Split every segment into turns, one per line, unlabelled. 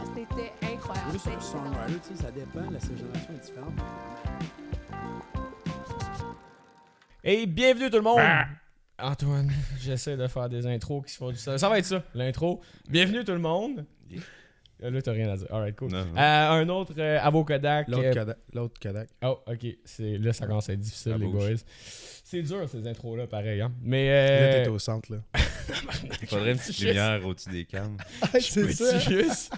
C'était incroyable.
Oui, sur le songwriter, tu sais, ça dépend, la génération est différente.
Et bienvenue tout le monde! Antoine, j'essaie de faire des intros qui se font du sens. Ça va être ça, l'intro. Bienvenue tout le monde! Là, t'as rien à dire. Alright, cool.
Non.
Un autre Avocodac.
L'autre Kodak.
Oh, ok. Là, ça commence à être difficile,
La
les
bouche.
boys. C'est dur, ces intros-là, pareil. Hein?
Là,
Mais.
t'es au centre, là.
Il faudrait une petite lumière au-dessus des cannes.
C'est ça.
Juste.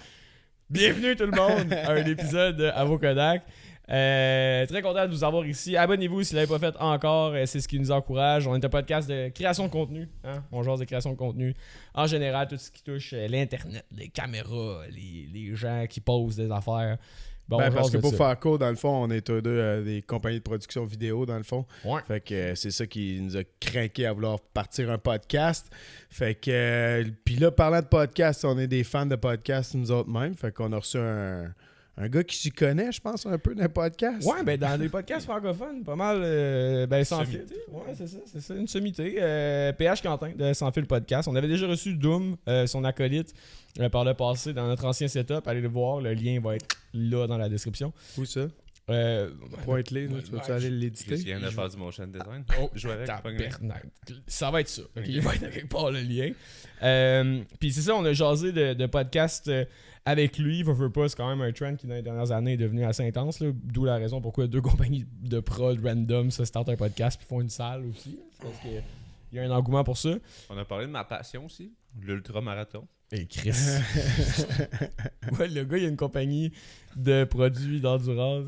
Bienvenue tout le monde à un épisode de Avocodac. Très content de vous avoir ici. Abonnez-vous si vous ne l'avez pas fait encore. C'est ce qui nous encourage. On est un podcast de création de contenu. Hein? On jase de création de contenu. En général, tout ce qui touche l'Internet, les caméras, les gens qui posent des affaires. Bon, on
Parce
jase
que
de
pour
ça.
faire court, dans le fond, on est tous deux des compagnies de production vidéo, dans le fond.
Ouais.
Fait que c'est ça qui nous a craqué à vouloir partir un podcast. Fait que, puis là, parlant de podcast, on est des fans de podcast nous autres mêmes. Fait qu'on a reçu un gars qui s'y connaît, je pense, un peu dans les podcasts.
Ouais, ben dans des podcasts francophones, pas mal, sans fil. Ouais, c'est ça, une sommité. PH Quentin de Sans Fil Podcast. On avait déjà reçu Doom, son acolyte, par le passé dans notre ancien setup. Allez le voir, le lien va être là dans la description.
Où ça?
Euh,
Pointe-les, là, tu vas-tu aller
Je
l'éditer?
viens de faire du motion design.
Oh,
Je vais avec,
tabarnak. Ça va être ça. Ok, il va être quelque part le lien. Puis c'est ça, on a jasé de podcast avec lui. Veut pas, c'est quand même un trend qui dans les dernières années est devenu assez intense. Là. D'où la raison pourquoi deux compagnies de prod random se startent un podcast puis font une salle aussi. C'est parce qu'il y a un engouement pour ça.
On a parlé de ma passion aussi, l'ultra-marathon.
Et Chris. Ouais, le gars, il a une compagnie de produits d'endurance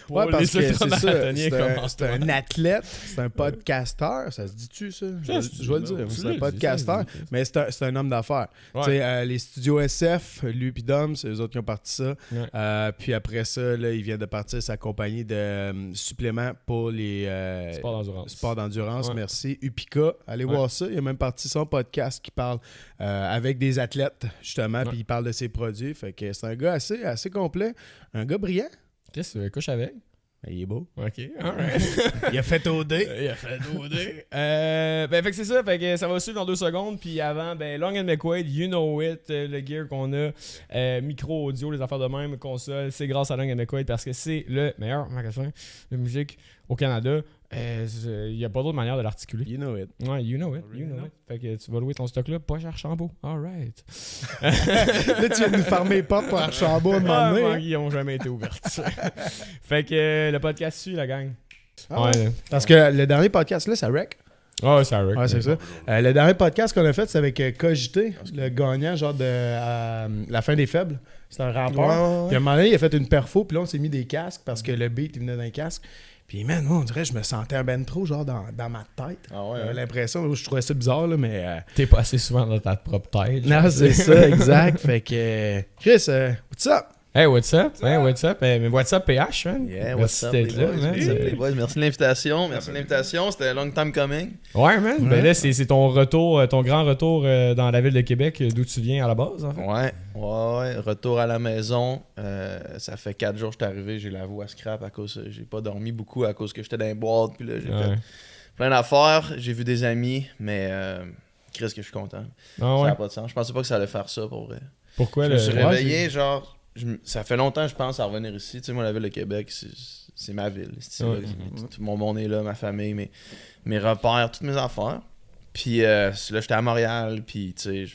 pour
Ouais,
les
parce que c'est ça.
ultramarathoniens comme
C'est un athlète, c'est un podcasteur. Ça se dit-tu, ça? Je vais le dire.
Tu
C'est
l'as
un
dit,
podcasteur,
ça, c'est-
mais c'est un homme d'affaires.
Ouais.
Tu sais, les studios SF, lui et Dom, c'est eux autres qui ont parti ça.
Ouais.
Puis après ça, là, il vient de partir sa compagnie de suppléments pour les
Sport d'endurance.
sports d'endurance.
Ouais.
Merci. Upika, allez voir ça. Il a même parti son podcast qui parle avec des athlètes, justement, puis il parle de ses produits. Fait que c'est un gars assez complet. Un gars brillant.
Qu'est-ce que tu couches avec?
Ben, il est beau.
Ok, alright.
Il a fait OD.
Il a fait OD. Fait que c'est ça, fait que ça va suivre dans 2 secondes. Puis avant, Long & McQuaid, you know it, le gear qu'on a, micro, audio, les affaires de même, console, c'est grâce à Long & McQuaid parce que c'est le meilleur magasin de musique au Canada. Il n'y a pas d'autre manière de l'articuler.
You know it.
Ouais, you know it. Fait que tu vas louer ton stock là, pas cher Archambault. Alright.
Là, tu viens de nous fermer les portes pour Archambault à un moment donné, hein?
Ils n'ont jamais été ouvertes. Fait que le podcast suit, la gang.
Ah
Ouais.
ouais. Parce que le dernier podcast, là, ça wreck.
Ouais, c'est vrai.
Ouais, c'est ça. Le dernier podcast qu'on a fait, c'est avec Cogité, le gagnant, genre de La fin des faibles. C'est un rappeur.
Ouais.
Puis à un moment donné, il a fait une perfo, puis là, on s'est mis des casques parce que le beat, il venait d'un casque. Puis, man, moi, on dirait que je me sentais un ben trop, genre, dans ma tête.
Ah ouais,
J'avais
hein?
l'impression, je trouvais ça bizarre, là, mais...
T'es pas assez souvent dans ta propre tête.
Non, c'est ça, exact. Fait que... Chris, what's up?
Hey, what's up? Hey, what's up? Mais what's up, PH, man?
Yeah,
Merci
what's up,
d'être
les
là,
boys?
man.
What's up, les boys? Merci de l'invitation. Merci de l'invitation. C'était long time coming.
Ouais, man. Ben là, c'est ton retour, ton grand retour dans la ville de Québec, d'où tu viens à la base, en fait.
Ouais. Retour à la maison. Ça fait 4 jours que je suis arrivé. J'ai la voix scrap à cause... J'ai pas dormi beaucoup à cause que j'étais dans les boîtes. Puis là, j'ai
Ouais.
fait plein d'affaires. J'ai vu des amis, mais... Chris, que je suis content.
Ah
Ça
ouais?
n'a pas de sens. Je pensais pas que ça allait faire ça, pour vrai.
Pourquoi
Je
le...
me suis
Ouais,
réveillé, genre... Ça fait longtemps, je pense, à revenir ici. Tu sais, moi, la ville de Québec, c'est ma ville. C'est
Ouais.
là, tout mon monde est là, ma famille, mes repères, toutes mes affaires. Puis là, j'étais à Montréal, puis tu sais,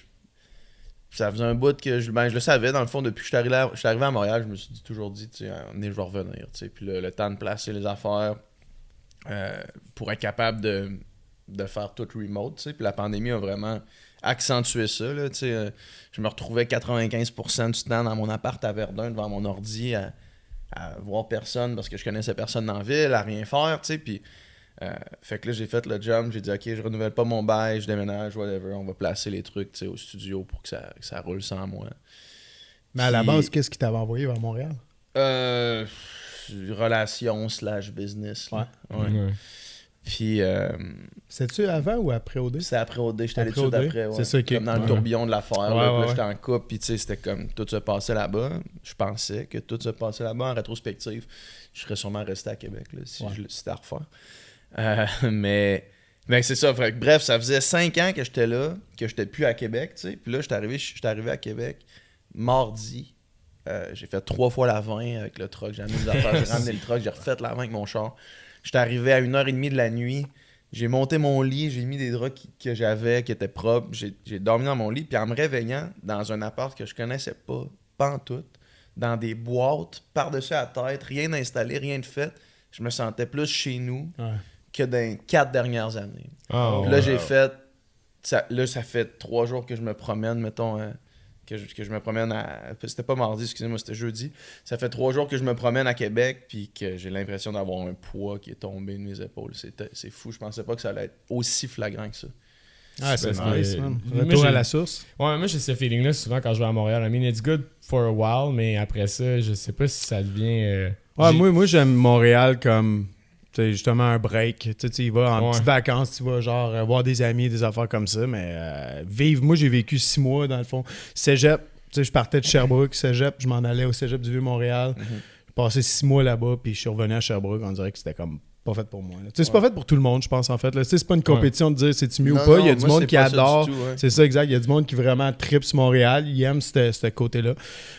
ça faisait un bout que je le savais, dans le fond, depuis que je suis arrivé à Montréal, je me suis toujours dit, tu sais, je vais revenir. Tu sais. Puis le temps de placer les affaires pour être capable de faire tout remote. Tu sais. Puis la pandémie a vraiment accentué ça. Là, tu sais, je me retrouvais 95% du temps dans mon appart à Verdun devant mon ordi à voir personne parce que je connaissais personne dans la ville, à rien faire. Tu sais, puis, fait que là, j'ai fait le jump, j'ai dit ok, je renouvelle pas mon bail, je déménage, whatever, on va placer les trucs, tu sais, au studio pour que ça roule sans moi.
Mais à la
Puis-
base, qu'est-ce qui t'avait envoyé vers Montréal?
Relation / business. Là. Ouais.
Ouais.
Puis
C'est-tu avant ou après OD?
c'est après OD, j'étais allé
Après
tout de suite
OD?
après. Ouais.
C'est ça, ok.
Comme dans le
Ouais.
tourbillon de l'affaire.
Ouais,
là, puis
ouais,
là, j'étais en couple, puis tu sais, c'était comme tout se passait là-bas. Je pensais que tout se passait là-bas. En rétrospective, je serais sûrement resté à Québec là, si c'était à refaire. Mais c'est ça. Bref, ça faisait 5 ans que j'étais là, que j'étais plus à Québec, tu sais. Puis là, j'étais arrivé à Québec mardi. J'ai fait 3 fois la 20 avec le truck. J'ai amené des affaires, j'ai ramené le truck, j'ai refait la 20 avec mon char. J'étais arrivé à 1h30 de la nuit. J'ai monté mon lit, j'ai mis des draps que j'avais, qui étaient propres. J'ai dormi dans mon lit. Puis en me réveillant dans un appart que je connaissais pas en tout, dans des boîtes, par-dessus la tête, rien d'installé, rien de fait, je me sentais plus chez nous que dans les 4 dernières années. Puis là, j'ai fait... ça fait 3 jours que je me promène, mettons... que je me promène à... C'était pas mardi, excusez-moi, c'était jeudi. Ça fait 3 jours que je me promène à Québec, puis que j'ai l'impression d'avoir un poids qui est tombé de mes épaules. C'est fou, je pensais pas que ça allait être aussi flagrant que ça.
Ah, c'est nice, man.
Moi,
Retour à la source.
Ouais, moi j'ai ce feeling-là souvent quand je vais à Montréal. I mean, it's good for a while, mais après ça, je sais pas si ça devient...
Ouais, moi j'aime Montréal comme... C'est justement un break. Tu y vas en petites vacances, tu vas genre voir des amis, des affaires comme ça, mais vivre. Moi, j'ai vécu 6 mois dans le fond. Cégep, je partais de Sherbrooke, Cégep, je m'en allais au Cégep du Vieux-Montréal. J'ai passé 6 mois là-bas, puis je suis revenu à Sherbrooke. On dirait que c'était comme pas fait pour moi. C'est pas fait pour tout le monde, je pense, en fait. C'est pas une compétition de dire c'est-tu mieux ou pas. Il y a du monde qui adore. C'est ça, exact. Il y a du monde qui vraiment tripe sur Montréal. Ils aiment ce côté-là.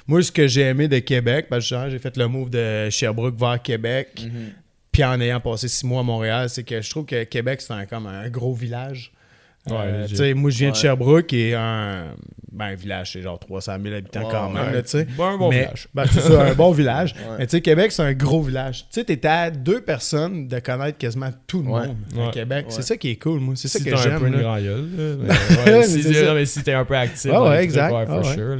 Moi, ce que j'ai aimé de Québec, parce que j'ai fait le move de Sherbrooke vers Québec. Puis en ayant passé 6 mois à Montréal, c'est que je trouve que Québec, c'est comme un gros village. Moi, je viens de Sherbrooke, qui est un village, c'est genre 300 000 habitants quand même. Là,
un bon village.
C'est ça, un bon village. Mais tu sais, Québec, c'est un gros village. Tu sais, t'es à 2 personnes de connaître quasiment tout le monde à Québec. C'est ça qui est cool, moi. C'est ça que j'aime.
Si t'es un peu une grand gueule, mais si t'es un peu actif,
exact.
For sure.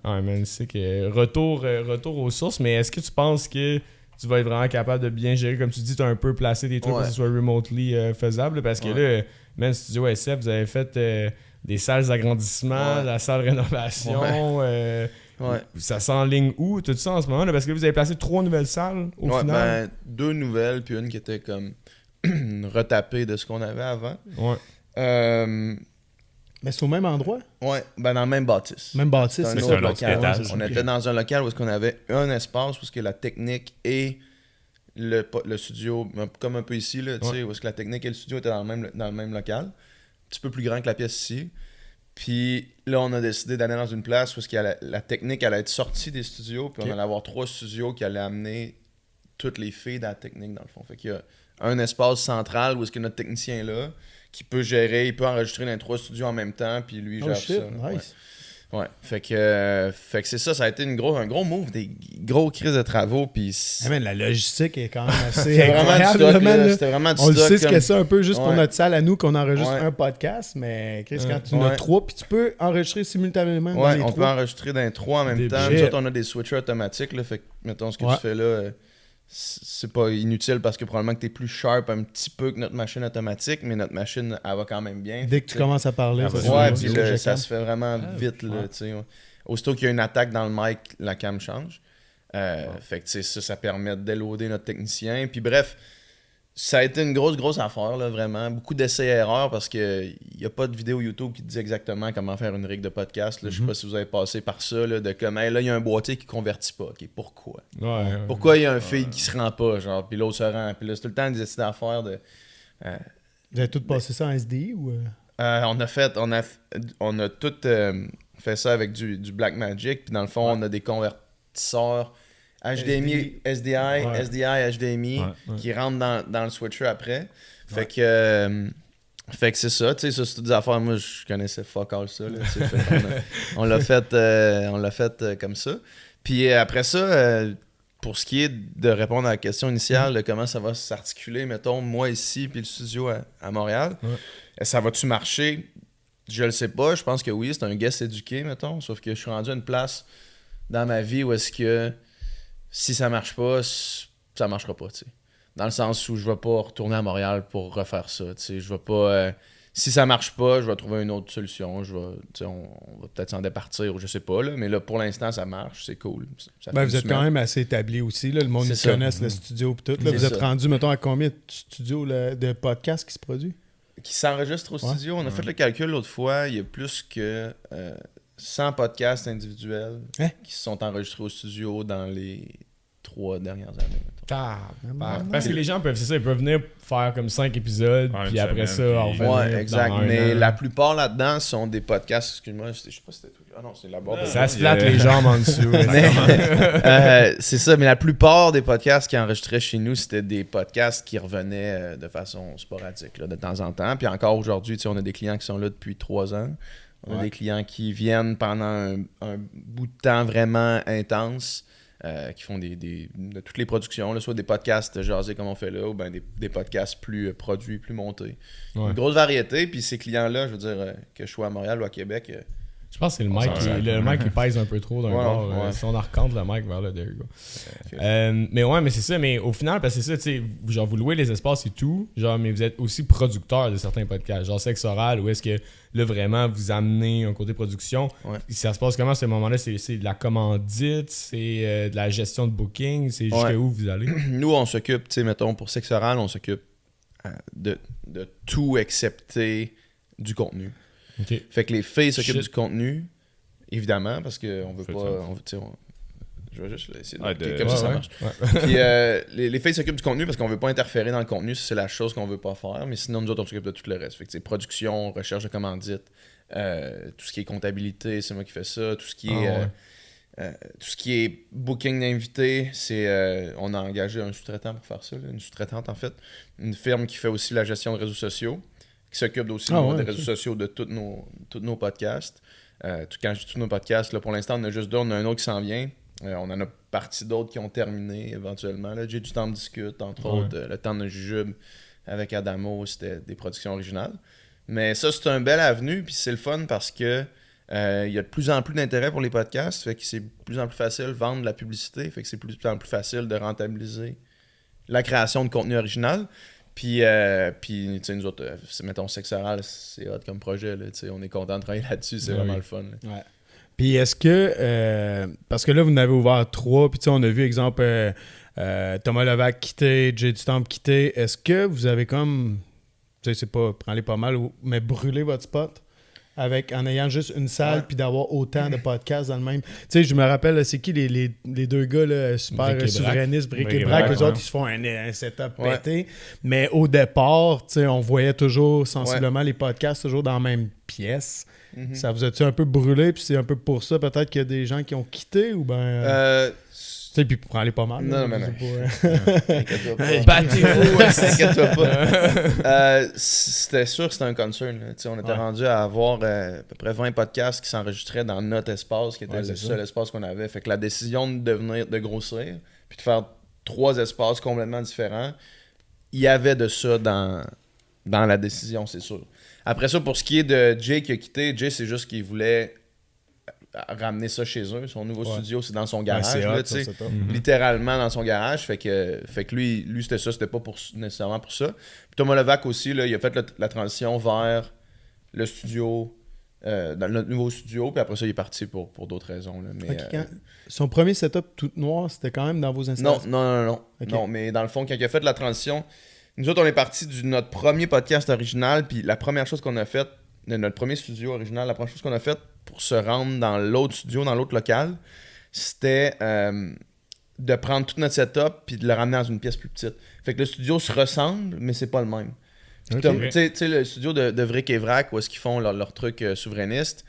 Man, c'est que retour aux sources, mais est-ce que tu penses que tu vas être vraiment capable de bien gérer, comme tu dis, tu as un peu placé des trucs pour que ce soit remotely faisable, parce que là, même Studio SF, vous avez fait des salles d'agrandissement, la salle de rénovation, ça s'enligne où, tout ça en ce moment, là, parce que vous avez placé 3 nouvelles salles au final.
2 nouvelles, puis une qui était comme retapée de ce qu'on avait avant.
Mais c'est au même endroit?
Ouais, dans le même bâtisse.
Même bâtisse,
c'est un autre étage.
On était dans un local où on avait un espace où la technique et le studio, comme un peu ici, là, où est-ce que la technique et le studio étaient dans le même local. Un petit peu plus grand que la pièce ici. Puis là, on a décidé d'aller dans une place où la technique allait être sortie des studios, puis on allait avoir 3 studios qui allaient amener toutes les filles de la technique, dans le fond. Fait qu'il y a un espace central où est-ce que notre technicien est là, qui peut gérer, il peut enregistrer dans les 3 studios en même temps, puis lui gère ça.
Nice.
Ouais. Fait que c'est ça a été un gros move, des gros crises de travaux, puis
la logistique est quand même assez incroyable.
C'était vraiment du
on
stock.
On le sait ce que c'est un peu juste pour notre salle à nous qu'on enregistre un podcast, mais Chris, quand tu en as 3, puis tu peux enregistrer simultanément dans les 3.
On peut enregistrer dans les 3 en même temps. Nous autres, on a des switchers automatiques, là, fait que mettons ce que tu fais là, c'est pas inutile parce que probablement que t'es plus sharp un petit peu que notre machine automatique, mais notre machine, elle va quand même bien.
Dès que tu commences à parler,
puis ça se fait vraiment vite. Là, aussitôt qu'il y a une attaque dans le mic, la cam change. Fait que ça permet de déloader notre technicien. Puis bref, ça a été une grosse affaire, là, vraiment. Beaucoup d'essais-erreurs parce qu'il n'y a pas de vidéo YouTube qui te dit exactement comment faire une rig de podcast. Je sais pas si vous avez passé par ça, là, de comme, hey, là, il y a un boîtier qui ne convertit pas. Okay, pourquoi? Pourquoi il y a un feed qui se rend pas, genre, puis l'autre se rend? Puis là, c'est tout le temps des essais d'affaires de...
Vous avez tout passé ça en SDI ou...
On a tout fait ça avec du Blackmagic, puis dans le fond, on a des convertisseurs HDMI, SDI, HDMI qui rentrent dans le switcher après. Fait que c'est ça, tu sais, ça c'est toutes des affaires, moi je connaissais fuck all ça, là, on l'a fait comme ça. Puis après ça, pour ce qui est de répondre à la question initiale de comment ça va s'articuler, mettons, moi ici, puis le studio à Montréal, ça va-tu marcher? Je le sais pas, je pense que oui, c'est un guest éduqué, mettons, sauf que je suis rendu à une place dans ma vie où est-ce que si ça marche pas, ça marchera pas, tu sais. Dans le sens où je vais pas retourner à Montréal pour refaire ça, tu sais. Je vais pas... si ça marche pas, je vais trouver une autre solution. On va peut-être s'en départir ou je sais pas, là. Mais là, pour l'instant, ça marche, c'est cool.
Vous êtes quand même assez établi aussi, là. Le monde connaisse le studio et tout. Là, vous êtes rendu, mettons, à combien de studios de podcasts qui se produisent?
Qui s'enregistrent au studio. On a fait le calcul l'autre fois. Il y a plus que 100 podcasts individuels qui se sont enregistrés au studio dans les 3 dernières années.
Parce que les gens peuvent, c'est ça, ils peuvent venir faire comme 5 épisodes,
Ouais,
puis
une
après
semaine,
ça, en
puis-
revenir
Ouais, exact.
dans un
Mais
an.
la plupart là-dedans sont des podcasts. Excuse-moi, je sais pas si c'était tout. Ah non, c'est la barre.
Ça se flatte les jambes en dessous.
C'est ça, mais la plupart des podcasts qui enregistraient chez nous, c'était des podcasts qui revenaient de façon sporadique, là, de temps en temps. Puis encore aujourd'hui, tu sais, on a des clients qui sont là depuis 3 ans. On a des clients qui viennent pendant un bout de temps vraiment intense, qui font de toutes les productions, là, soit des podcasts jasés comme on fait là, ou ben des podcasts plus produits, plus montés.
Ouais.
Une grosse variété, puis ces clients-là, je veux dire, que je sois à Montréal ou à Québec,
Je pense que c'est le mic qui pèse un peu trop d'un
Ouais,
bord.
ouais.
Si on en recentre le mic vers là, there you go. Mais ouais, mais c'est ça. Mais au final, parce que c'est ça, tu sais, genre vous louez les espaces et tout, genre, mais vous êtes aussi producteur de certains podcasts, genre Sexe Oral, où est-ce que là vraiment vous amenez un côté production.
Ouais.
Ça se passe comment à ce moment-là? C'est de la commandite, c'est de la gestion de booking, c'est jusqu'à où vous allez?
nous, on s'occupe, tu sais, mettons, pour Sexe Oral, on s'occupe de tout excepté du contenu.
Ok.
Fait que les filles s'occupent
Shit.
du contenu, évidemment, parce qu'on veut
Fait
pas.
ça.
Tu sais, je vais juste essayer de.
Ouais,
Ok, comme ça
Ouais,
marche.
ouais.
Puis les filles s'occupent du contenu parce qu'on veut pas interférer dans le contenu, c'est la chose qu'on veut pas faire. Mais sinon, nous autres, on s'occupe de tout le reste. Fait que, tu sais, production, recherche de commandite, tout ce qui est comptabilité, c'est moi qui fais ça. Tout ce qui est. Tout ce qui est booking d'invités, c'est on a engagé un sous-traitant pour faire ça, là, une sous-traitante en fait, une firme qui fait aussi la gestion de réseaux sociaux, qui s'occupe aussi des réseaux sociaux de tous nos podcasts. Quand je dis tous nos podcasts, là, pour l'instant, on a juste deux, on a un autre qui s'en vient. On en a parti d'autres qui ont terminé éventuellement. Là, J'ai du temps de discute, entre autres, le temps de jujube avec Adamo, c'était des productions originales. Mais ça, c'est un bel avenue, puis c'est le fun parce que il y a de plus en plus d'intérêt pour les podcasts, fait que c'est de plus en plus facile de vendre de la publicité, fait que c'est de plus en plus facile de rentabiliser la création de contenu original. Puis tu sais, nous autres, mettons, Sexe Oral, c'est hot comme projet, là, tu sais, on est content de travailler là-dessus, c'est vraiment le fun. Là.
Ouais. Puis est-ce que, parce que là, vous en avez ouvert 3, puis tu sais, on a vu, exemple, Thomas Levac quitter, Jay Dutemps quitter. Est-ce que vous avez comme, tu sais, c'est pas, prends-les pas mal, mais brûler votre spot? En ayant juste une salle, puis d'avoir autant de podcasts dans le même. Tu sais, je me rappelle, là, c'est qui les deux gars là, super
Bric et
souverainistes, Bric et
Bric et
Brac,
Brac,
eux
ouais.
autres, ils se font un setup pété. Mais au départ, tu sais, on voyait toujours sensiblement les podcasts toujours dans la même pièce.
Mhm.
Ça vous a-tu un peu brûlé, puis c'est un peu pour ça peut-être qu'il y a des gens qui ont quitté, ou ben... tu sais, puis prends-les pas mal.
Non,
là,
mais
non.
Inquiète-toi pas.
Battez-vous!
Inquiète-toi pas. C'était sûr que c'était un concern. Là. Tu sais, on était rendu à avoir à peu près 20 podcasts qui s'enregistraient dans notre espace, qui était le seul espace qu'on avait. Fait que la décision de grossir, puis de faire 3 espaces complètement différents, il y avait de ça dans la décision, c'est sûr. Après ça, pour ce qui est de Jay qui a quitté, Jay, c'est juste qu'il voulait ramener ça chez eux. Son nouveau studio, c'est dans son garage.
c'est
là,
hot,
tu sais.
ça, top.
Littéralement dans son garage. Fait que lui c'était ça, c'était pas nécessairement pour ça. Puis Thomas Levac aussi, là, il a fait la transition vers le studio, dans notre nouveau studio, puis après ça, il est parti pour d'autres raisons. Là. Mais,
Ok, son premier setup tout noir, c'était quand même dans vos installations?
non.
Ok.
Non, mais dans le fond, quand il a fait la transition, nous autres, on est parti de notre premier podcast original, puis la première chose qu'on a faite, de notre premier studio original, la première chose qu'on a faite pour se rendre dans l'autre studio, dans l'autre local, c'était de prendre tout notre setup puis de le ramener dans une pièce plus petite. Fait que le studio se ressemble, mais c'est pas le même.
Ok.
Tu sais, le studio de Vric et Vrac, où est-ce qu'ils font leur truc souverainiste,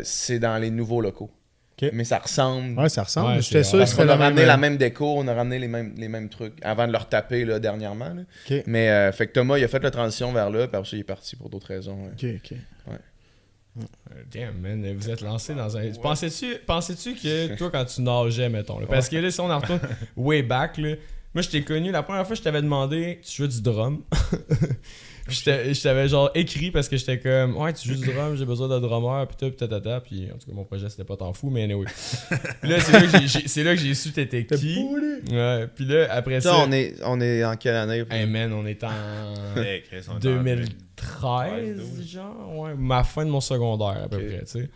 c'est dans les nouveaux locaux.
Ok.
Mais ça ressemble.
Ouais, ça ressemble.
Ouais,
J'étais
c'est
sûr que
Parce
c'était
qu'on a
la
ramené
même...
la même déco, on a ramené les mêmes trucs avant de leur taper là, dernièrement. Là.
Ok.
Mais fait que Thomas, il a fait la transition vers là, puis après ça, il est parti pour d'autres raisons. Ouais.
Ok.
Damn, man, vous êtes lancé dans un... Pensais-tu que toi, quand tu nageais, mettons, là, parce que là, si on en retourne way back, là, moi, je t'ai connu, la première fois, je t'avais demandé, tu jouais du drum. Puis je t'avais genre écrit parce que j'étais comme, ouais, tu joues du drum, j'ai besoin d'un drummer, pis tout, tata. Puis en tout cas, mon projet, c'était pas tant fou, mais anyway. Puis là, c'est là que j'ai su t'étais qui. Ouais, puis là, après ça...
On est en quelle année?
Hey man, on est en...
Hey, Chris, on est en
2013,
12.
genre, ouais, ma fin de mon secondaire à peu près, tu sais.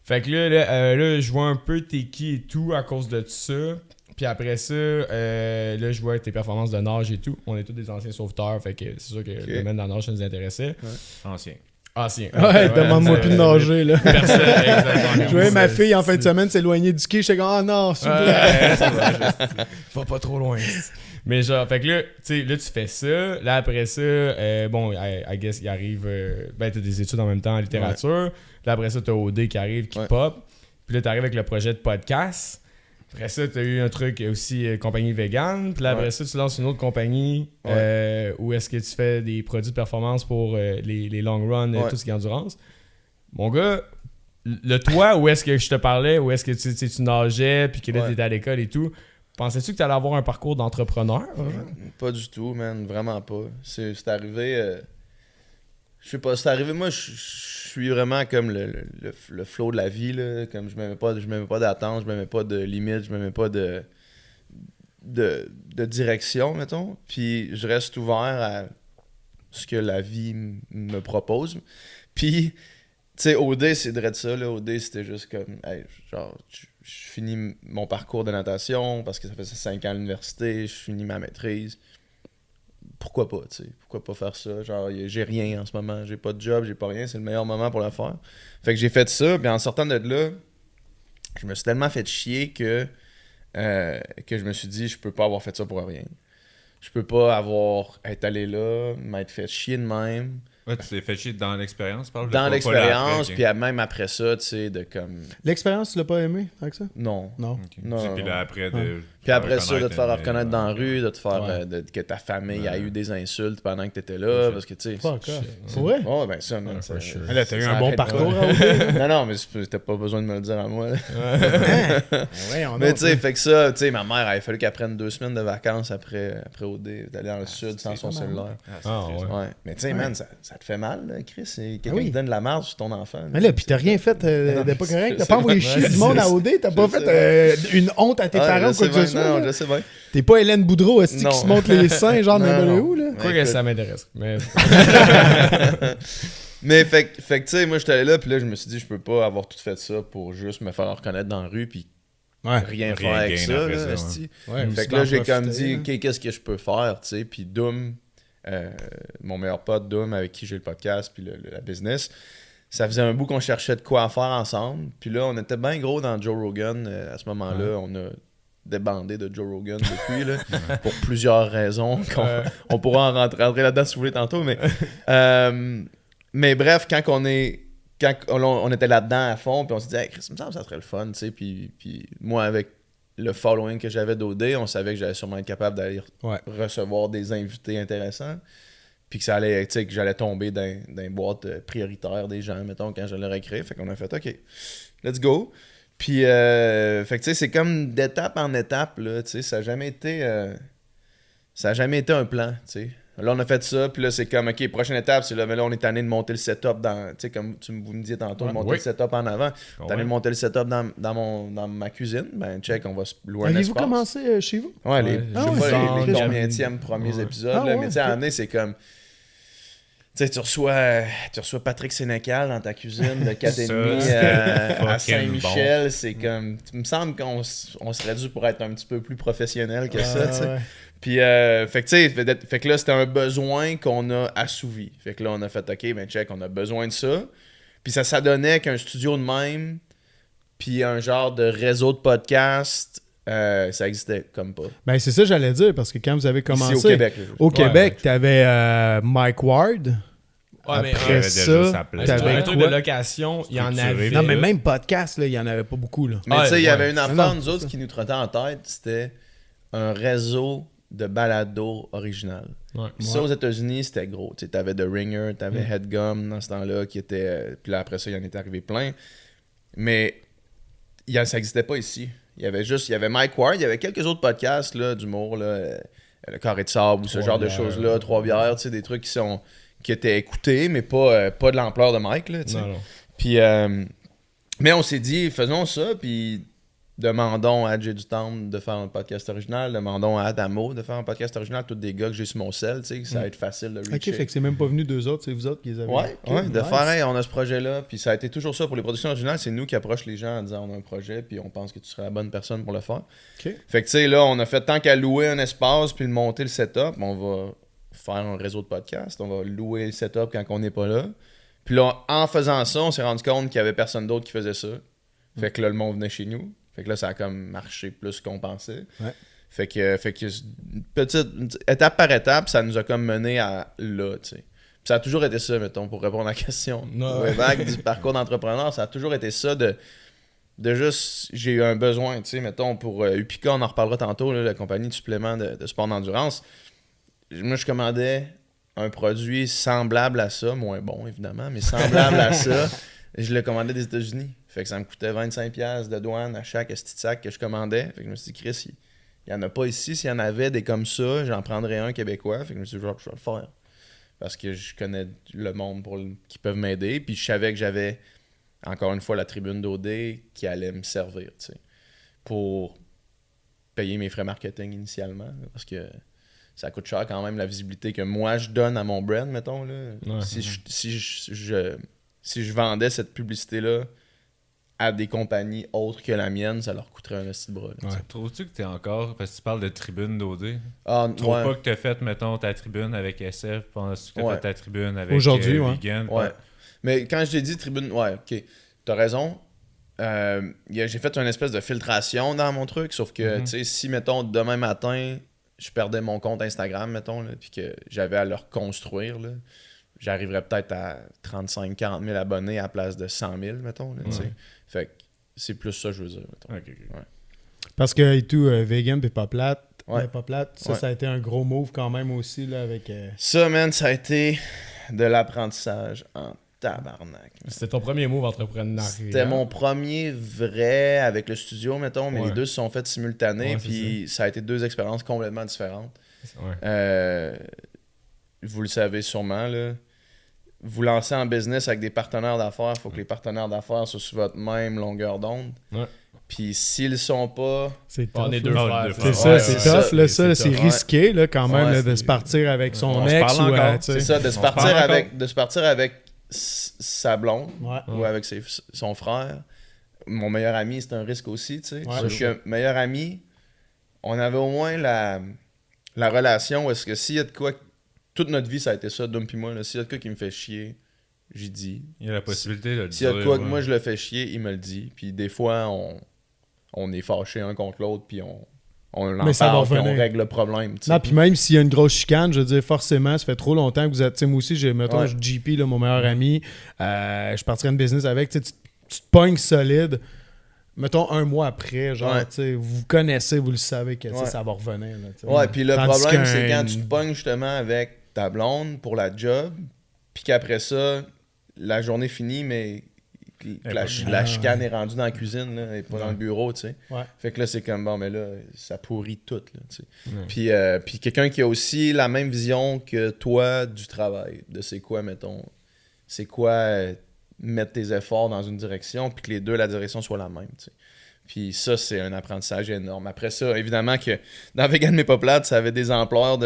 Fait que là, je vois un peu t'es qui et tout à cause de ça. Puis après ça, là, je vois tes performances de nage et tout. On est tous des anciens sauveteurs, fait que c'est sûr que le domaine de la nage, ça nous intéressait.
Ancien.
Ancien.
Ouais, demande-moi plus de nager, là.
Personne, exactement.
Je voyais ma fille en fin de semaine s'éloigner du quai. J'étais comme, ah non, s'il vous plaît.
Ouais, ça va, va pas trop loin. Mais genre, fait que là, tu sais, là, tu fais ça. Là, après ça, bon, I guess, il arrive. Ben, t'as des études en même temps en littérature. Là, après ça, t'as OD qui arrive, qui pop. Puis là, t'arrives avec le projet de podcast. Après ça, t'as eu un truc aussi, compagnie vegan. Puis là, après ça, tu lances une autre compagnie où est-ce que tu fais des produits de performance pour les long runs, tout ce qui est endurance. Mon gars, le toi, où est-ce que je te parlais, où est-ce que tu nageais, puis que là, t'étais à l'école et tout, pensais-tu que t'allais avoir un parcours d'entrepreneur?
Pas du tout, man. Vraiment pas. C'est arrivé... je sais pas, c'est arrivé... Moi, je suis vraiment comme le flow de la vie, là. Comme je m'aimais pas d'attente, je m'aimais pas de limite, je m'aimais pas de direction, mettons. Puis je reste ouvert à ce que la vie me propose. Puis, tu sais, OD, c'est de ça, là. OD, c'était juste comme... Hey, genre, je finis mon parcours de natation parce que ça faisait 5 ans à l'université, je finis ma maîtrise. Pourquoi pas, tu sais? Pourquoi pas faire ça? Genre, j'ai rien en ce moment, j'ai pas de job, j'ai pas rien, c'est le meilleur moment pour le faire. Fait que j'ai fait ça, puis en sortant de là, je me suis tellement fait chier que je me suis dit, je peux pas avoir fait ça pour rien. Je peux pas être allé là, m'être fait chier de même.
Ouais, tu t'es fait chier dans l'expérience, parle
dans l'expérience, puis même après ça, tu sais, de comme...
L'expérience, tu l'as pas aimé avec ça?
Non.
Non.
Okay.
Non.
Puis là, après,
puis après ça, de te faire reconnaître dans la rue, de te faire que ta famille a eu des insultes pendant que t'étais là, parce que, tu sais...
Pas encore. C'est vrai?
Ouais, ben ça, man.
Là, t'as eu un bon parcours.
Non, mais t'as pas besoin de me le dire à moi.
Mais
tu sais, fait que ça, tu sais, ma mère, il a fallu qu'elle prenne 2 semaines de vacances après OD, d'aller dans le sud sans son cellulaire. Ouais. Mais tu sais, man, ça te fait mal, là, Chris. C'est quelqu'un qui donne de la marge sur ton enfant.
Mais là, pis t'as rien fait de pas correct. T'as pas envoyé chier du monde à OD. T'as pas fait une honte à tes parents ou quoi que ce soit.
Non, je sais bien.
T'es pas Hélène Boudreau qui se montre les seins, genre n'importe où, là.
Quoi que ça m'intéresse.
Mais fait que tu sais, moi j'étais allé là, puis là je me suis dit, je peux pas avoir tout fait ça pour juste me faire reconnaître dans la rue, puis rien faire avec ça, là, fait que là j'ai comme dit, ok, qu'est-ce que je peux faire, tu sais, puis Doom, mon meilleur pote Doom, avec qui j'ai le podcast, puis la business, ça faisait un bout qu'on cherchait de quoi faire ensemble, puis là on était bien gros dans Joe Rogan, à ce moment-là, on a débandé de Joe Rogan depuis, là, pour plusieurs raisons, on pourra en rentrer là-dedans si vous voulez tantôt, mais bref, quand on était là-dedans à fond, puis on s'est dit, hey, Chris, il me semble que ça serait le fun, tu sais, puis moi, avec le following que j'avais d'OD, on savait que j'allais sûrement être capable d'aller recevoir des invités intéressants, puis que ça allait, tu sais, que j'allais tomber dans une boîte prioritaire des gens, mettons, quand je l'aurais créé, fait qu'on a fait, OK, let's go. Puis, fait que tu sais, c'est comme d'étape en étape, là, tu sais, ça a jamais été un plan, tu sais. Là, on a fait ça, puis là, c'est comme, OK, prochaine étape, c'est là, mais là, on est tanné de monter le setup tu sais, comme vous me disiez tantôt, de monter le setup en avant. On est tanné de monter le setup dans ma cuisine. Ben, check, on va se louer un espace.
Avez-vous commencé chez vous?
Ouais, les combienième premiers épisodes, là, mais tu sais, à amener, c'est comme... Tu sais, tu reçois Patrick Sénécal dans ta cuisine de 4,5 à Saint-Michel. C'est comme... Il me semble qu'on serait dû pour être un petit peu plus professionnel que ça, tu sais. Puis, fait que là, c'était un besoin qu'on a assouvi. Fait que là, on a fait, OK, ben check, on a besoin de ça. Puis ça donnait qu'un studio de même, puis un genre de réseau de podcast, ça existait comme pas.
Ben, c'est ça que j'allais dire, parce que quand vous avez commencé...
Ici, au Québec,
t'avais Mike Ward. Après ça,
t'avais un truc de location, il y en avait.
Non, mais même podcast, là, il y en avait pas beaucoup, là.
Mais tu sais, il y avait une affaire, nous autres, qui nous trottait en tête, c'était un réseau de balado original. Ça, aux États-Unis, c'était gros. Tu avais The Ringer, tu avais Headgum dans ce temps-là, qui était... Puis là, après ça, il en était arrivé plein. Mais ça n'existait pas ici. Il y avait Mike Ward, il y avait quelques autres podcasts là, d'humour, là, Le Carré de Sable ou ce genre de choses-là, Trois bières, tu sais, des trucs qui étaient écoutés, mais pas de l'ampleur de Mike, là, tu sais. Puis, mais on s'est dit, faisons ça, puis demandons à Jay du Temple de faire un podcast original, demandons à Adamo de faire un podcast original, tous des gars que j'ai sur mon sel, tu sais, que ça va être facile de reacher.
Ok, fait que c'est même pas venu d'eux autres, c'est vous autres qui les avez.
Ouais, de faire, hey, on a ce projet-là, puis ça a été toujours ça pour les productions originales, c'est nous qui approchons les gens en disant on a un projet, puis on pense que tu serais la bonne personne pour le faire.
Okay.
Fait que tu sais, là, on a fait tant qu'à louer un espace, puis monter le setup, on va faire un réseau de podcasts, on va louer le setup quand on n'est pas là. Puis là, en faisant ça, on s'est rendu compte qu'il y avait personne d'autre qui faisait ça. Fait que là, le monde venait chez nous. Fait que là, ça a comme marché plus qu'on pensait.
Ouais.
Fait que petite étape par étape, ça nous a comme mené à là, tu sais. Puis ça a toujours été ça, mettons, pour répondre à la question.
Ouais.
Vague du parcours d'entrepreneur, ça a toujours été ça de juste, j'ai eu un besoin, tu sais, mettons, pour Upica, on en reparlera tantôt, là, la compagnie de suppléments de sport d'endurance. Moi, je commandais un produit semblable à ça, moins bon évidemment, mais semblable à ça. Je le commandais des États-Unis. Fait que ça me coûtait 25$ de douane à chaque petit sac que je commandais. Fait que je me suis dit, Chris, il n'y en a pas ici. S'il y en avait des comme ça, j'en prendrais un québécois. Fait que je me suis dit, je vais le faire. Parce que je connais le monde qui peuvent m'aider. Puis je savais que j'avais, encore une fois, la tribune d'OD qui allait me servir, tu sais, pour payer mes frais marketing initialement. Là, parce que ça coûte cher quand même la visibilité que moi je donne à mon brand, mettons. Là.
Ouais.
Si je vendais cette publicité-là à des compagnies autres que la mienne, ça leur coûterait un esti de bras. Là,
Ouais.
Trouves-tu que t'es encore, parce que tu parles de tribune d'OD,
Ah,
trouves
ouais.
pas que t'as fait, mettons, ta tribune avec SF, pendant que t'as
Ouais.
fait ta tribune avec
Aujourd'hui, ouais.
Vegan?
Ouais. Mais quand je t'ai dit tribune, ouais, ok. T'as raison. J'ai fait une espèce de filtration dans mon truc, sauf que, tu sais, si, mettons, demain matin, je perdais mon compte Instagram, mettons, là, puis que j'avais à le reconstruire, là, j'arriverais peut-être à 35-40 000 abonnés à la place de 100 000, mettons, là, tu sais. Fait que c'est plus ça, je veux dire, mettons.
Ok, ok.
Parce que et tout, vegan pis pas plate.
Ouais.
Pas plate, ça,
Ouais.
ça a été un gros move quand même aussi, là, avec...
Ça, man, ça a été de l'apprentissage en tabarnak.
C'était ton premier move entrepreneurial.
C'était mon premier vrai avec le studio, mettons, mais
Ouais.
les deux se sont faits simultanés,
Ouais, c'est
puis ça a été deux expériences complètement différentes.
Ouais.
Vous le savez sûrement, là. Vous lancez en business avec des partenaires d'affaires, il faut que les partenaires d'affaires soient sur votre même longueur d'onde.
Ouais.
Puis s'ils le sont pas,
C'est
On
tough,
est
là.
deux
Ah,
frères.
deux
C'est
frères.
ça,
Ouais,
c'est
c'est
tough,
ça.
là, ça, là, c'est
tough.
risqué, là, quand même,
Ouais,
là, de
c'est-
se partir avec son
On se
ex
parle
ou...
encore,
tu sais.
c'est ça, de se
On
partir
se parle
avec sa blonde
Ouais.
ou avec son frère. Mon meilleur ami, c'est un risque aussi, tu sais.
Ouais.
Sauf que meilleur ami, on avait au moins la relation où est-ce que s'il y a de quoi, toute notre vie ça a été ça, Dom pis moi, là, s'il y a de quoi qui me fait chier, j'y dis.
Il y a la possibilité de le
S'il y a
dire.
de quoi que
ouais.
moi je le fais chier, il me le dit. Puis des fois, on est fâchés un contre l'autre, puis on en
Mais ça va
parle, puis on
revenir.
règle le problème, tu sais.
Non, puis même s'il y a une grosse chicane, je veux dire, forcément, ça fait trop longtemps que vous êtes... Tu sais, moi aussi, mettons,
Ouais.
JP, là, mon meilleur ami, je partirais une business avec, tu sais, tu te pognes solide, mettons, un mois après, genre,
Ouais.
tu sais, vous connaissez, vous le savez que tu sais,
Ouais.
ça va revenir, là, tu sais.
Ouais, puis le
Tandis
problème,
qu'un-
c'est quand tu te pognes justement avec ta blonde pour la job, puis qu'après ça, la journée finit, mais que la
Ah,
chicane est rendue dans la cuisine, là, et pas dans le bureau, tu sais.
Ouais.
Fait que là, c'est comme, bon, mais là, ça pourrit tout, là, tu sais.
Ouais.
Puis quelqu'un qui a aussi la même vision que toi du travail, de c'est quoi, mettons, c'est quoi mettre tes efforts dans une direction, puis que les deux, la direction soit la même, tu sais. Puis ça, c'est un apprentissage énorme. Après ça, évidemment que dans Vegan mais pas plate, ça avait des ampleurs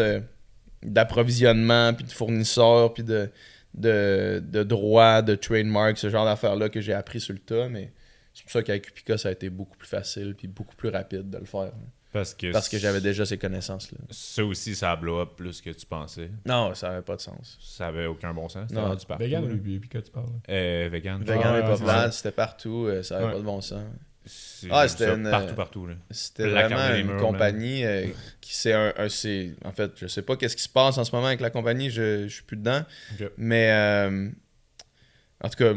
d'approvisionnement, puis de fournisseurs, puis de droits, de trademark, ce genre d'affaires-là que j'ai appris sur le tas, mais c'est pour ça qu'avec Upica, ça a été beaucoup plus facile, puis beaucoup plus rapide de le faire. Là.
Parce que
J'avais déjà ces connaissances-là.
Ça aussi, ça a blow up plus que tu pensais.
Non, ça n'avait pas de sens.
Ça avait aucun bon sens. C'était
Non.
rendu partout.
Vegan
là.
ou puis que tu parles?
Vegan.
Vegan
ouais,
mais pas
c'est
plate, c'était partout, ça n'avait
Ouais.
pas de bon sens.
C'est
Ah,
ça,
c'était une-
partout, là.
C'était
Plaque
vraiment
entre les
une
murs,
compagnie qui c'est en fait, je sais pas qu'est-ce qui se passe en ce moment avec la compagnie, je suis plus dedans.
Ok.
Mais en tout cas,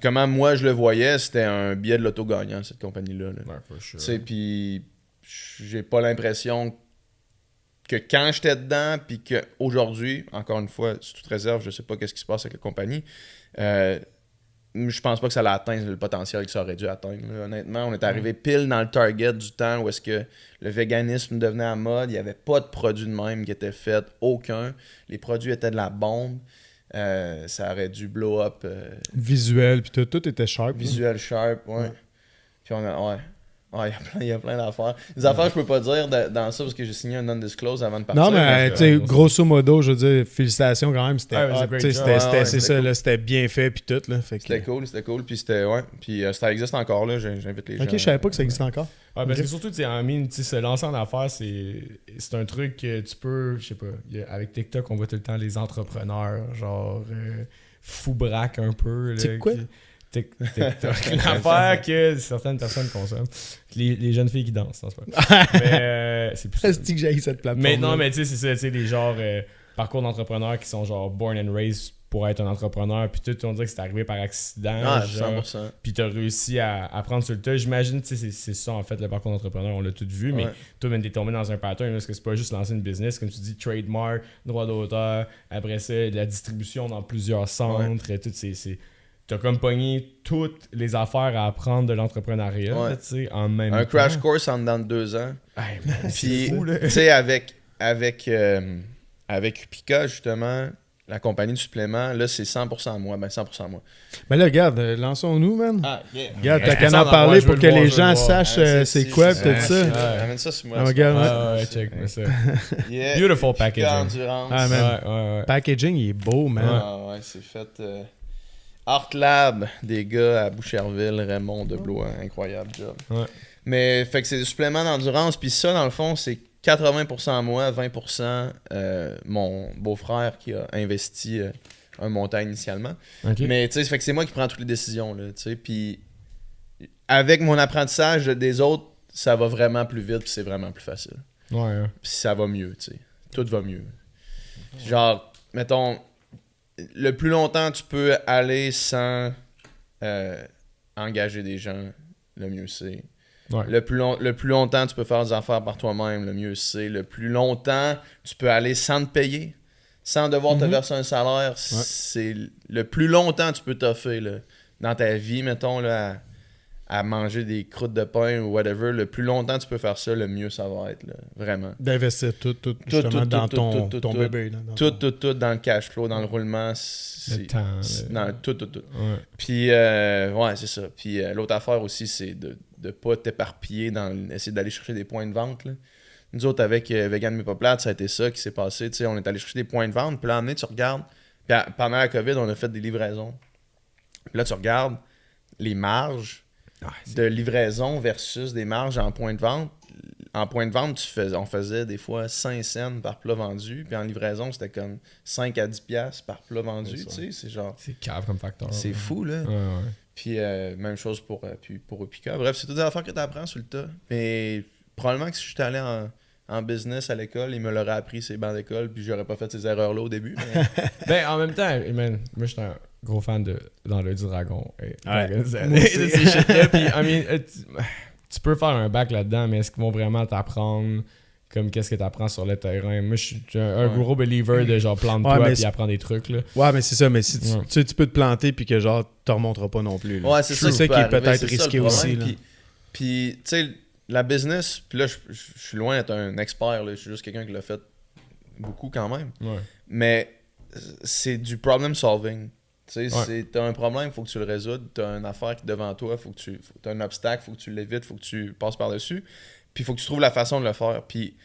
comment moi je le voyais, c'était un billet de l'auto gagnant cette compagnie-là. Là.
Ouais, for sure.
Tu sais, puis j'ai pas l'impression que quand j'étais dedans, puis qu'aujourd'hui, encore une fois, sous toute réserve, je sais pas qu'est-ce qui se passe avec la compagnie, je pense pas que ça a atteint le potentiel que ça aurait dû atteindre. Là. Honnêtement, on est arrivé pile dans le target du temps où est-ce que le véganisme devenait à mode. Il n'y avait pas de produit de même qui était fait, aucun. Les produits étaient de la bombe. Ça aurait dû blow up.
Visuel, puis tout était sharp.
Visuel sharp, ouais.
Ouais.
Puis on a, ouais. Ouais, il y a plein d'affaires. Des affaires que je peux pas dire dans ça parce que j'ai signé un non-disclose avant de partir.
Non, mais
que-
tu sais,
ouais,
grosso modo, je veux dire, félicitations quand même. C'était
Ouais, c'est
hot,
great
tu sais,
job.
c'était-
Ouais,
c'est
c'était
ça,
cool.
là, c'était bien fait, puis tout. Là, fait que...
C'était cool. Puis c'était, ouais. Puis ça existe encore, là. J'invite les gens.
Ok, je savais pas que ça existait encore.
Ouais, parce
Ok.
que surtout, tu sais, en mine, tu sais, se lancer en affaires, c'est un truc que tu peux, je sais pas, avec TikTok, on voit tout le temps les entrepreneurs, genre, fou braque un peu. Là,
C'est quoi?
TikTok. Une affaire que certaines personnes consomment. Les jeunes filles qui dansent, c'est pas. Mais c'est plus ça.
C'est que j'ai cette plateforme.
Mais non, mais tu sais, c'est ça, tu sais, les genres parcours d'entrepreneurs qui sont genre born and raised pour être un entrepreneur, puis tout, on dirait que c'est arrivé par accident.
Ah,
genre,
100%.
puis t'as réussi à prendre sur le tas. J'imagine, tu sais, c'est ça en fait, le parcours d'entrepreneur, on l'a tout vu, mais toi, même t'es tombé dans un pattern, parce que c'est pas juste lancer une business, comme tu dis, trademark, droit d'auteur, après ça, de la distribution dans plusieurs centres, et tout, t'as comme pogné toutes les affaires à apprendre de l'entrepreneuriat,
Ouais.
tu sais, en même temps.
Un crash course en dedans de 2 ans.
Hey, man, c'est
Puis,
fou, là.
tu sais, avec Upica, justement, la compagnie de suppléments, là, c'est 100% à moi. Ben, 100% à moi.
Mais là, regarde, lançons-nous, man.
Ah, yeah.
Regarde, t'as
Ouais,
qu'à
ça,
en
on
parler
en voit,
pour
je
que
veux le
les
voir, je veux
gens
le voir.
sachent c'est quoi, pis tout ça.
Ouais.
Amène ça sur moi.
Ah,
c'est
regarde,
pas-
Ouais, check, mais ça.
Yeah.
Beautiful
Upica
packaging.
Endurance.
Ah, man.
Ouais.
Packaging, il est beau, man.
Ah, ouais, c'est fait. Art Lab, des gars à Boucherville, Raymond de Blois, incroyable job.
Ouais.
Mais fait que c'est des suppléments d'endurance, puis ça, dans le fond, c'est 80% à moi, 20% mon beau-frère qui a investi un montant initialement.
Ok.
Mais tu sais, fait que c'est moi qui prends toutes les décisions, là, tu sais, puis avec mon apprentissage des autres, ça va vraiment plus vite, puis c'est vraiment plus facile.
Ouais.
Puis ça va mieux, tu sais. Tout va mieux. Genre, mettons, le plus longtemps tu peux aller sans engager des gens, le mieux c'est.
Ouais.
Le plus longtemps tu peux faire des affaires par toi-même, le mieux c'est. Le plus longtemps tu peux aller sans te payer, sans devoir te verser un salaire. C'est le plus longtemps tu peux t'offrir là, dans ta vie, mettons, là, à manger des croûtes de pain ou whatever. Le plus longtemps tu peux faire ça, le mieux ça va être. Là, vraiment.
D'investir tout justement dans ton
tout.
bébé. Là, dans
Tout dans le cash flow, dans le roulement.
Le temps.
Dans tout.
Ouais.
Puis, ouais, c'est ça. Puis, l'autre affaire aussi, c'est de ne pas t'éparpiller essayer d'aller chercher des points de vente. Là. Nous autres, avec Vegan Mais Pas Plate, ça a été ça qui s'est passé. T'sais, on est allé chercher des points de vente. Puis là, tu regardes. Puis, pendant la COVID, on a fait des livraisons. Puis là, tu regardes les marges de livraison versus des marges en point de vente. En point de vente, on faisait des fois 5 cents par plat vendu. Puis en livraison, c'était comme 5 à 10 piastres par plat vendu. Tu sais, c'est genre...
C'est cave comme facteur.
C'est fou, là.
Ouais.
Puis même chose pour Upica. Bref, c'est toutes des affaires que tu apprends sur le tas. Mais probablement que si j'étais allé en business à l'école, il me l'aurait appris ces bancs d'école, puis j'aurais pas fait ces erreurs-là au début. Mais...
Ben, en même temps, man, moi, j'étais un gros fan de Dans l'œil du dragon. Et
Ouais.
ces shit-là. Puis, I mean, tu peux faire un bac là-dedans, mais est-ce qu'ils vont vraiment t'apprendre comme qu'est-ce que tu apprends sur le terrain? Moi, je suis un gros believer de genre plante-toi
Ouais, mais
puis apprends des trucs. Là.
Ouais, mais c'est ça. Mais si tu,
Ouais.
tu sais, tu peux te planter puis que genre, tu remonteras pas non plus. Là.
Ouais, c'est ça.
ça qui
peut
est peut-être
arriver, c'est ça,
risqué
le
aussi.
problème.
Là.
Puis, tu sais, la business, puis là, je suis loin d'être un expert. Là, je suis juste quelqu'un qui l'a fait beaucoup quand même.
Ouais.
Mais c'est du problem solving. Tu sais,
Ouais.
t'as un problème, il faut que tu le résoudes. T'as une affaire qui est devant toi, t'as un obstacle, il faut que tu l'évites, il faut que tu passes par-dessus. Puis il faut que tu trouves la façon de le faire. Puis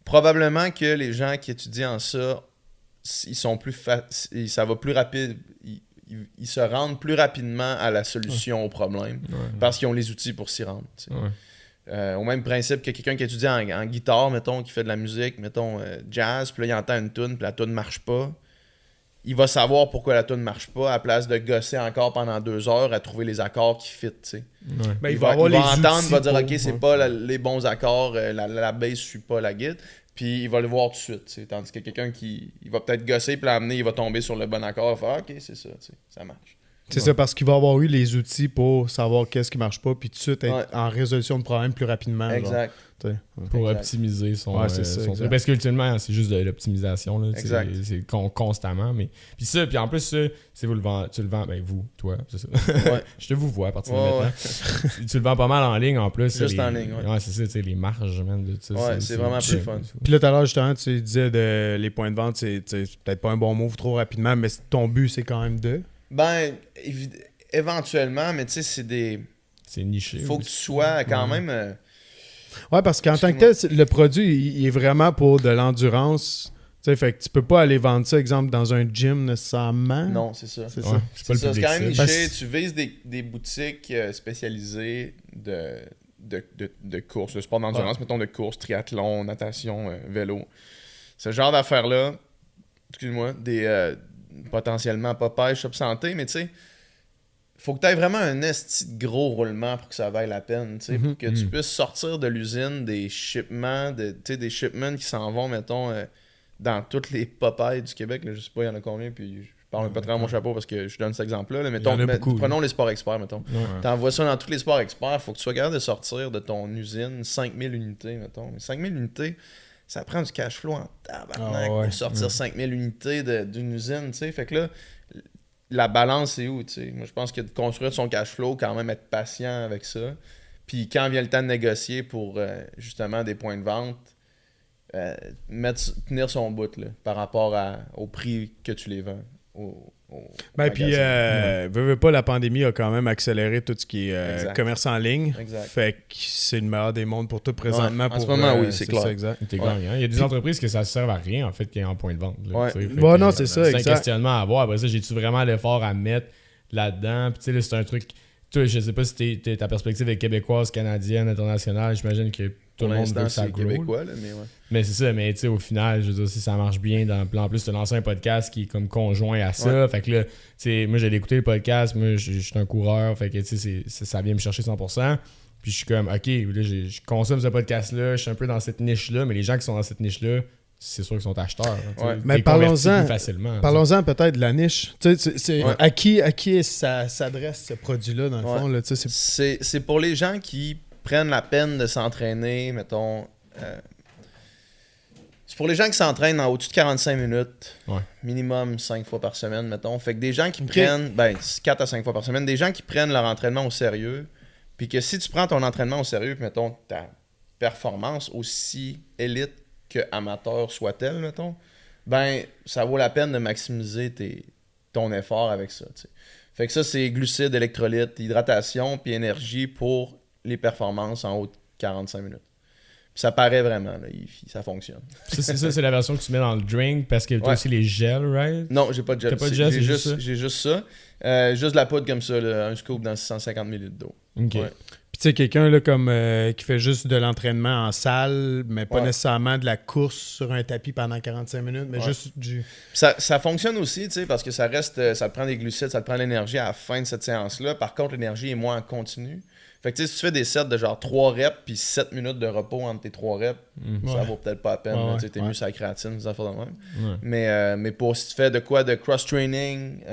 probablement que les gens qui étudient en ça, ils sont ça va plus rapide. Ils se rendent plus rapidement à la solution au problème parce qu'ils ont les outils pour s'y rendre. Tu sais.
Ouais.
Au même principe que quelqu'un qui étudie en guitare, mettons, qui fait de la musique, mettons jazz, puis là il entend une tune, puis la tune marche pas. Il va savoir pourquoi la tune marche pas, à place de gosser encore pendant 2 heures à trouver les accords qui fit, tu sais.
Ouais.
Ben,
il va
avoir les
entendre,
outils
il va dire
pour-
ok, c'est pas les bons accords, la bass suit pas la guitare, puis il va le voir tout de suite, tu sais. Tandis que quelqu'un qui il va peut-être gosser, puis l'amener, il va tomber sur le bon accord, il va faire ok, c'est ça, tu sais, ça marche.
C'est ça, parce qu'il va avoir eu les outils pour savoir qu'est-ce qui marche pas, puis tout de suite être
Ouais.
en résolution de problème plus rapidement. genre.
Exact.
Tu sais, ouais.
Pour
Exact.
optimiser son,
Ouais, c'est ça,
son
exact.
truc. Parce qu'ultimement, c'est juste de l'optimisation. Là,
Exact.
C'est constamment. Mais... Puis en plus, ça, c'est tu le vends, ben vous, toi, c'est ça.
Ouais.
Je te vous vois à partir de
Ouais,
maintenant. Tu le vends pas mal en ligne en plus.
Juste
les-
en ligne, ouais.
Ouais, c'est ça, tu sais, les marges, man, de ça.
Ouais, c'est vraiment plus fun.
Puis là, tout à l'heure, justement, tu disais les points de vente, c'est peut-être pas un bon move trop rapidement, mais ton but, c'est quand même de.
Ben, éventuellement, mais tu sais, c'est des...
C'est niché.
Faut que
aussi.
tu sois quand même...
Ouais, parce qu'en tant que tel, le produit, il est vraiment pour de l'endurance. Tu sais, fait que tu peux pas aller vendre ça, exemple, dans un gym nécessairement.
Non, c'est ça.
C'est
Ouais,
ça.
c'est pas le
C'est
public
quand même
cible.
niché.
Parce-
Tu vises des boutiques spécialisées de courses, de sport d'endurance, mettons de course, triathlon, natation, vélo. Ce genre d'affaires-là, excuse-moi, potentiellement Popeye, Shop Santé, mais tu sais, faut que tu aies vraiment un esti de gros roulement pour que ça vaille la peine, tu sais, pour que tu puisses sortir de l'usine des shipments, des shipments qui s'en vont, mettons, dans toutes les Popeyes du Québec, là, je sais pas, il y en a combien, puis je parle pas très à mon chapeau parce que je donne cet exemple-là, là, mettons,
beaucoup,
prenons les sports experts, mettons.
Ouais.
T'envoies ça dans tous les sports experts, faut que tu sois capable de sortir de ton usine 5000 unités, mettons. Mais 5000 unités, ça prend du cash flow en tabarnak pour sortir 5000 unités d'une usine, tu sais. Fait que là, la balance, c'est où, tu sais? Moi, je pense que de construire son cash flow, quand même être patient avec ça. Puis quand vient le temps de négocier pour, justement, des points de vente, tenir son bout, là, par rapport au prix que tu les vends.
Puis, veux pas, la pandémie a quand même accéléré tout ce qui est commerce en ligne.
Exact.
Fait que c'est le meilleur des mondes pour tout présentement.
En ce moment, oui, c'est clair.
Ça, exact.
T'es gagnant. Il y a des entreprises que ça ne sert à rien, en fait, qui est en point de vente. Là,
Ouais.
tu sais. Fait
Ouais,
que,
non, c'est ça,
C'est un
exact.
questionnement à avoir. Après ça, j'ai-tu vraiment l'effort à mettre là-dedans? Puis, tu sais, là, c'est un truc. Toi, je sais pas si ta perspective est québécoise, canadienne, internationale. J'imagine que tout le monde veut que ça
c'est
grow.
québécois, là, mais ouais.
Mais c'est ça, mais tu sais, au final, je veux dire, si ça marche bien, en plus, tu as lancé un podcast qui est comme conjoint à ça. Fait que là, tu sais, moi, j'ai écouté le podcast, moi, je suis un coureur, fait que tu sais, ça vient me chercher 100%. Puis je suis comme, ok, là, je consomme ce podcast-là, je suis un peu dans cette niche-là, mais les gens qui sont dans cette niche-là, c'est sûr qu'ils sont acheteurs. Tu sais.
Ouais.
Mais
T'es converti
parlons-en.
plus facilement.
Parlons-en peut-être de la niche. Tu sais, c'est
Ouais.
à qui ça s'adresse ce produit-là, dans le fond? Là, tu sais,
C'est pour les gens qui prennent la peine de s'entraîner, mettons. C'est pour les gens qui s'entraînent en au-dessus de 45 minutes, minimum 5 fois par semaine, mettons. Fait que des gens qui prennent, 4 à 5 fois par semaine, des gens qui prennent leur entraînement au sérieux, puis que si tu prends ton entraînement au sérieux, puis mettons ta performance aussi élite que amateur soit-elle, mettons, ça vaut la peine de maximiser ton effort avec ça, tu sais. Fait que ça, c'est glucides, électrolytes, hydratation, puis énergie pour les performances en haut de 45 minutes. Puis ça paraît vraiment, là, ça fonctionne.
C'est la version que tu mets dans le drink parce que tu as aussi les gels, right?
Non, j'ai pas de gel.
T'as pas de gel,
j'ai juste ça. Juste de la poudre comme ça, là, un scoop dans 650 ml d'eau.
Ok.
Ouais.
Puis tu sais, quelqu'un là, comme qui fait juste de l'entraînement en salle, mais pas nécessairement de la course sur un tapis pendant 45 minutes, mais juste du...
Ça fonctionne aussi, tu sais, parce que ça te prend des glucides, ça te prend de l'énergie à la fin de cette séance-là. Par contre, l'énergie est moins en continu. Fait que tu sais, si tu fais des sets de genre 3 reps puis 7 minutes de repos entre tes 3 reps, ça vaut peut-être pas la peine. Tu sais, t'es mieux sur la créatine, des affaires de même. Mais pour si tu fais de quoi de cross-training,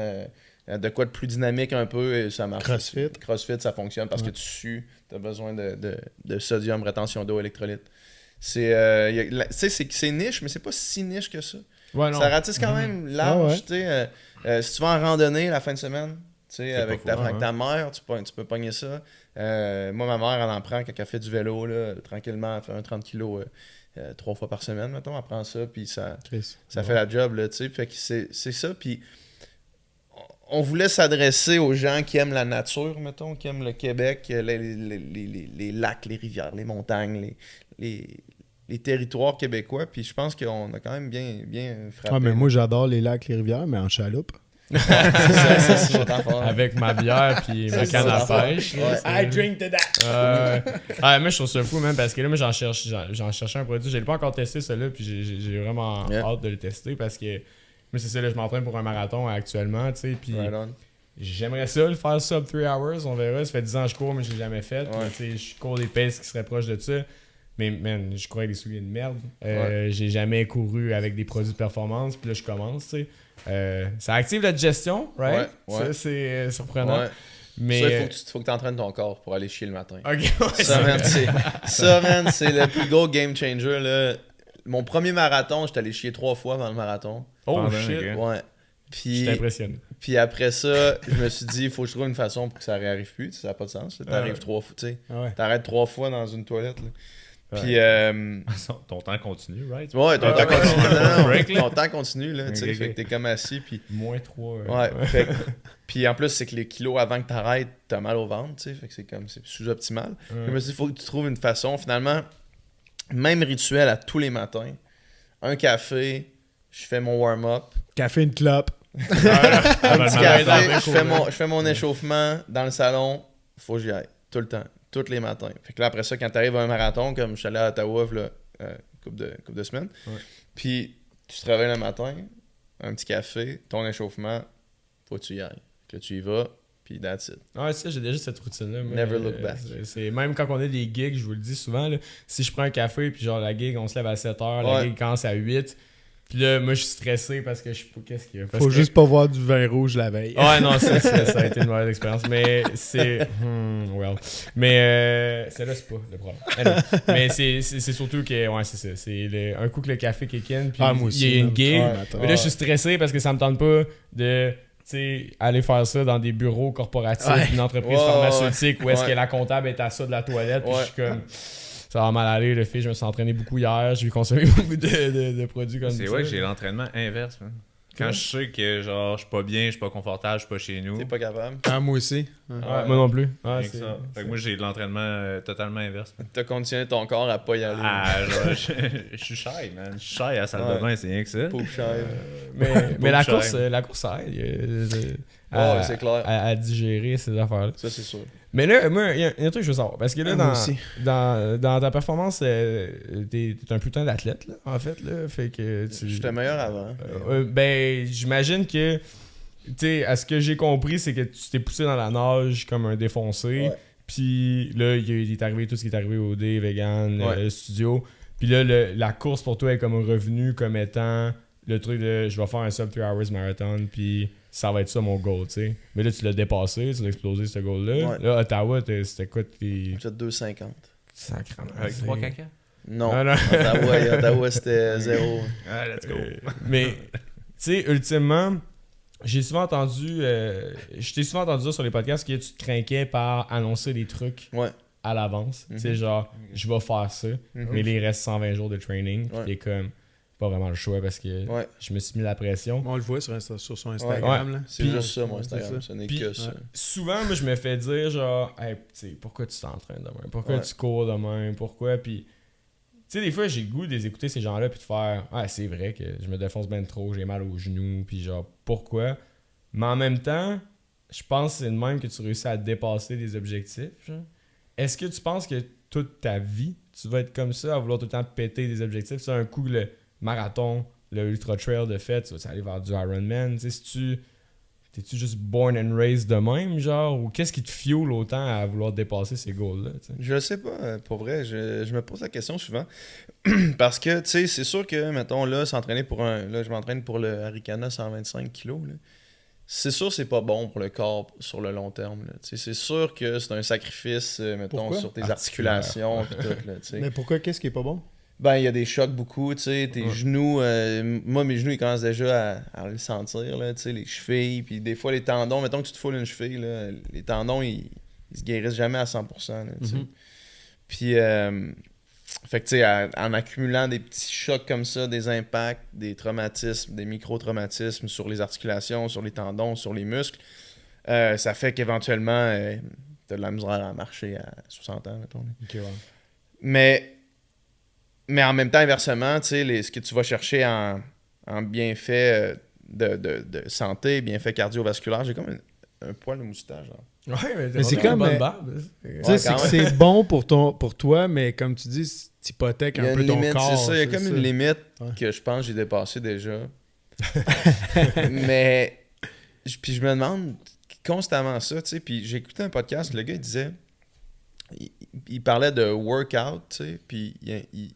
de quoi de plus dynamique un peu, ça marche. CrossFit, ça fonctionne parce que tu sues, t'as besoin de sodium, rétention d'eau, électrolyte. C'est niche, mais c'est pas si niche que ça.
Ouais, non.
Ça ratisse quand même large. Tu sais, si tu vas en randonnée la fin de semaine, tu sais, avec ta mère, tu peux pogner ça. Moi, ma mère, elle en prend quand elle fait du vélo, là, tranquillement, elle fait un 30 kg 3 fois par semaine, mettons, elle prend ça, puis ça fait la job, là, tu sais. Fait que c'est ça, puis on voulait s'adresser aux gens qui aiment la nature, mettons, qui aiment le Québec, les lacs, les rivières, les montagnes, les territoires québécois, puis je pense qu'on a quand même bien frappé.
Ah, mais moi, j'adore les lacs, les rivières, mais en chaloupe.
c'est votre affaire.
Avec ma bière puis ma canne à pêche.
I drink to that.
Moi, je trouve ça fou, même, parce que là, moi, j'en cherchais un produit. Je l'ai pas encore testé, celui-là, puis j'ai vraiment hâte de le tester parce que moi, c'est ça, là, je m'entraîne pour un marathon actuellement, tu sais, puis j'aimerais ça, le faire sub 3 hours, on verra. Ça fait 10 ans que je cours, mais je l'ai jamais fait. Mais, tu sais, je cours des paces qui seraient proches de ça. Mais, man, je cours avec des souliers de merde. J'ai jamais couru avec des produits de performance, puis là, je commence, tu sais. Ça active la digestion, right? Ça, c'est surprenant.
Ouais.
Mais
ça, faut que tu entraînes ton corps pour aller chier le matin.
Ok,
ça, man, c'est le plus gros game changer. Là. Mon premier marathon, j'étais allé chier 3 fois avant le marathon.
Oh shit!
Ouais. Puis,
j'étais impressionné.
Puis après ça, je me suis dit, il faut que je trouve une façon pour que ça réarrive plus. Ça n'a pas de sens. T'arrives 3 fois, tu sais. T'arrêtes 3 fois dans une toilette. Là. Puis,
ton temps continue, right?
Ouais, ton temps continue. Ton temps continue, là. Tu sais, fait que t'es comme assis. Puis...
Moins 3.
Puis en plus, c'est que les kilos avant que t'arrêtes, t'as mal au ventre, tu sais. Fait que c'est sous-optimal. Je me suis dit, il faut que tu trouves une façon. Finalement, même rituel à tous les matins. Un café, je fais mon warm-up.
Café, une clope.
Un petit café, je fais mon échauffement dans le salon. Faut que j'y aille. Tout le temps. Tous les matins. Fait que là, après ça, quand t'arrives à un marathon, comme je suis allé à Ottawa, là, couple de semaines, puis tu te réveilles le matin, un petit café, ton échauffement, faut que tu y ailles. Que tu y vas, puis that's it.
Ouais, ça, j'ai déjà cette routine-là. moi.
Never look back.
Même quand on a des gigs, je vous le dis souvent, là, si je prends un café, puis genre la gig, on se lève à 7h, la
Ouais.
gig commence à 8, puis là, moi, je suis stressé parce que je sais pas qu'est-ce qu'il y a. Parce
Faut
que-
juste pas voir du vin rouge la veille.
Ouais, non, ça a été une mauvaise expérience. Mais c'est. Well. Mais celle-là, c'est pas le problème. Anyway. Mais c'est surtout que. Ouais, c'est ça. C'est un coup que le café kick in, puis
Ah, moi aussi,
il y a une
man.
gig.
Ouais, attends.
Mais là, je suis stressé parce que ça me tente pas de. Tu sais, aller faire ça dans des bureaux corporatifs,
Ouais.
une entreprise
Ouais,
pharmaceutique où est-ce
ouais.
que la comptable est à ça de la toilette. Puis
Ouais.
je suis comme. Ça va mal aller, le fait. Je me suis entraîné beaucoup hier. J'ai consommé beaucoup de produits comme ça.
C'est vrai que j'ai l'entraînement inverse, man. Quand je sais que genre je suis pas bien, je suis pas confortable, je suis pas chez nous.
T'es pas capable.
Ah, moi aussi. Ouais.
Ouais, moi non plus. Ouais,
Rien que
c'est-
ça. Fait que moi j'ai de l'entraînement totalement inverse. man.
T'as conditionné ton corps à pas y aller.
Ah, genre, je suis shy, man. Je suis shy à la salle de
Ouais.
bain, c'est rien que ça.
Pauvre cher.
Mais la
Beau
course,
chien.
la course ça aide
Ouais, c'est clair.
à digérer ces affaires-là.
Ça, c'est sûr.
Mais là, moi, il y a un truc que je veux savoir. Parce que là,
Moi aussi.
dans ta performance, t'es un putain d'athlète, là, en fait. Là, fait que
J'étais meilleur avant.
ben, j'imagine que, tu sais, à ce que j'ai compris, c'est que tu t'es poussé dans la nage comme un défoncé.
Ouais.
Puis là, il est arrivé tout ce qui est arrivé au D, Vegan,
Ouais.
le studio. Puis là, la course pour toi est comme revenu comme étant le truc de je vais faire un sub 3 hours marathon, puis ça va être ça mon goal, tu sais. Mais là, tu l'as dépassé, tu l'as explosé ce goal-là.
Ouais.
Là, Ottawa, c'était quoi tes.
J'ai fait 2,50.
Sacrement.
Avec
c'est-
3 caca.
Non.
Ah, non.
Ottawa, c'était 0.
Ah, let's go.
Mais, tu sais, ultimement, j'ai souvent entendu. Je t'ai souvent entendu dire sur les podcasts que tu te craquais par annoncer des trucs
Ouais.
à l'avance. Tu sais,
Mhm.
genre, je vais faire ça,
Mhm.
mais là, il reste 120 jours de training. Puis
Ouais.
t'es comme, pas vraiment le choix parce que
Ouais.
je me suis mis la pression.
On le voit sur son Instagram.
Ouais.
Là.
C'est
Puis-
juste ça, mon
c'est
Instagram.
ça.
Ce n'est
Puis-
que ça.
ouais.
Souvent, moi, je me fais dire, genre, hey, tu sais, pourquoi tu t'entraînes demain? Pourquoi
Ouais.
tu cours demain? Pourquoi? Puis, tu sais, des fois, j'ai le goût d'écouter ces gens-là puis de faire, ah, c'est vrai que je me défonce bien trop, j'ai mal aux genoux, puis genre, pourquoi? Mais en même temps, je pense que c'est de même que tu réussis à dépasser des objectifs. Genre. Est-ce que tu penses que toute ta vie, tu vas être comme ça, à vouloir tout le temps péter des objectifs? C'est un coup, le marathon, le ultra trail de fait, tu vas aller vers du Ironman. Tu sais, si t'es-tu juste born and raised de même, genre, ou qu'est-ce qui te fuel autant à vouloir dépasser ces goals-là? Tu sais?
Je sais pas, pour vrai, je me pose la question souvent. Parce que, tu sais, c'est sûr que, mettons, là, s'entraîner pour là, je m'entraîne pour le Arikana 125 kg, là. C'est sûr que c'est pas bon pour le corps sur le long terme, là. Tu sais, c'est sûr que c'est un sacrifice, mettons,
Pourquoi?
sur tes
Articulaire.
articulations pis tout, là, tu sais.
Mais pourquoi? Qu'est-ce qui est pas bon?
Ben, il y a des chocs beaucoup, tu sais, tes
Ouais.
genoux, moi, mes genoux, ils commencent déjà à le sentir, là, tu sais, les chevilles, puis des fois, les tendons, mettons que tu te foules une cheville, là, les tendons, ils se guérissent jamais à 100%, là, tu sais.
Mhm.
Puis, fait que, tu sais, en accumulant des petits chocs comme ça, des impacts, des traumatismes, des micro-traumatismes sur les articulations, sur les tendons, sur les muscles, ça fait qu'éventuellement, t'as de la misère à marcher à 60 ans, mettons, là.
Ok, ouais.
Mais en même temps, inversement, tu sais, ce que tu vas chercher en bienfaits de santé, bienfaits cardiovasculaires, j'ai comme un poil de moustache. Genre.
Ouais,
Mais c'est
vraiment
comme,
une bonne
mais-
barbe.
Tu
Ouais,
sais, c'est
quand
que c'est bon pour toi, mais comme tu dis, t'hypothèques
Il y a
un peu
une
ton
limite,
corps.
c'est ça. Il y a comme une limite
Ouais.
que je pense que j'ai dépassée déjà. Mais, puis je me demande constamment ça, tu sais. Puis j'ai écouté un podcast, le gars, il disait, il parlait de workout, tu sais, puis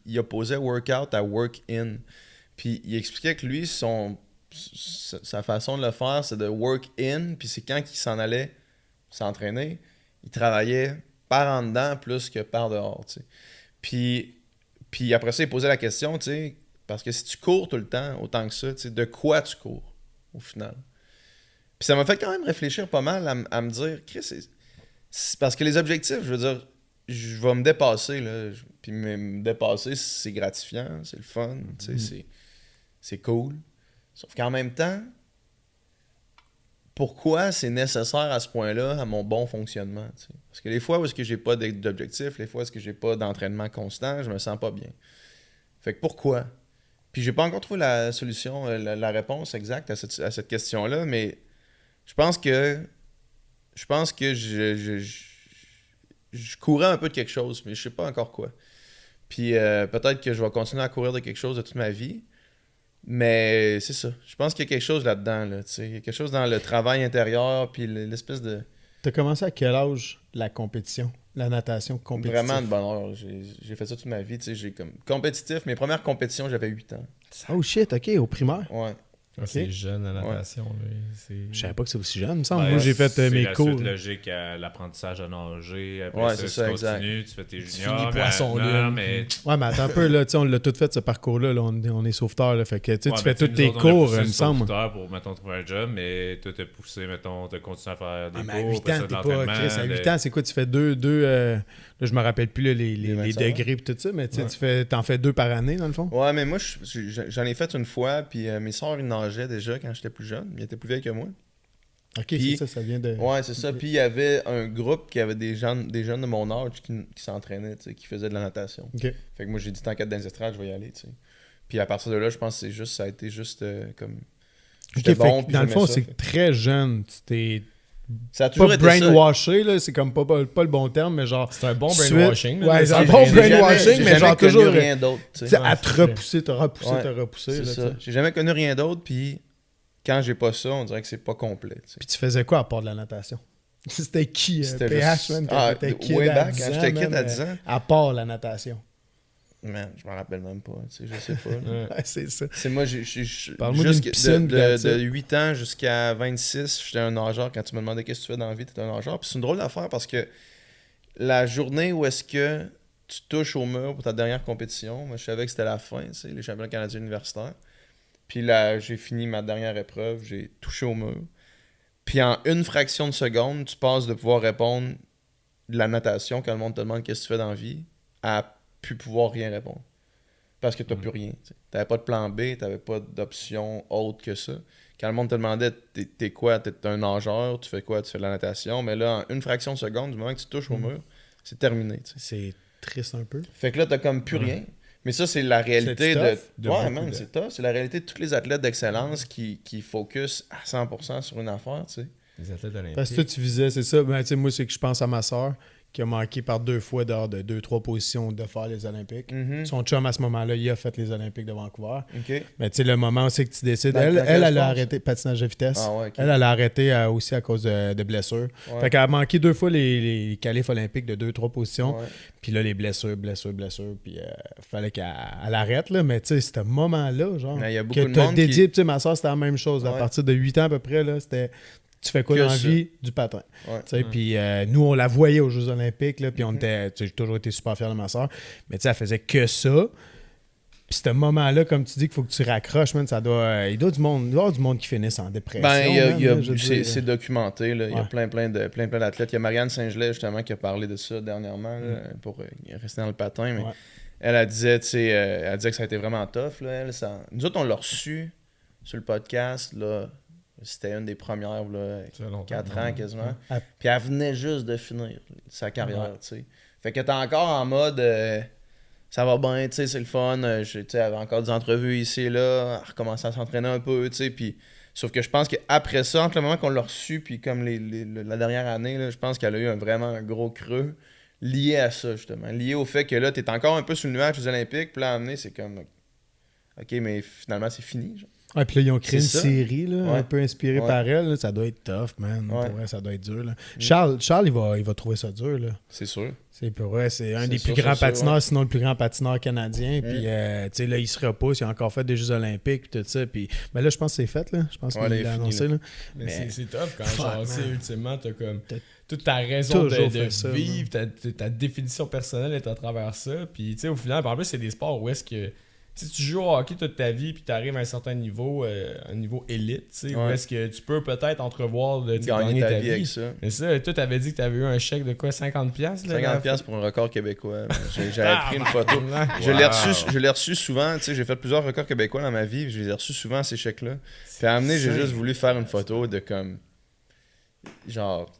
il opposait workout à work-in. Puis il expliquait que lui, sa façon de le faire, c'est de work-in, puis c'est quand il s'en allait s'entraîner, il travaillait par en dedans plus que par dehors, tu sais. Puis après ça, il posait la question, tu sais, parce que si tu cours tout le temps, autant que ça, tu sais, de quoi tu cours, au final? Puis ça m'a fait quand même réfléchir pas mal à me dire, Chris, c'est parce que les objectifs, je veux dire, je vais me dépasser, là. Puis me dépasser, c'est gratifiant, c'est le fun, tu sais, c'est cool. Sauf qu'en même temps, pourquoi c'est nécessaire à ce point-là à mon bon fonctionnement, tu sais? Parce que les fois où est-ce que j'ai pas d'objectif, les fois où est-ce que j'ai pas d'entraînement constant, je me sens pas bien. Fait que pourquoi? Puis j'ai pas encore trouvé la solution, la réponse exacte à cette question-là, mais je pense que je courais un peu de quelque chose, mais je sais pas encore quoi. Puis peut-être que je vais continuer à courir de quelque chose de toute ma vie, Mais c'est ça. Je pense qu'il y a quelque chose là-dedans. Là, il y a quelque chose dans le travail intérieur, puis l'espèce de...
T'as commencé à quel âge la compétition? La natation compétitive?
Vraiment de bonheur. J'ai fait ça toute ma vie. J'ai comme compétitif. Mes premières compétitions, j'avais 8 ans.
Oh shit, ok, au primaire.
Ouais.
C'est jeune la natation. Là.
Je savais pas que c'est aussi jeune, il me semble.
Ouais,
Moi, j'ai fait mes
C'est
cours.
la suite logique à l'apprentissage à nager. Après
Ouais,
ça,
c'est ça,
tu continues, tu fais tes juniors.
finis
mais-
poisson
non,
lune.
mais...
Ouais, mais attends un peu, là, tu sais, on l'a tout fait ce parcours-là. Là, on est sauveteur, là. Fait que tu
Ouais,
fais
mais
tous
nous
tes
autres, on a
cours,
poussé
il me
le
semble.
sauveteur pour, mettons, trouver un job, mais toi, t'as poussé, mettons, t'as continué à faire des
Ah, mais à
cours,
8
après
ans,
ça, de
t'es pas.
l'entraînement,
Chris, à 8
de-
ans, c'est quoi? Tu fais deux là, je me rappelle plus là, les
25
degrés et tout ça, mais tu sais,
Ouais.
t'en fais 2 par année, dans le fond?
Ouais, mais moi, j'en ai fait une fois, puis mes soeurs, ils nageaient déjà quand j'étais plus jeune. Ils étaient plus vieilles que moi.
Ok,
Puis-
c'est ça vient de.
Ouais, c'est ça. Puis il y avait un groupe qui avait des jeunes de mon âge qui s'entraînaient, tu sais, qui faisaient de la natation.
Ok.
Fait que moi, j'ai dit, tant qu'à être dans les estrades, je vais y aller, tu sais. Puis à partir de là, je pense que ça a été juste comme...
Ok,
J'étais
fait
bon,
que
puis
dans le
j'aimais
fond,
ça.
c'est très jeune. Tu t'es
Ça a toujours
pas
été ça.
brainwashé, là, c'est comme pas le bon terme, mais genre.
C'est un bon
Suite-
brainwashing. là,
Ouais,
de
c'est un
s'entraîner.
bon
J'ai jamais-
brainwashing,
j'ai
mais
jamais
genre
connu
toujours.
rien d'autre, tu
Tu
sais.
sais,
Ouais,
à
c'est
te
vrai.
repousser, te repousser,
Ouais,
te repousser.
C'est
là,
ça.
tu sais.
J'ai jamais connu rien d'autre, puis quand j'ai pas ça, on dirait que c'est pas complet, tu sais.
Puis tu faisais quoi à part de la natation? C'était qui,
C'était
PH,
juste-
man, quand
Ah,
t'étais kid
way
à
back,
10
quand
ans,
j'étais kid
man,
à 10 ans.
à part la natation.
Man, je m'en rappelle même pas, tu sais, je sais pas. là.
Ouais.
Ouais, c'est ça.
C'est moi,
Parle-moi d'une piscine,
de 8 ans jusqu'à 26, j'étais un nageur. Quand tu me demandais qu'est-ce que tu fais dans la vie, t'étais un nageur. Puis c'est une drôle d'affaire parce que la journée où est-ce que tu touches au mur pour ta dernière compétition, moi je savais que c'était la fin, tu sais, les championnats canadiens universitaires. Puis là, j'ai fini ma dernière épreuve, j'ai touché au mur. Puis en une fraction de seconde, tu passes de pouvoir répondre de la natation quand le monde te demande qu'est-ce que tu fais dans la vie à plus pouvoir rien répondre. Parce que tu n'as plus rien. Tu n'avais pas de plan B, tu n'avais pas d'option autre que ça. Quand le monde te demandait t'es quoi, t'es un nageur, tu fais quoi, tu fais de la natation, mais là, en une fraction de seconde, du moment que tu touches au mur, c'est terminé. Tu sais.
C'est triste un peu.
Fait que là, t'as comme plus rien. Mais ça, c'est la réalité
C'est
de.
tough,
de
Ouais,
beaucoup
man,
de-
c'est tough. C'est la réalité de tous les athlètes d'excellence qui focus à 100% sur une affaire, tu sais.
Les athlètes olympiques.
Parce que toi, tu visais, c'est ça. Ben, tu sais, moi, c'est que je pense à ma soeur qui a manqué par 2 fois dehors de 2-3 positions de faire les Olympiques.
Mhm.
Son chum, à ce moment-là, il a fait les Olympiques de Vancouver.
OK.
Mais tu sais, le moment où c'est que tu décides.
Dans
Elle,
quel
elle a
sport,
arrêté patinage de vitesse.
Ah ouais, OK.
Elle a arrêté aussi à cause de blessures.
Ouais.
Fait qu'elle a manqué 2 fois les qualifs olympiques de 2-3 positions.
Ouais.
Puis là, les blessures. Puis fallait qu'elle arrête, là. Mais tu sais, ce moment-là, genre,
Mais il y a beaucoup
que
de
t'as
monde
dédié, tu sais, ma soeur, c'était la même chose. À
Ouais.
partir de 8 ans à peu près, là, c'était... Tu fais quoi
Que
dans la
ça.
vie? Du patin.
Ouais.
Tu sais, puis nous, on la voyait aux Jeux olympiques, là, puis on était... tu sais, j'ai toujours été super fier de ma soeur. Mais tu sais, elle faisait que ça. Puis ce moment-là, comme tu dis, qu'il faut que tu raccroches, man, ça doit... il doit y avoir du monde qui finisse en dépression.
Ben,
man, je veux dire.
c'est documenté. Là. Il y a
Ouais.
plein d'athlètes. Il y a Marianne Saint-Gelais, justement, qui a parlé de ça dernièrement, là, pour rester dans le patin. Mais
Ouais.
elle disait, tu sais, elle disait que ça a été vraiment tough. Là, elle, Nous autres, on l'a reçu sur le podcast. Là. C'était une des premières, là,
Ça fait longtemps.
4 ans quasiment.
Ouais.
Puis elle venait juste de finir sa carrière,
Ouais.
tu sais. Fait que t'es encore en mode... ça va bien, tu sais, c'est le fun. Tu sais, elle avait encore des entrevues ici et là. Elle recommençait à s'entraîner un peu, tu sais. Puis, sauf que je pense qu'après ça, entre le moment qu'on l'a reçu, puis comme la dernière année, là, je pense qu'elle a eu vraiment un gros creux lié à ça, justement. Lié au fait que là, t'es encore un peu sur le nuage des Olympiques. Puis là, à amener, c'est comme... OK, mais finalement, c'est fini. Genre.
Ouais, puis là, ils ont créé une
C'est ça.
série, là,
Ouais.
un peu inspirée
Ouais.
par elle. Là. Ça doit être tough, man.
Ouais.
Pour vrai, ça doit être dur. Là. Charles, il va trouver ça dur. Là.
C'est sûr.
C'est pour vrai, c'est un
C'est
des
sûr,
plus grands
c'est sûr,
patineurs,
ouais.
sinon le plus grand patineur canadien. Puis, tu sais, là, il se repousse. Il a encore fait des Jeux olympiques, puis tout ça. Puis, ben là, je pense que c'est fait, là. Je pense
Ouais,
qu'il
là, il
l'a
est fini,
annoncé,
là.
là.
Mais
Mais-
c'est tough quand,
Fuck,
genre, tu sais,
man.
ultimement, t'as comme
T'as
toute ta raison
toujours
de
fait ça,
vivre, ta définition personnelle est à travers ça. Puis, tu sais, au final, en plus, c'est des sports où est-ce que si tu joues au hockey toute ta vie puis tu arrives à un niveau élite, tu sais, où
Ouais.
est-ce que tu peux peut-être entrevoir de
Gagner ta vie avec ça.
Mais ça, toi, t'avais dit que t'avais eu un chèque de quoi, 50$? là,
50$ pour un record québécois. J'avais pris une photo.
Tabarnak.
Je l'ai reçu souvent, tu sais, j'ai fait plusieurs records québécois dans ma vie, je les ai reçus souvent ces chèques-là. Puis à amener, j'ai juste voulu faire une photo de comme genre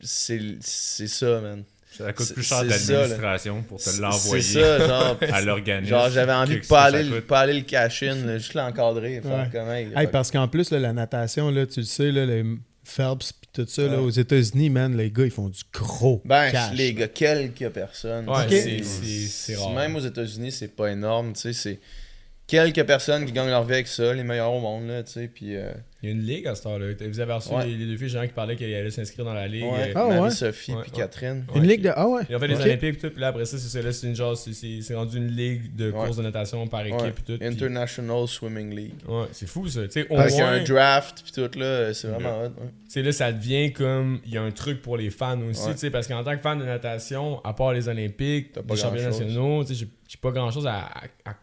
c'est ça, man.
Ça coûte plus
C'est
cher de
ça, là.
l'administration pour te l'envoyer
C'est ça, genre
à l'organisme.
genre j'avais envie
que
de
ça,
pas
ça
aller
coûte.
pas aller le cash-in, là, juste l'encadrer, faire
Ouais.
comment
Hey, parce qu'en plus, là, la natation, là, tu le sais, là, les Phelps puis tout ça, là,
Ouais.
aux États-Unis, man, les gars, ils font du gros
ben
cash.
les gars, quelques personnes.
Ouais,
Ok.
c'est rare.
Même aux États-Unis, c'est pas énorme, tu sais, quelques personnes qui gagnent leur vie avec ça, les meilleurs au monde, là, tu sais, puis...
Il y a une ligue à ce temps-là. Vous avez reçu
Ouais.
les deux filles gens qui parlaient qu'elles allaient s'inscrire dans la ligue.
Ouais,
Ah, ouais.
Marie-Sophie
Ouais,
puis
ouais.
Catherine.
Une ligue de. Ah ouais.
Ils ont fait les
Ok.
Olympiques et tout, puis là après ça, c'est ça, là, c'est une genre, c'est rendu une ligue de
Ouais.
course de natation par équipe
Ouais.
et tout. puis-
International Swimming League.
Ouais, c'est fou ça. Tu sais, au
Avec
moins,
un draft puis tout, là, c'est vraiment hot. Ouais.
tu sais, là, ça devient comme. Il y a un truc pour les fans aussi,
Ouais.
tu sais, parce qu'en tant que fan de natation, à part les Olympiques,
T'as pas
les championnats
grand-chose.
nationaux, tu sais, j'ai pas grand chose à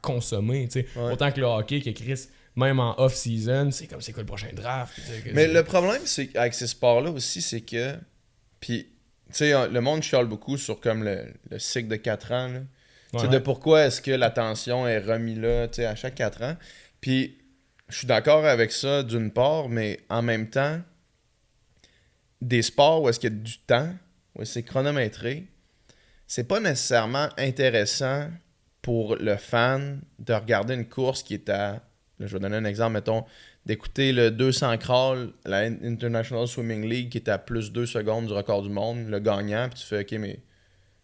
consommer, tu sais.
Ouais.
Autant que le hockey, que Chris, même en off-season, c'est comme c'est quoi le prochain draft. tu sais, que
Mais
c'est-
le problème, c'est avec ces sports-là aussi, c'est que. Puis, tu sais, le monde chiale beaucoup sur comme le cycle de 4 ans, là. Tu sais,
Ouais.
de pourquoi est-ce que l'attention est remise là, tu sais, à chaque 4 ans. Puis, je suis d'accord avec ça d'une part, mais en même temps, des sports où est-ce qu'il y a du temps, où c'est chronométré, c'est pas nécessairement intéressant pour le fan de regarder une course qui est à... Là, je vais donner un exemple, mettons, d'écouter le 200 crawl, la International Swimming League, qui est à plus 2 secondes du record du monde, le gagnant, puis tu fais, OK, mais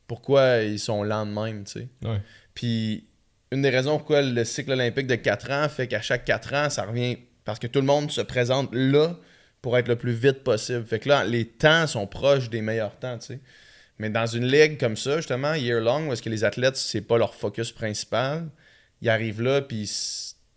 pourquoi ils sont lents de même, tu sais?
Ouais.
Puis, une des raisons pourquoi le cycle olympique de 4 ans fait qu'à chaque 4 ans, ça revient parce que tout le monde se présente là pour être le plus vite possible. Fait que là, les temps sont proches des meilleurs temps, tu sais. Mais dans une ligue comme ça, justement, year-long, où est-ce que les athlètes, c'est pas leur focus principal, ils arrivent là, puis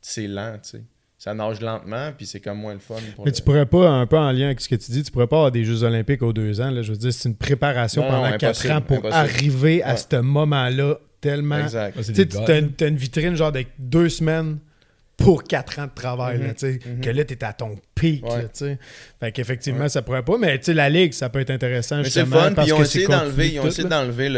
c'est lent, tu sais. Ça nage lentement, puis c'est comme moins le fun. Pour
Mais
le-
tu pourrais pas, un peu en lien avec ce que tu dis, tu pourrais pas avoir des Jeux Olympiques aux 2 ans. Là. Je veux dire, c'est une préparation
Non,
pendant
non,
4
impossible,
ans pour
impossible.
arriver à
Ouais.
ce moment-là tellement.
Exact.
Ouais, c'est
Tu sais,
des gars,
t'as une vitrine genre de 2 semaines pour 4 ans de travail, là, tu sais,
mhm.
que là, t'es à ton pic,
Ouais.
là, tu sais. Fait qu'effectivement, ça pourrait pas, mais tu sais, la Ligue, ça peut être intéressant,
Mais c'est le
justement,
fun, puis
parce
ils ont
que
essayé
c'est
d'enlever,
continu
ils ont
tout,
essayé
là.
d'enlever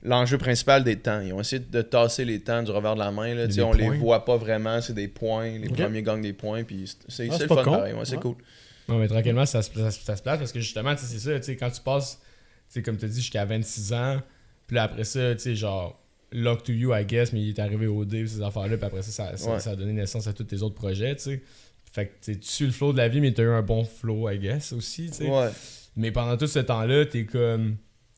l'enjeu principal des temps. Ils ont essayé de tasser les temps du revers de la main. Là. Tu sais,
Des
on les
points.
voit pas vraiment, c'est des points. Les
Ok.
premiers gagnent des points, puis c'est
c'est
le
pas
fun
con.
pareil. Ouais, c'est
Ouais.
cool.
Non, mais tranquillement, ça se place parce que justement, tu sais, c'est ça, tu sais, quand tu passes, tu sais, comme tu as dit, jusqu'à 26 ans, puis là, après ça, tu sais, genre, Lock to You, I guess, mais il est arrivé au D, ces affaires-là, puis après ça,
Ouais.
ça a donné naissance à tous tes autres projets, tu sais. Fait que tu sais, tu suis le flow de la vie, mais tu as eu un bon flow, I guess, aussi, tu sais.
Ouais.
Mais pendant tout ce temps-là, t'es comme,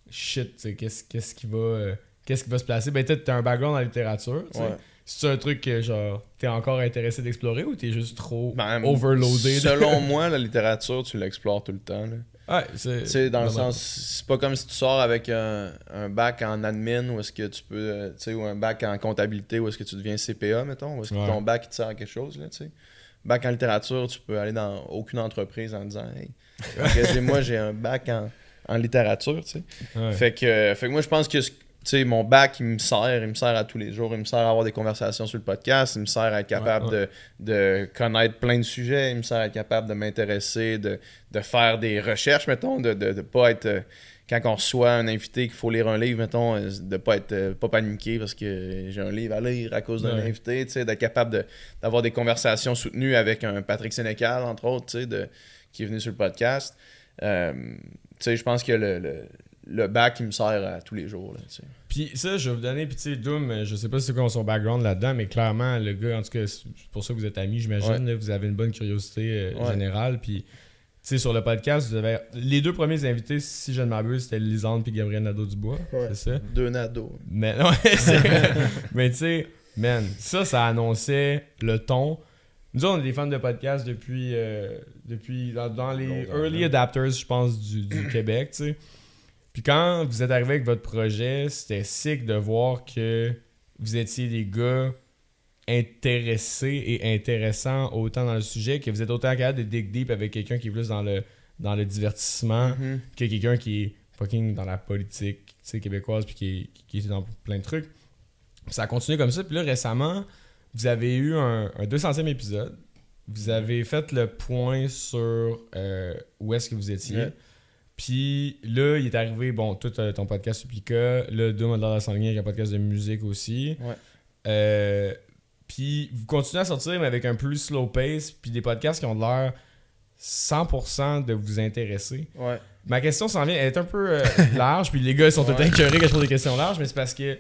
shit, tu sais, qu'est-ce qui va se placer? Ben, t'as un background en littérature, tu sais.
Ouais.
C'est un truc que, genre, t'es encore intéressé d'explorer ou t'es juste trop
Ben,
overloaded?
Selon moi, la littérature, tu l'explores tout le temps. Là.
Ouais, c'est...
Tu sais, dans le
non,
sens, c'est pas comme si tu sors avec un bac en admin ou est-ce que tu peux, tu sais, ou un bac en comptabilité ou est-ce que tu deviens CPA, mettons, ou est-ce que
Ouais.
ton bac il te sert à quelque chose, là, tu sais. Bac en littérature, tu peux aller dans aucune entreprise en disant, hey, regardez-moi, j'ai un bac en littérature, tu sais.
Ouais.
Fait que moi, je pense que tu sais, mon bac, il me sert à tous les jours. Il me sert à avoir des conversations sur le podcast. Il me sert à être capable
Ouais,
de connaître plein de sujets. Il me sert à être capable de m'intéresser, de faire des recherches, mettons, de pas être... quand on reçoit un invité qu'il faut lire un livre, mettons, de pas être pas paniquer parce que j'ai un livre à lire à cause d'un
Ouais.
invité, tu sais, d'être capable d'avoir des conversations soutenues avec un Patrick Sénécal, entre autres, tu sais, qui est venu sur le podcast. Tu sais, je pense que le bac, il me sert à tous les jours, là, tu sais.
Puis ça, je vais vous donner, puis tu sais, Doom, je sais pas c'est quoi son background là-dedans, mais clairement, le gars, en tout cas, c'est pour ça que vous êtes amis, j'imagine,
Ouais.
là, vous avez une bonne curiosité
Ouais.
générale, puis tu sais, sur le podcast, vous avez... Les deux premiers invités, si je ne m'abuse, c'était Lisande puis Gabriel Nadeau-Dubois,
Ouais.
c'est ça?
2 nados.
Mais, ouais, mais tu sais, man, ça annonçait le ton. Nous, on est des fans de podcast depuis dans les
Longtemps,
early
hein.
adapters, je pense, du Québec, tu sais. Puis quand vous êtes arrivé avec votre projet, c'était sick de voir que vous étiez des gars intéressés et intéressants autant dans le sujet, que vous êtes autant capable de dig deep avec quelqu'un qui est plus dans le divertissement
Mhm.
que quelqu'un qui est fucking dans la politique, tu sais, québécoise, puis qui est dans plein de trucs. Puis ça a continué comme ça. Puis là, récemment, vous avez eu un 200e épisode. Vous avez fait le point sur où est-ce que vous étiez.
Yeah.
Puis là, il est arrivé, bon, tout ton podcast Supplica, là, Doom a l'air de s'enligner avec un podcast de musique aussi.
Ouais.
Puis vous continuez à sortir, mais avec un plus slow pace, puis des podcasts qui ont l'air 100% de vous intéresser.
Ouais.
Ma question s'en vient, elle est un peu large, puis les gars ils sont tout
Ouais.
écœurés que je pose des questions larges, mais c'est parce que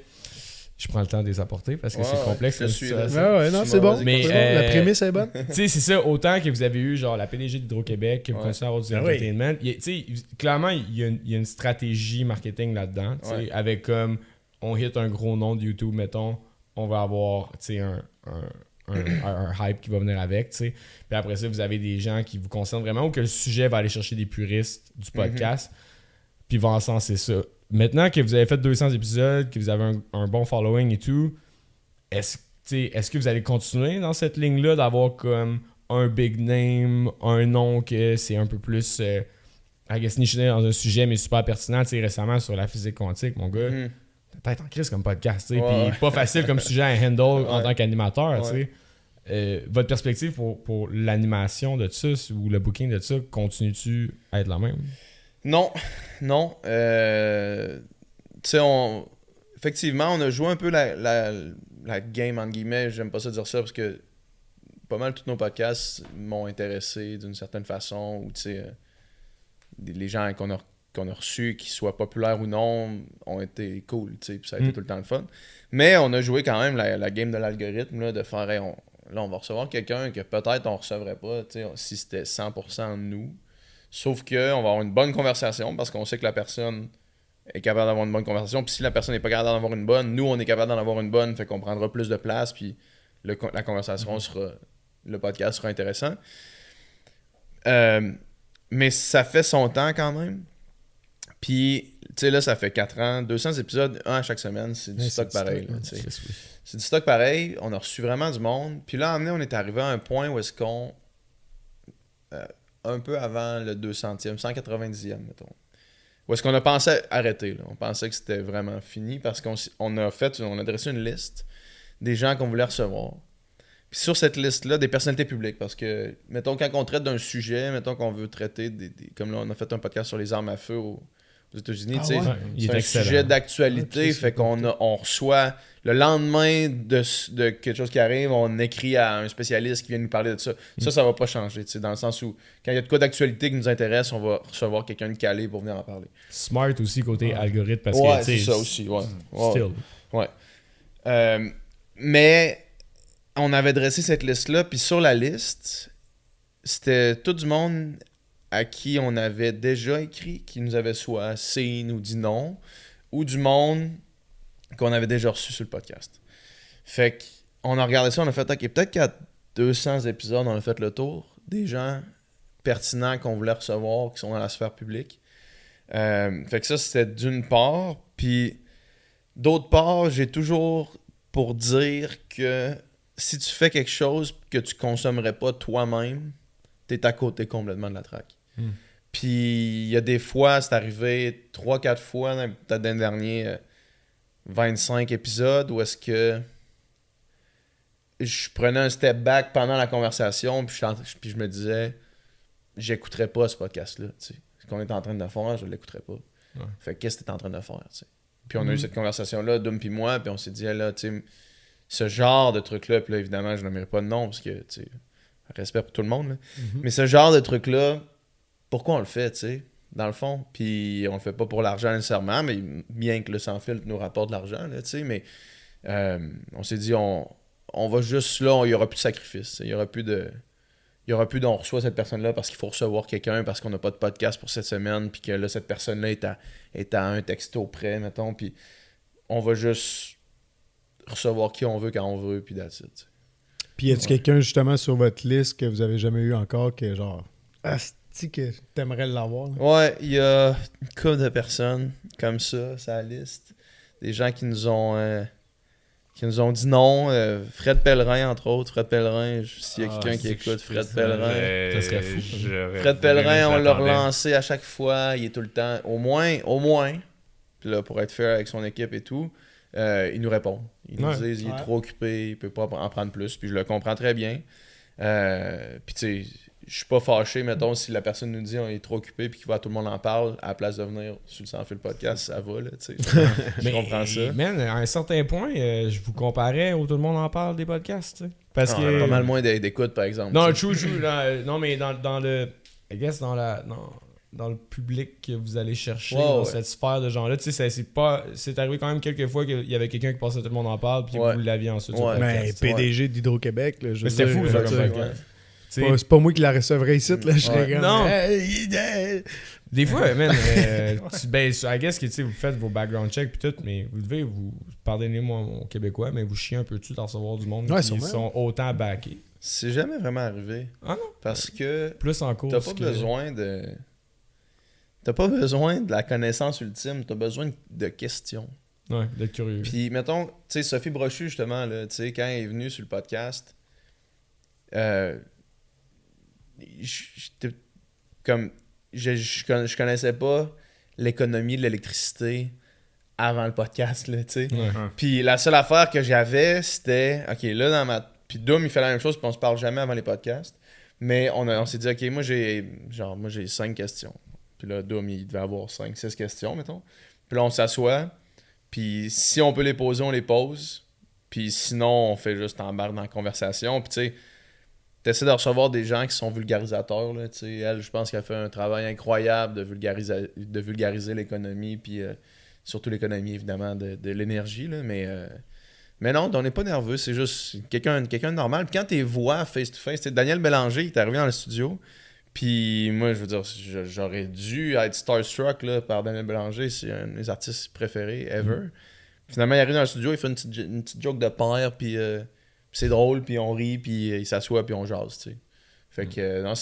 je prends le temps de les apporter parce que
Ouais,
c'est complexe
je
comme
suis
situation.
Ouais, ouais, non,
Tu
c'est
m'as
bon.
vas-y,
Mais,
C'est bon. La prémisse est bonne.
Tu sais, c'est ça, autant que vous avez eu genre la PDG d'Hydro-Québec, que vous
Ouais.
continuez à avoir du
Ah oui.
entertainment. Tu sais, clairement, il y a une stratégie marketing là-dedans, tu sais,
Ouais.
avec comme on hit un gros nom de YouTube, mettons, on va avoir, tu sais, un hype qui va venir avec, tu sais. Puis après ça, vous avez des gens qui vous concernent vraiment ou que le sujet va aller chercher des puristes du podcast, puis va encenser ça. Maintenant que vous avez fait 200 épisodes, que vous avez un bon following et tout, est-ce que vous allez continuer dans cette ligne-là d'avoir comme un big name, un nom que c'est un peu plus, I guess, niché dans un sujet, mais super pertinent, tu sais, récemment sur la physique quantique, mon gars, t'as tête en crise comme podcast, tu sais, puis pas facile comme sujet à handle en tant qu'animateur, tu sais. Votre perspective pour l'animation de ça ou le booking de ça, continue-tu à être la même?
Non. Tu sais, effectivement, on a joué un peu la game, entre guillemets. J'aime pas ça dire ça parce que pas mal tous nos podcasts m'ont intéressé d'une certaine façon. Ou, tu sais, les gens qu'on a reçus, qu'ils soient populaires ou non, ont été cool, tu sais, puis ça a été tout le temps le fun. Mais on a joué quand même la game de l'algorithme, là, de faire, hey, là, on va recevoir quelqu'un que peut-être on recevrait pas, tu sais, si c'était 100% de nous. Sauf qu'on va avoir une bonne conversation parce qu'on sait que la personne est capable d'avoir une bonne conversation. Puis si la personne n'est pas capable d'en avoir une bonne, nous, on est capable d'en avoir une bonne, fait qu'on prendra plus de place, puis la conversation le podcast sera intéressant. Mais ça fait son temps quand même. Puis, tu sais, là, ça fait 4 ans, 200 épisodes, un à chaque semaine, c'est du stock pareil. C'est du stock pareil, on a reçu vraiment du monde. Puis là, on est arrivé à un point où est-ce qu'on... un peu avant le 200e, 190e, mettons. Où est-ce qu'on a pensé arrêter, là. On pensait que c'était vraiment fini parce qu'on a dressé une liste des gens qu'on voulait recevoir. Puis sur cette liste-là, des personnalités publiques, parce que, mettons, quand on traite d'un sujet, mettons qu'on veut traiter, comme là, on a fait un podcast sur les armes à feu aux États-Unis, tu sais, c'est un sujet d'actualité, fait qu'on reçoit, le lendemain de quelque chose qui arrive, on écrit à un spécialiste qui vient nous parler de ça. Ça va pas changer, tu sais, dans le sens où, quand il y a de quoi d'actualité qui nous intéresse, on va recevoir quelqu'un de calé pour venir en parler.
Smart aussi côté algorithme, parce que, tu sais...
c'est ça aussi,
Still.
Mais on avait dressé cette liste-là, puis sur la liste, c'était tout du monde à qui on avait déjà écrit, qui nous avait soit seen ou dit non, ou du monde qu'on avait déjà reçu sur le podcast. Fait qu'on a regardé ça, on a fait, ok, peut-être qu'à 200 épisodes, on a fait le tour des gens pertinents qu'on voulait recevoir, qui sont dans la sphère publique. Fait que ça, c'était d'une part. Puis d'autre part, j'ai toujours pour dire que si tu fais quelque chose que tu consommerais pas toi-même, t'es à côté complètement de la track. Puis il y a des fois, c'est arrivé 3-4 fois, peut-être dans les derniers 25 épisodes, où est-ce que je prenais un step back pendant la conversation, puis je me disais, j'écouterais pas ce podcast-là. Ce qu'on est en train de faire, je l'écouterais pas.
Ouais.
Fait que qu'est-ce que t'es en train de faire? T'sais? Puis on a eu cette conversation-là, Dom puis moi, puis on s'est dit, là, tu sais, ce genre de truc-là, puis là, évidemment, je n'aimerais pas de nom, parce que, tu sais, respect pour tout le monde, là. Mais ce genre de truc-là, pourquoi on le fait, tu sais, dans le fond? Puis on le fait pas pour l'argent nécessairement, mais bien que le sans-filtre nous rapporte de l'argent, là, tu sais, mais on s'est dit, on va juste là, il y aura plus de sacrifice, il y aura plus d'on reçoit cette personne-là parce qu'il faut recevoir quelqu'un, parce qu'on n'a pas de podcast pour cette semaine, puis que là, cette personne-là est à un texto près, mettons, puis on va juste recevoir qui on veut quand on veut, puis that's it.
Puis y a-tu quelqu'un justement sur votre liste que vous avez jamais eu encore que genre asti que t'aimerais l'avoir? Là?
Ouais, il y a une couple de personnes comme ça, sa liste. Des gens qui nous ont dit non. Fred Pellerin, entre autres. Fred Pellerin, s'il y a quelqu'un qui écoute Fred Pellerin.
Ça serait fou.
Fred Pellerin, on l'a relancé à chaque fois. Il est tout le temps, au moins, puis là, pour être fair avec son équipe et tout, il nous répond. Il nous dit il est trop occupé, il peut pas en prendre plus, puis je le comprends très bien. Puis tu sais, je suis pas fâché, mettons, si la personne nous dit on est trop occupé puis qu'il va tout le monde en parle, à la place de venir sur le Sans Fil podcast, ça va, là, tu sais. Je comprends ça.
Man, à un certain point, je vous comparais où tout le monde en parle des podcasts, tu sais. Parce
On
que...
a pas mal moins d'écoute, par exemple.
Non, true. Non, mais dans le... I guess dans le public que vous allez chercher, dans cette sphère de gens-là, tu sais, c'est arrivé quand même quelques fois qu'il y avait quelqu'un qui passait tout le monde en parle, puis vous l'aviez ensuite sur le podcast.
Mais PDG d'Hydro-Québec, là,
mais c'était fou, ça, comme podcast. sais,
C'est pas moi qui la recevrais ici, là. Je serais
Ouais.
comme.
Non.
Hey.
des fois, man, ben, I guess que tu sais, vous faites vos background checks pis tout, mais vous devez, pardonnez-moi mon québécois, mais vous chiez un peu dessus d'en recevoir du monde
Ouais,
qui
sûrement.
sont autant backés.
C'est jamais vraiment arrivé.
Ah non?
Parce que
Plus en cours.
t'as pas besoin de. T'as pas besoin de la connaissance ultime, t'as besoin de questions.
Ouais, d'être curieux.
Puis, mettons, tu sais, Sophie Brochu, justement, là, tu sais, quand elle est venue sur le podcast, j'étais comme. Je connaissais pas l'économie de l'électricité avant le podcast, là, tu sais.
Ouais.
Puis la seule affaire que j'avais, c'était, OK, là, dans ma... Puis Doom, il fait la même chose, puis on se parle jamais avant les podcasts. Mais on s'est dit, OK, moi, j'ai 5 questions. Puis là, Doom, il devait avoir 5-6 questions, mettons. Puis là, on s'assoit. Puis si on peut les poser, on les pose. Puis sinon, on fait juste embarquer dans la conversation. Puis tu sais, t'essaies de recevoir des gens qui sont vulgarisateurs, là, tu sais. Elle, je pense qu'elle fait un travail incroyable de vulgariser l'économie, puis surtout l'économie, évidemment, de l'énergie, là. Mais non, on n'est pas nerveux, c'est juste quelqu'un de normal. Puis quand t'es voix face-to-face, Daniel Bélanger, il est arrivé dans le studio, puis moi, je veux dire, j'aurais dû être starstruck là, par Daniel Bélanger, c'est un de mes artistes préférés ever. Finalement, il arrive dans le studio, il fait une petite joke de père, puis c'est drôle, puis on rit, puis il s'assoit, puis on jase, tu sais. Fait que, non,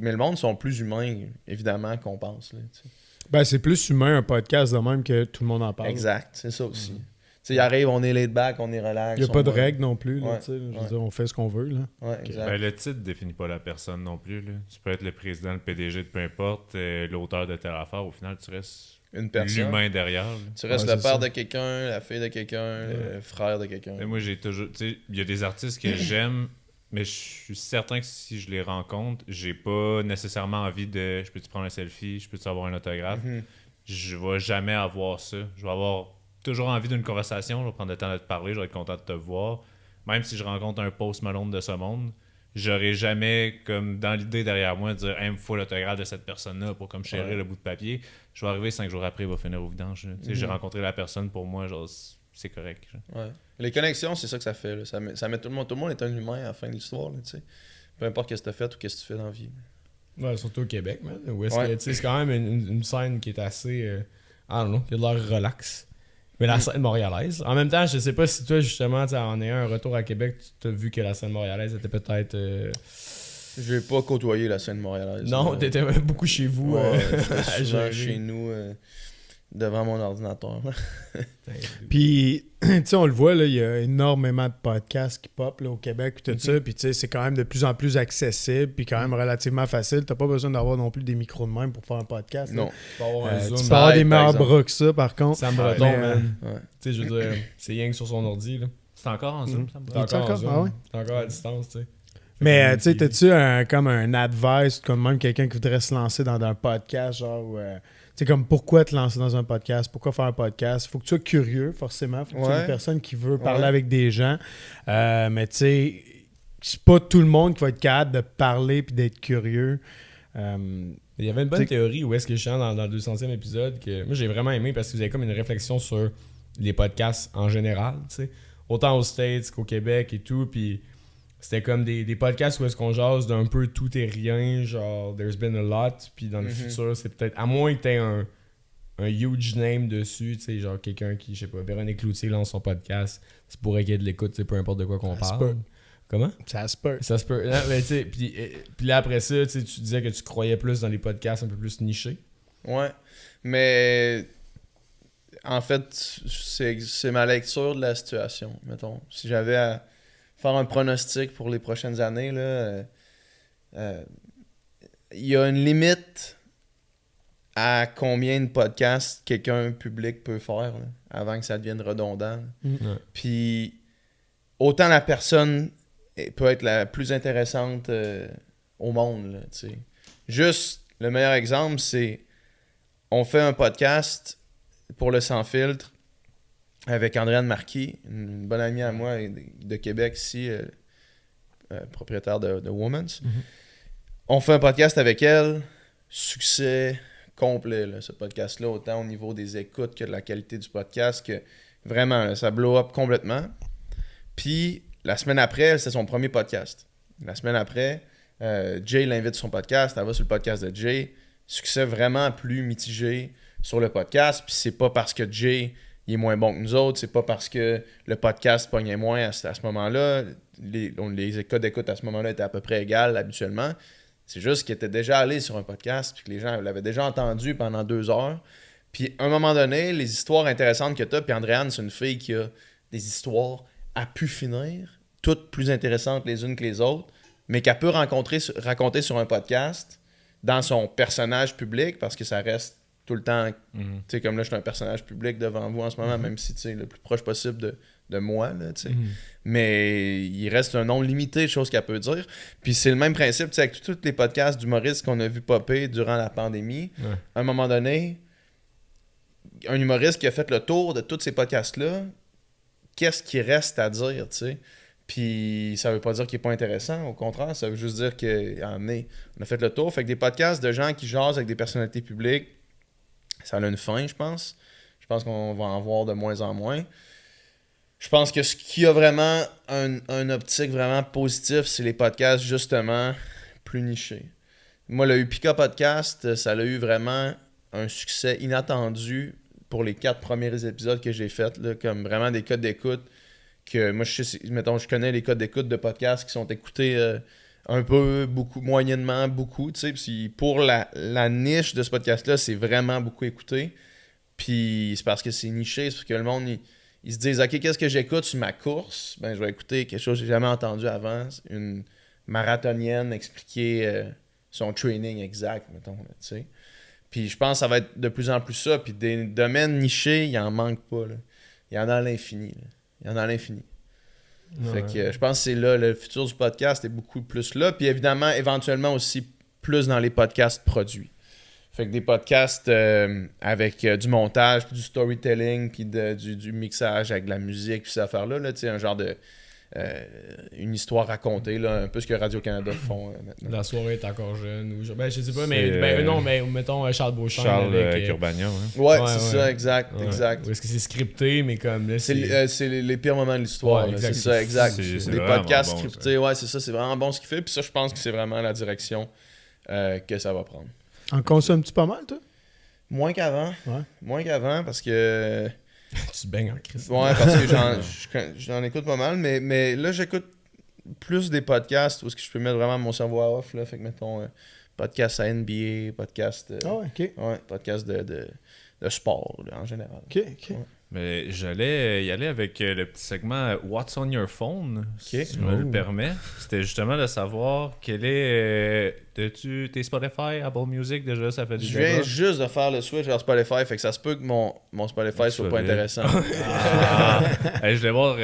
mais le monde sont plus humains, évidemment, qu'on pense, là, tu sais.
Ben, c'est plus humain un podcast de même que tout le monde en parle.
Exact, c'est ça aussi. Tu sais, il arrive, on est laid back, on est relax.
Il n'y a pas de règles non plus. Là,
Ouais,
tu sais, je veux
ouais.
dire, on fait ce qu'on veut. Là.
Ouais, exact.
Ben, le titre définit pas la personne non plus. Là. Tu peux être le président, le PDG de peu importe, l'auteur de telle affaire. Au final, tu restes
Une personne.
l'humain derrière. là.
Tu restes
Ouais,
le
c'est
père
ça.
de quelqu'un, la fille de quelqu'un, le frère de quelqu'un.
Mais moi, j'ai toujours. Tu sais, il y a des artistes que j'aime, mais je suis certain que si je les rencontre, j'ai pas nécessairement envie de. Je peux-tu prendre un selfie, je peux-tu avoir un autographe.
Mhm.
Je vais jamais avoir ça. Je vais avoir toujours envie d'une conversation. Je vais prendre le temps de te parler, je vais être content de te voir. Même si je rencontre un Post Malone de ce monde, j'aurais jamais, comme dans l'idée derrière moi, de dire hey, il me faut l'autographe de cette personne-là pour comme chérir le bout de papier. Je vais arriver 5 jours après, il va finir au vidange. Tu sais, j'ai rencontré la personne, pour moi, genre, c'est correct. genre.
Ouais. Les connexions, c'est ça que ça fait. Là. Ça met tout le monde. Tout le monde est un humain à la fin de l'histoire. Là, tu sais. Peu importe ce que tu as fait ou ce que tu fais dans la vie.
Ouais, surtout au Québec, man. Où est-ce
Ouais.
que, tu sais, c'est quand même une scène qui est assez. I don't know, qui a de l'air relax. Mais la scène montréalaise. En même temps, je sais pas si toi, justement, en ayant un retour à Québec, tu as vu que la scène montréalaise était peut-être.
Je n'ai pas côtoyé la scène montréalaise.
Non, t'étais beaucoup chez vous.
Ouais,
à
j'étais souvent
gérer.
chez nous, devant mon ordinateur.
Puis, tu sais, on le voit, là, il y a énormément de podcasts qui pop là, au Québec, puis tout ça. Puis, tu sais, c'est quand même de plus en plus accessible, puis quand même relativement facile. T'as pas besoin d'avoir non plus des micros de même pour faire un podcast. là.
Non.
Tu peux avoir un
Tu
Zoom.
peux avoir des
par
meilleurs
exemple.
bras que ça, par contre.
Sam
Ouais,
Breton,
mais,
man.
Ouais.
Tu sais, je veux dire, c'est rien que sur son ordi, là.
C'est encore en Zoom, ça me
C'est
va.
Ah,
encore en
encore?
Zoom.
Ah ouais?
C'est encore à distance, tu sais.
Mais, tu sais, t'as-tu comme un advice, comme même quelqu'un qui voudrait se lancer dans un podcast, genre, tu sais, comme pourquoi te lancer dans un podcast, pourquoi faire un podcast? Faut que tu sois curieux, forcément. Faut que tu sois
Ouais.
une personne qui veut parler
Ouais.
avec des gens. Mais, tu sais, c'est pas tout le monde qui va être capable de parler puis d'être curieux.
Il y avait une bonne théorie où est-ce que je suis dans le 200e épisode que moi j'ai vraiment aimé parce que vous avez comme une réflexion sur les podcasts en général, tu sais. Autant aux States qu'au Québec et tout, puis c'était comme des podcasts où est-ce qu'on jase d'un peu tout et rien, genre there's been a lot, puis dans le futur c'est peut-être, à moins que t'aies un huge name dessus, tu sais, genre quelqu'un qui, je sais pas, Véronique Cloutier lance son podcast, ça pourrait qu'il y ait de l'écoute, tu sais, peu importe de quoi qu'on
Ça se
parle.
peut.
Comment?
Ça se peut.
Ça se peut. Non, mais tu sais, puis là après ça, tu sais, tu disais que tu croyais plus dans les podcasts un peu plus nichés.
Ouais. Mais en fait, c'est ma lecture de la situation, mettons. Si j'avais à faire un pronostic pour les prochaines années, là, il y a une limite à combien de podcasts quelqu'un public peut faire là, avant que ça devienne redondant. là.
Ouais.
Puis autant la personne peut être la plus intéressante au monde. Là, tu sais. Juste, le meilleur exemple, c'est on fait un podcast pour le Sans Filtre avec Andréane Marquis, une bonne amie à moi de Québec ici, propriétaire de Woman's. On fait un podcast avec elle, succès complet, là, ce podcast-là, autant au niveau des écoutes que de la qualité du podcast, que vraiment, là, ça blow up complètement. Puis, la semaine après, c'était son premier podcast. La semaine après, Jay l'invite sur son podcast, elle va sur le podcast de Jay. Succès vraiment plus mitigé sur le podcast. Puis c'est pas parce que Jay il est moins bon que nous autres, c'est pas parce que le podcast pognait moins à ce moment-là. Les codes d'écoute à ce moment-là étaient à peu près égales habituellement. C'est juste qu'il était déjà allé sur un podcast puis que les gens l'avaient déjà entendu pendant 2 heures. Puis à un moment donné, les histoires intéressantes que tu as, puis Andréane, c'est une fille qui a des histoires à pu finir, toutes plus intéressantes les unes que les autres, mais qu'elle peut raconter sur un podcast dans son personnage public, parce que ça reste tout le temps, tu sais, comme là, je suis un personnage public devant vous en ce moment, même si, tu sais, le plus proche possible de moi, là, tu sais. Mais il reste un nombre limité de choses qu'elle peut dire. Puis c'est le même principe, tu sais, avec tous les podcasts d'humoristes qu'on a vu popper durant la pandémie.
Ouais.
À un moment donné, un humoriste qui a fait le tour de tous ces podcasts-là, qu'est-ce qui reste à dire, tu sais? Puis ça veut pas dire qu'il est pas intéressant, au contraire, ça veut juste dire qu'on a fait le tour. Fait que des podcasts de gens qui jasent avec des personnalités publiques, ça a une fin, je pense. Je pense qu'on va en voir de moins en moins. Je pense que ce qui a vraiment un optique vraiment positif, c'est les podcasts justement plus nichés. Moi, le Upika Podcast, ça a eu vraiment un succès inattendu pour les 4 premiers épisodes que j'ai faits, là, comme vraiment des codes d'écoute que moi, je connais les codes d'écoute de podcasts qui sont écoutés un peu, beaucoup, moyennement, beaucoup, tu sais. Puis pour la niche de ce podcast-là, c'est vraiment beaucoup écouté. Puis c'est parce que c'est niché, c'est parce que le monde, ils se disent « Ok, qu'est-ce que j'écoute sur ma course? » Ben, je vais écouter quelque chose que j'ai jamais entendu avant. Une marathonienne expliquer son training exact, mettons, tu sais. Puis je pense que ça va être de plus en plus ça. Puis des domaines nichés, il en manque pas, là. Il y en a à l'infini, là. Il y en a à l'infini. Fait que je pense que c'est là, le futur du podcast est beaucoup plus là. Puis évidemment, éventuellement aussi plus dans les podcasts produits. Fait que des podcasts avec du montage, puis du storytelling, puis du mixage avec de la musique, puis ces affaires-là, tu sais, un genre de... une histoire racontée, là, un peu ce que Radio-Canada font maintenant.
La soirée est encore jeune. Ou... Ben, je sais pas, mais non, mais mettons Charles Beauchamp.
Charles Curbagna, hein.
Ouais, c'est ça, exact.
Ou est-ce que c'est scripté, mais comme là,
c'est les pires moments de l'histoire.
Ouais,
c'est ça, exact.
C'est
des
vraiment
podcasts
bon,
scriptés, ouais, c'est ça, c'est vraiment bon ce qu'il fait. Puis ça, je pense que c'est vraiment la direction que ça va prendre.
En consommes-tu pas mal, toi?
Moins qu'avant.
Ouais.
Moins qu'avant, parce que...
tu baignes en crise.
Ouais, parce que j'en écoute pas mal, mais là, j'écoute plus des podcasts où est-ce que je peux mettre vraiment mon cerveau à off, là. Fait que, mettons, podcast à NBA, podcast...
Ah ouais, OK.
Ouais, podcast de sport, là, en général.
OK.
Ouais.
Mais j'allais y aller avec le petit segment What's on your phone, si tu me
Oh.
le permets. C'était justement de savoir quel est... T'es Spotify, Apple Music, déjà, ça fait du
Je viens
débat.
juste de faire le switch vers Spotify, fait que ça se peut que mon Spotify soit pas intéressant.
Je voulais voir,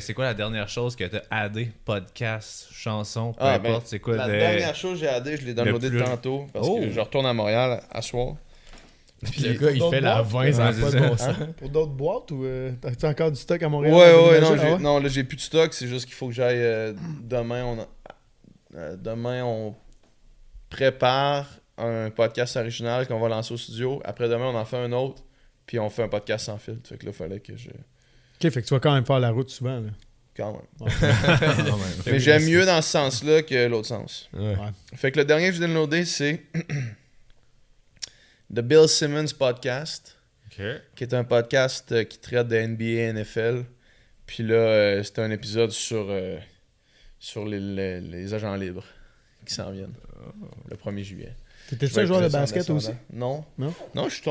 c'est quoi la dernière chose que t'as addé? Podcast, chanson, peu importe, c'est quoi
la
de...
dernière chose que j'ai addé, je l'ai downloadé
plus-
tantôt, parce que je retourne à Montréal à soir.
Puis le gars, il fait la 20, ça n'a pas de bon sens.
Pour d'autres boîtes ou t'as-tu encore du stock à Montréal?
Ouais,
J'imagine?
non, là j'ai plus de stock, c'est juste qu'il faut que j'aille demain. Demain, on prépare un podcast original qu'on va lancer au studio. Après-demain, on en fait un autre, puis on fait un podcast sans filtre. Fait que là, il fallait que je...
OK, fait que tu vas quand même faire la route souvent, là.
Quand même. Mais j'aime mieux dans ce sens-là que l'autre sens.
Ouais.
Fait que le dernier que je viens de loader, c'est The Bill Simmons Podcast, qui est un podcast qui traite de NBA et NFL. Puis là, c'est un épisode sur les agents libres qui s'en viennent le 1er juillet.
T'étais-tu un joueur de basket aussi?
Non.
Non?
Non, je suis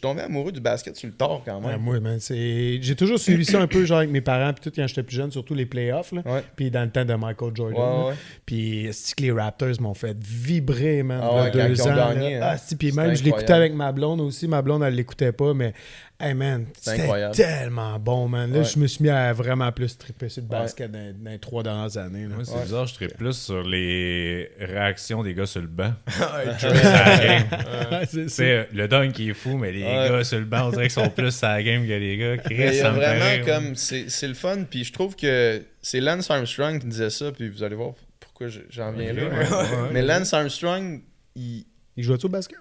tombé amoureux du basket sur le tard quand
Ouais,
même.
moi, man, j'ai toujours suivi ça un peu genre avec mes parents puis tout quand j'étais plus jeune, surtout les playoffs là.
Ouais.
Puis dans le temps de Michael Jordan.
Ouais,
là.
ouais.
Puis c'est que les Raptors m'ont fait vibrer, man,
Ah ouais,
il y a
quand
2
ils ont
ans.
gagné,
là.
hein.
Ah, si, puis
C'était
même je l'écoutais
incroyable.
avec ma blonde aussi. Ma blonde, elle l'écoutait pas, mais hey man, c'était
incroyable.
tellement bon, man. Là,
Ouais.
je me suis mis à vraiment plus triper sur le
Ouais.
basket dans les 3 dernières années. Là.
Moi, c'est
Ouais.
bizarre, je serais plus sur les réactions des gars sur le banc.
Ouais, c'est
Tu
ça.
sais, le dunk il est fou, mais les
Ouais.
gars sur le banc, on dirait qu'ils sont plus à la game que les gars. Chris,
Mais il y
ça
a
me fait
vraiment
rire.
comme... C'est le fun, puis je trouve que c'est Lance Armstrong qui disait ça, puis vous allez voir pourquoi j'en viens là. Mais Lance Armstrong, il
jouait-tu au basket?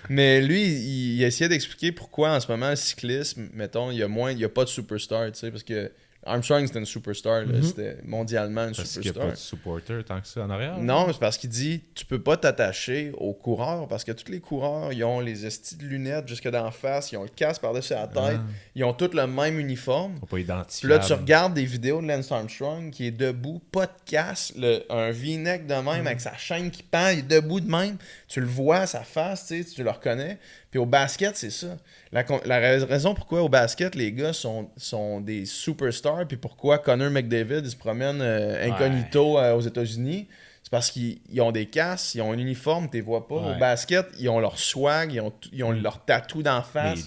mais lui, il essayait d'expliquer pourquoi en ce moment le cyclisme, mettons, il y a pas de superstar, tu sais, parce que Armstrong, c'était une superstar. Là. C'était mondialement une
Parce qu'il n'y a
superstar.
pas de supporter tant que ça en arrière.
Non, c'est parce qu'il dit tu peux pas t'attacher aux coureurs parce que tous les coureurs, ils ont les estis de lunettes jusque d'en face, ils ont le casque par-dessus la tête, ils ont tous le même uniforme.
Faut pas identifier.
Puis là, tu regardes des vidéos de Lance Armstrong qui est debout, pas de casque, un V-neck de même avec sa chaîne qui pend, il est debout de même. Tu le vois à sa face, tu le reconnais. Puis au basket, c'est ça. La raison pourquoi au basket, les gars sont des superstars, puis pourquoi Connor McDavid il se promène incognito aux États-Unis, c'est parce qu'ils ont des casques, ils ont un uniforme, tu les vois pas. Au basket, ils ont leur swag, ils ont leur tatou d'en face,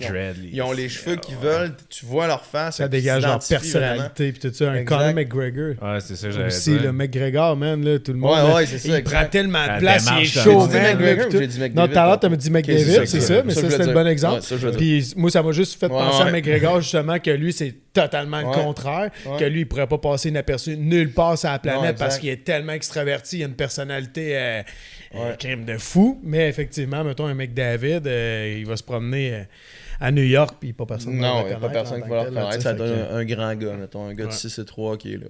ils ont les cheveux qu'ils veulent, tu vois leur face.
Ça dégage leur personnalité, puis tout ça. Un Conor McGregor.
Ouais, c'est ça, j'avais
aussi, le McGregor, man, là, tout le monde.
Ouais, c'est ça.
Il prend tellement de place, il est
démarche,
chaud,
j'ai dit
man.
McGregor
là,
ou
puis
j'ai
tout.
dit McDavid,
Non, tout à l'heure, t'as dit McDavid, c'est ça, mais ça, c'était le bon exemple.
Ouais, ça, je veux dire.
Puis moi, ça m'a juste fait penser à
ouais.
McGregor, justement, que lui, c'est totalement le contraire. Que lui, il pourrait pas passer inaperçu nulle part sur la planète
exact.
parce qu'il est tellement extraverti, il a une personnalité crime de fou. Mais effectivement, mettons, un McDavid, il va se promener à New York, puis pas personne qui va
Non,
le
il n'y a pas
reconnaître
personne
en
qui va
tant
le
que tel, là,
reconnaître.
tu
Ça
sais,
donne
fait
un grand gars, mettons, un gars de 6'3" qui est là.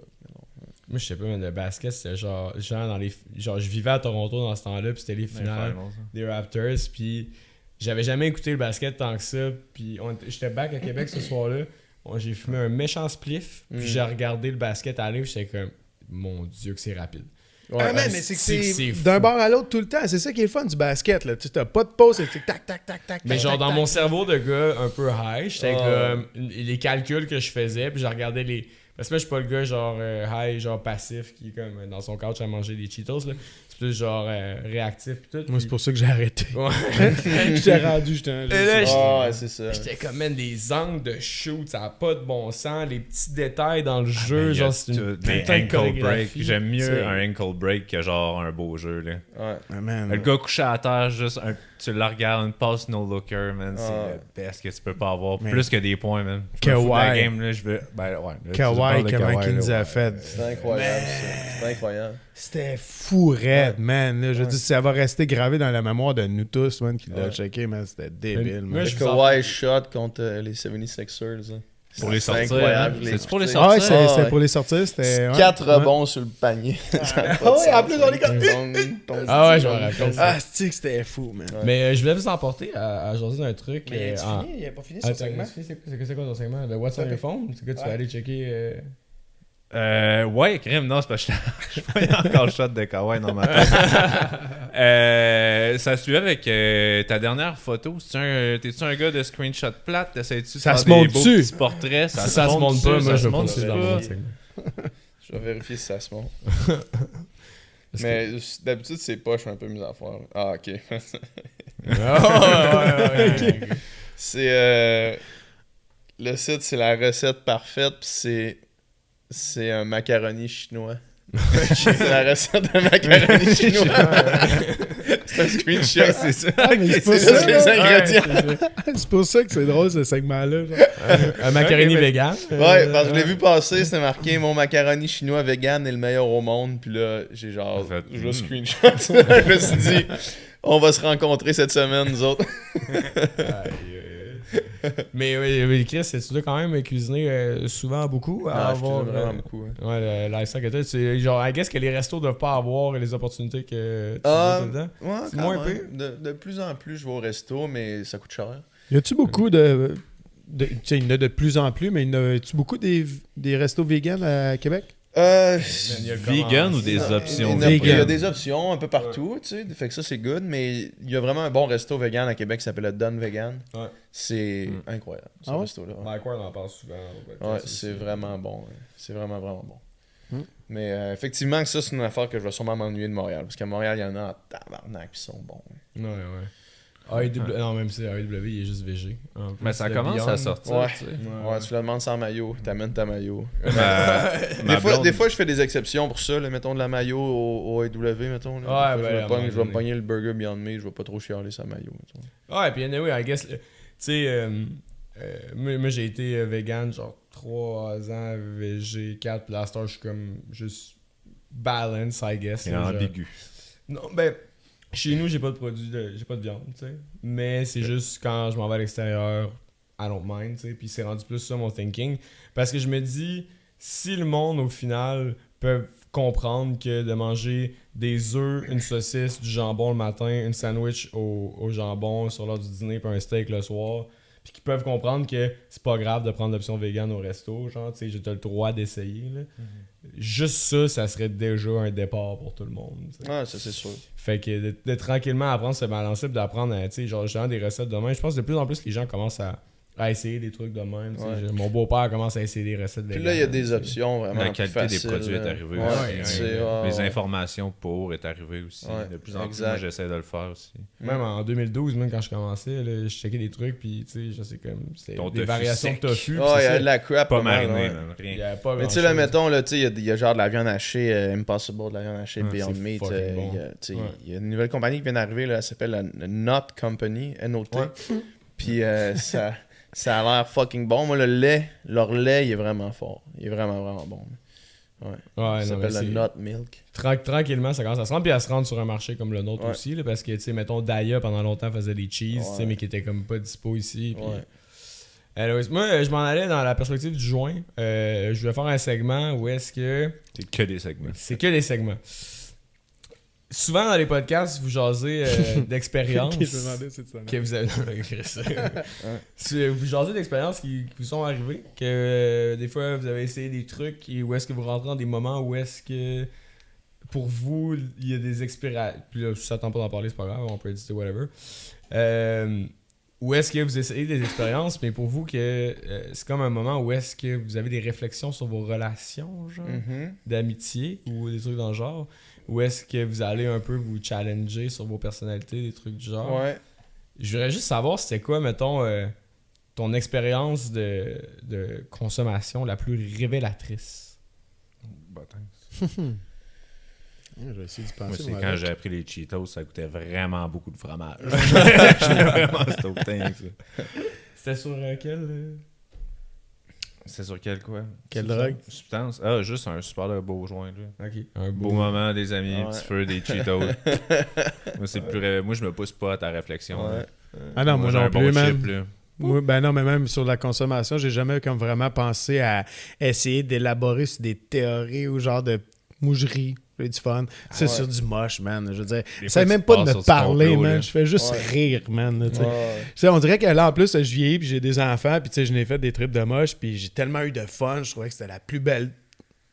Moi, je sais pas, mais le basket, c'était genre dans les. Genre, je vivais à Toronto dans ce temps-là, puis c'était les finales des Raptors, puis j'avais jamais écouté le basket tant que ça, puis j'étais back à Québec ce soir-là. J'ai fumé un méchant spliff, puis j'ai regardé le basket aller, puis j'étais comme, mon Dieu, que c'est rapide.
Ouais, mais c'est que c'est
fou.
d'un bord à l'autre tout le temps. C'est ça qui est le fun du basket. Là. Tu n'as pas de pause, c'est tac, tac, tac, tac.
Mais
tac,
genre,
tac,
dans
tac.
mon cerveau de gars un peu high, j'étais comme les calculs que je faisais, puis je regardais les. Parce que moi, je suis pas le gars genre high, genre passif, qui est comme dans son couch à manger des Cheetos. Là. C'est plus genre réactif, pis tout.
Moi, c'est pour ça que j'ai arrêté.
Ouais.
J'étais rendu, j'étais un.
Et là,
Ouais, c'est ça.
J'étais comme, man, des angles de shoot, ça n'a pas de bon sens, les petits détails dans le jeu,
Mais
genre,
y a
c'est une
des
putain de
ankle break.
chorégraphie.
J'aime mieux
C'est-
un ankle break que genre un beau jeu. Là.
Ouais.
Ah, man.
Le gars couché à terre, juste tu le regardes, une passe no looker, man. C'est le best que tu peux pas avoir.
Mais-
Plus que des points, man. Je me fous de la
Kawhi.
game, là, je veux. Ben ouais. là, tu
Kawhi,
parles de
comment
Kawhi,
qu'il
là,
nous a
ouais.
fait.
C'est incroyable, ça. C'est incroyable.
C'était fou raide, man. Là, je dis, ça va rester gravé dans la mémoire de nous tous, man, qui l'a checké, man. C'était débile,
Moi,
man.
je-
Le Kawhi shot contre les 76ers. Hein.
Pour les
C'est
sortir.
incroyable.
hein.
je l'ai
C'est pour les
écouté.
Ah ouais,
sortir.
c'était pour les sortir. C'était.
4
ouais.
rebonds sur le panier.
Ah ouais, en plus, on est comme.
Ah ouais, je me rappelle.
Ah, c'est que c'était fou, man.
Mais je voulais vous emporter à jaser d'un truc.
Mais
en-
il a pas fini
Attends, c'est quoi ton segment? Le What's on your phone? C'est quoi, tu vas aller checker...
Ouais, crème, non, c'est parce que je voyais encore le shot de Kawhi dans ma tête. Ça suivait avec ta dernière photo. T'es-tu un gars de screenshot plate? T'essayes-tu de
Ça
faire
se
des
monte
beaux
dessus?
petits portraits?
Si ça se monte pas, moi,
ça
je
se
vais
monte
poursuivre dans
pas.
mon segment.
Je vais vérifier si ça se monte.
Parce
Mais d'habitude, c'est poche un peu mes affaires. Ah, ok.
ouais.
C'est. Le site, c'est la recette parfaite, puis c'est un macaroni chinois. C'est la recette de macaroni chinois. C'est un screenshot, c'est ça.
c'est pas
C'est
ça,
juste les
là.
ingrédients.
C'est pour ça que c'est drôle, ce segment-là. genre.
Un macaroni
Ok, mais-
vegan.
Ouais, parce que je l'ai vu passer, c'était marqué mon macaroni chinois vegan est le meilleur au monde. Puis là, j'ai genre,
En fait,
je le screenshot. Je me suis dit, on va se rencontrer cette semaine, nous autres.
Mais oui, Chris, tu dois quand même cuisiner souvent beaucoup. À
Ah, je
avoir,
cuisine vraiment beaucoup. Hein.
Ouais, le lifestyle que t'as. C'est genre, I guess que les restos doivent pas avoir les opportunités que tu
Ah,
veux tout le temps.
Ouais,
C'est
quand
moins
même. De plus en plus, je vais au resto, mais ça coûte cher.
Y a-tu beaucoup de tu sais, il y en a de plus en plus, mais y en a-tu beaucoup des restos vegan à Québec?
Il y a le
Vegan ou des
commencement.
options?
Il y a
vegan.
des options un peu partout, tu sais. Fait que ça, c'est good, mais il y a vraiment un bon resto vegan à Québec qui s'appelle le Don Vegan.
Ouais.
C'est incroyable, ce
Ah ouais?
resto-là. Ouais,
Mike Ward en parle souvent.
Ouais, c'est vraiment bon. C'est vraiment, vraiment bon.
Mm.
Mais effectivement, que ça, c'est une affaire que je vais sûrement m'ennuyer de Montréal. Parce qu'à Montréal, il y en a en tabarnak qui sont bons.
Ouais. Non, même si AEW, il est juste VG. En plus,
Mais ça
le
commence
Beyond.
à sortir.
Ouais.
tu sais.
Ouais, tu le demandes sans maillot, t'amènes ta maillot.
Ma
Des fois, je fais des exceptions pour ça. Là, mettons de la maillot au AEW, mettons. Là.
Ouais,
Des fois,
ben, à un moment
je vais me
donné.
pogner le burger Beyond Meat, je vais pas trop chialer sa maillot. Mettons.
Ouais, puis anyway, I guess, tu sais, moi j'ai été vegan genre 3 ans, VG 4, puis là, à cette heure, je suis comme juste balance, I guess.
C'est
là, genre.
ambigu.
Non, ben, chez nous, j'ai pas de produit, j'ai pas de viande, tu sais. Mais c'est juste quand je m'en vais à l'extérieur, I don't mind, tu sais. Puis c'est rendu plus ça mon thinking. Parce que je me dis, si le monde, au final, peut comprendre que de manger des œufs, une saucisse, du jambon le matin, une sandwich au jambon sur l'heure du dîner puis un steak le soir, puis qu'ils peuvent comprendre que c'est pas grave de prendre l'option vegan au resto, genre, tu sais, j'ai le droit d'essayer, là. Juste ça serait déjà un départ pour tout le monde. T'sais.
Ouais, ça c'est sûr.
Fait que de tranquillement apprendre ce balance puis d'apprendre tu sais, genre justement des recettes de même. Je pense que de plus en plus les gens commencent à essayer des trucs de même.
Ouais.
Mon beau-père commence à essayer des recettes de
Puis là, il y a des options vraiment
La
plus
qualité des
faciles,
produits est
là.
arrivée
Ouais,
aussi.
tu sais, ouais,
Les
ouais.
informations pour est arrivée aussi.
Ouais,
De plus en plus,
exact.
moi, j'essaie de le faire aussi.
Même en 2012, même quand je commençais, là, je checkais des trucs puis tu sais, je sais comme c'est
Ton
des
tofu
variations de
sec.
tofu. puis
Ouais,
c'est
il y a
ça.
de la crap.
Pas
mal,
mariné,
ouais.
man,
Il y
rien.
a pas
Mais tu sais, là, mettons, là, tu sais, il y a genre de la viande hachée, Impossible, de la viande hachée,
Ouais,
Beyond
c'est
Meat.
fucking bon.
Tu sais,
Ouais.
il y a une nouvelle compagnie qui vient d'arriver, là, elle s'appelle la Not Company, N-O-T.
Ouais.
Puis ça a l'air fucking bon. Moi, leur lait, il est vraiment fort. Il est vraiment, vraiment bon. Ouais.
Ouais,
Ça
non, mais
s'appelle la
c'est-
Not Milk.
Tranquillement, ça commence à se rendre, puis à se rendre sur un marché comme le nôtre
Ouais.
aussi, là, parce que, tu sais, mettons, Daya, pendant longtemps, faisait des cheese, tu sais,
Ouais.
mais qui étaient comme pas dispo ici. Puis...
Ouais.
Anyways, moi, je m'en allais dans la perspective du joint. Je voulais faire un segment où est-ce que...
C'est que des segments.
C'est que des segments. Souvent, dans les podcasts, vous jasez d'expériences
Ok, je me demandais si tu
que vous avez... Non, Chris. Vous jasez d'expériences qui vous sont arrivées, que des fois, vous avez essayé des trucs, et où est-ce que vous rentrez dans des moments où est-ce que... Pour vous, il y a des expériences. Puis là, si ça t'entend pas d'en parler, c'est pas grave, on peut éditer whatever. Où est-ce que vous essayez des expériences, mais pour vous, que c'est comme un moment où est-ce que vous avez des réflexions sur vos relations, genre,
Mhm.
d'amitié ou des trucs dans le genre, où est-ce que vous allez un peu vous challenger sur vos personnalités, des trucs du genre.
Ouais.
Je voudrais juste savoir c'était quoi, mettons, ton expérience de consommation la plus révélatrice.
Je vais essayer d'y
Moi,
penser.
c'est
moi,
quand
avec.
j'ai appris les Cheetos, ça coûtait vraiment beaucoup de fromage. J'étais vraiment stoked avec ça.
C'était sur quel
C'est sur quel quoi?
Quelle drogue?
Substance? Ah, juste un super de beau joint, là.
Ok. Un
Beau moment, des amis,
Ouais.
petit feu, des Cheetos. Moi, c'est plus moi, je me pousse pas à ta réflexion.
Ouais.
là.
Ah non, moi
j'ai
non
un bon
plus, man.
chip, là.
Moi, ben non, mais même sur la consommation, j'ai jamais comme vraiment pensé à essayer d'élaborer sur des théories ou genre de moucherie. J'ai du fun. C'est
ouais.
sur du moche, man. Je veux dire,
Des
ça
fois,
même
tu
pas
passes
de
sur
me
du
parler,
complot,
man.
là.
Je fais juste
Ouais.
rire, man. Tu sais.
Ouais.
Tu sais, on dirait que là, en plus, je vieillis, puis j'ai des enfants, puis tu sais, je n'ai fait des trips de moche, puis j'ai tellement eu de fun. Je trouvais que c'était la plus belle.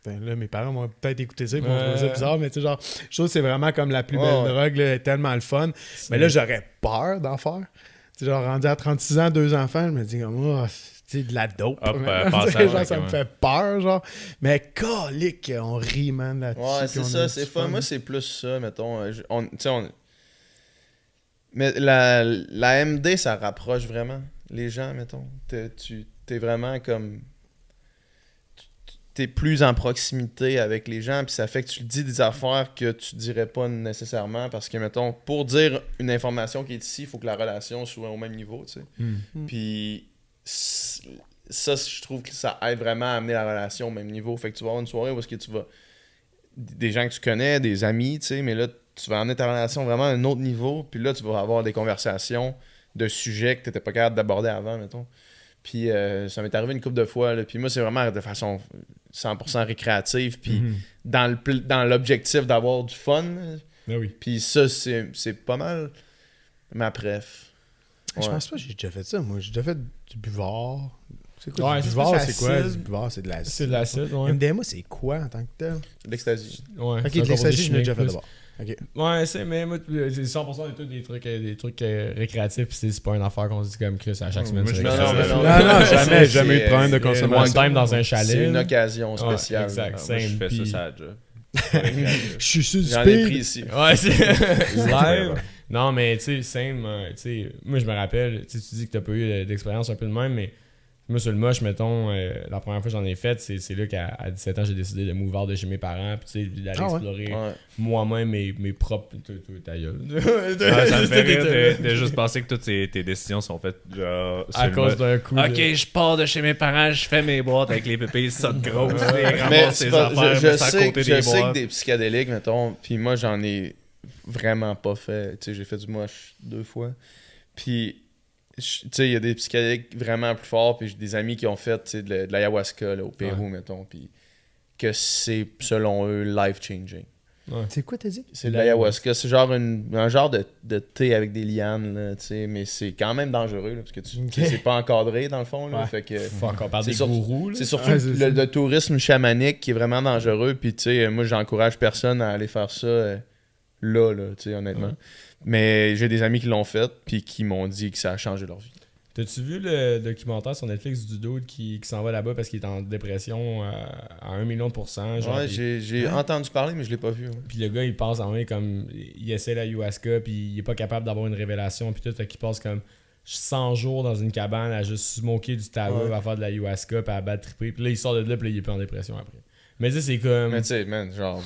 Enfin, là, mes parents m'ont peut-être écouté ça, ils m'ont trouvé ça bizarre, mais tu sais, genre, je trouve que c'est vraiment comme la plus belle
Ouais.
drogue, là, tellement le fun. Mais là, j'aurais peur d'en faire. Tu sais, genre, rendu à 36 ans, 2 enfants, je me dis comme, oh, tu sais, de la dope.
Hop,
man.
passage,
Tu sais, genre,
ouais,
ça me
ouais.
fait peur, genre. Mais calique, on rit, man, là-dessus.
Ouais,
puis
c'est
on a
ça,
du
c'est fun. Moi, c'est plus ça, mettons. Tu sais, Mais la MD, ça rapproche vraiment les gens, mettons. T'es vraiment comme... T'es plus en proximité avec les gens, puis ça fait que tu dis des affaires que tu dirais pas nécessairement, parce que, mettons, pour dire une information qui est ici, il faut que la relation soit au même niveau, tu sais.
Mm.
Puis ça, je trouve que ça aide vraiment à amener la relation au même niveau. Fait que tu vas avoir une soirée où est-ce que tu vas... Des gens que tu connais, des amis, tu sais, mais là, tu vas amener ta relation vraiment à un autre niveau, puis là, tu vas avoir des conversations de sujets que tu n'étais pas capable d'aborder avant, mettons. Puis ça m'est arrivé une couple de fois, là. Puis moi, c'est vraiment de façon 100% récréative, puis dans l'objectif d'avoir du fun.
Ah oui.
Puis ça, c'est pas mal ma préf.
Je
Ouais.
pense pas que j'ai déjà fait ça, moi. J'ai déjà fait du buvard. C'est quoi
Ouais,
du
c'est
buvard?
plus
C'est quoi?
acide.
Du buvard, c'est de l'acide.
C'est de l'acide, ouais.
MDMA, c'est quoi en tant que tel?
L'ecstasy.
Ouais,
Ok,
c'est
de l'ecstasy, je l'ai déjà fait
plus.
d'abord. Ok.
Ouais, mais moi, c'est 100% des trucs récréatifs, puis c'est pas une affaire qu'on se dit comme Chris à chaque semaine.
Moi,
c'est
je
Non,
fais
non,
ça.
mais non.
Non, jamais,
C'est-
jamais eu de problème de
One
consommation.
time dans un chalet.
C'est une
là.
occasion
Ouais,
spéciale.
exact.
Moi, je fais ça,
puis-
ça a déjà.
Je suis sur du
J'en ai pris
speed.
ici.
Ouais, c'est live.
Ouais.
Non, mais tu sais, same, tu sais, moi je me rappelle, tu sais, tu dis que t'as pas eu d'expérience un peu de même, mais moi sur le moche, mettons, la première fois que j'en ai fait, c'est là qu'à 17 ans, j'ai décidé de m'ouvrir de chez mes parents, puis tu sais, d'aller
Ah ouais?
explorer
Ouais.
moi-même mes propres... Ta gueule.
Ah, ça me fait rire de juste penser que toutes tes décisions sont faites genre,
À
sur le
cause
mode,
d'un coup.
Ok, je pars de chez mes parents, je fais mes boîtes avec les pépés, ça de gros,
Mais
ramasse
c'est
ses
pas-
affaires,
je
mets ça à
sais,
côté
je
des
sais que
boîtes.
des psychédéliques, mettons, puis moi j'en ai vraiment pas fait. Tu sais, j'ai fait du moche 2 fois. Puis tu sais, il y a des psychédéliques vraiment plus forts, puis j'ai des amis qui ont fait tu sais, de l'ayahuasca là, au Pérou, mettons, puis que c'est, selon eux, life-changing.
C'est quoi, t'as dit?
C'est de l'ayahuasca. C'est genre un genre de thé avec des lianes, là, tu sais, mais c'est quand même dangereux, là, parce que tu sais, c'est pas encadré, dans le fond. Là, fait que,
Fuck, on parle
c'est
des
surtout-
gourous. là.
c'est surtout le tourisme chamanique qui est vraiment dangereux. Puis, tu sais, moi, j'encourage personne à aller faire ça là, tu sais, honnêtement. Mais j'ai des amis qui l'ont fait, puis qui m'ont dit que ça a changé leur vie.
T'as-tu vu le documentaire sur Netflix du dude qui s'en va là-bas parce qu'il est en dépression à 1 million %? Genre,
Ouais, j'ai entendu parler, mais je l'ai pas vu. Ouais.
puis le gars, il passe en main comme. Il essaie la ayahuasca, puis il est pas capable d'avoir une révélation, puis tout. Fait qu'il passe comme 100 jours dans une cabane à juste smoker du tabac, à faire de la ayahuasca, puis à battre triper. Puis là, il sort de là, puis là, il est plus en dépression après. Mais tu sais, c'est comme.
Mais tu sais, man, genre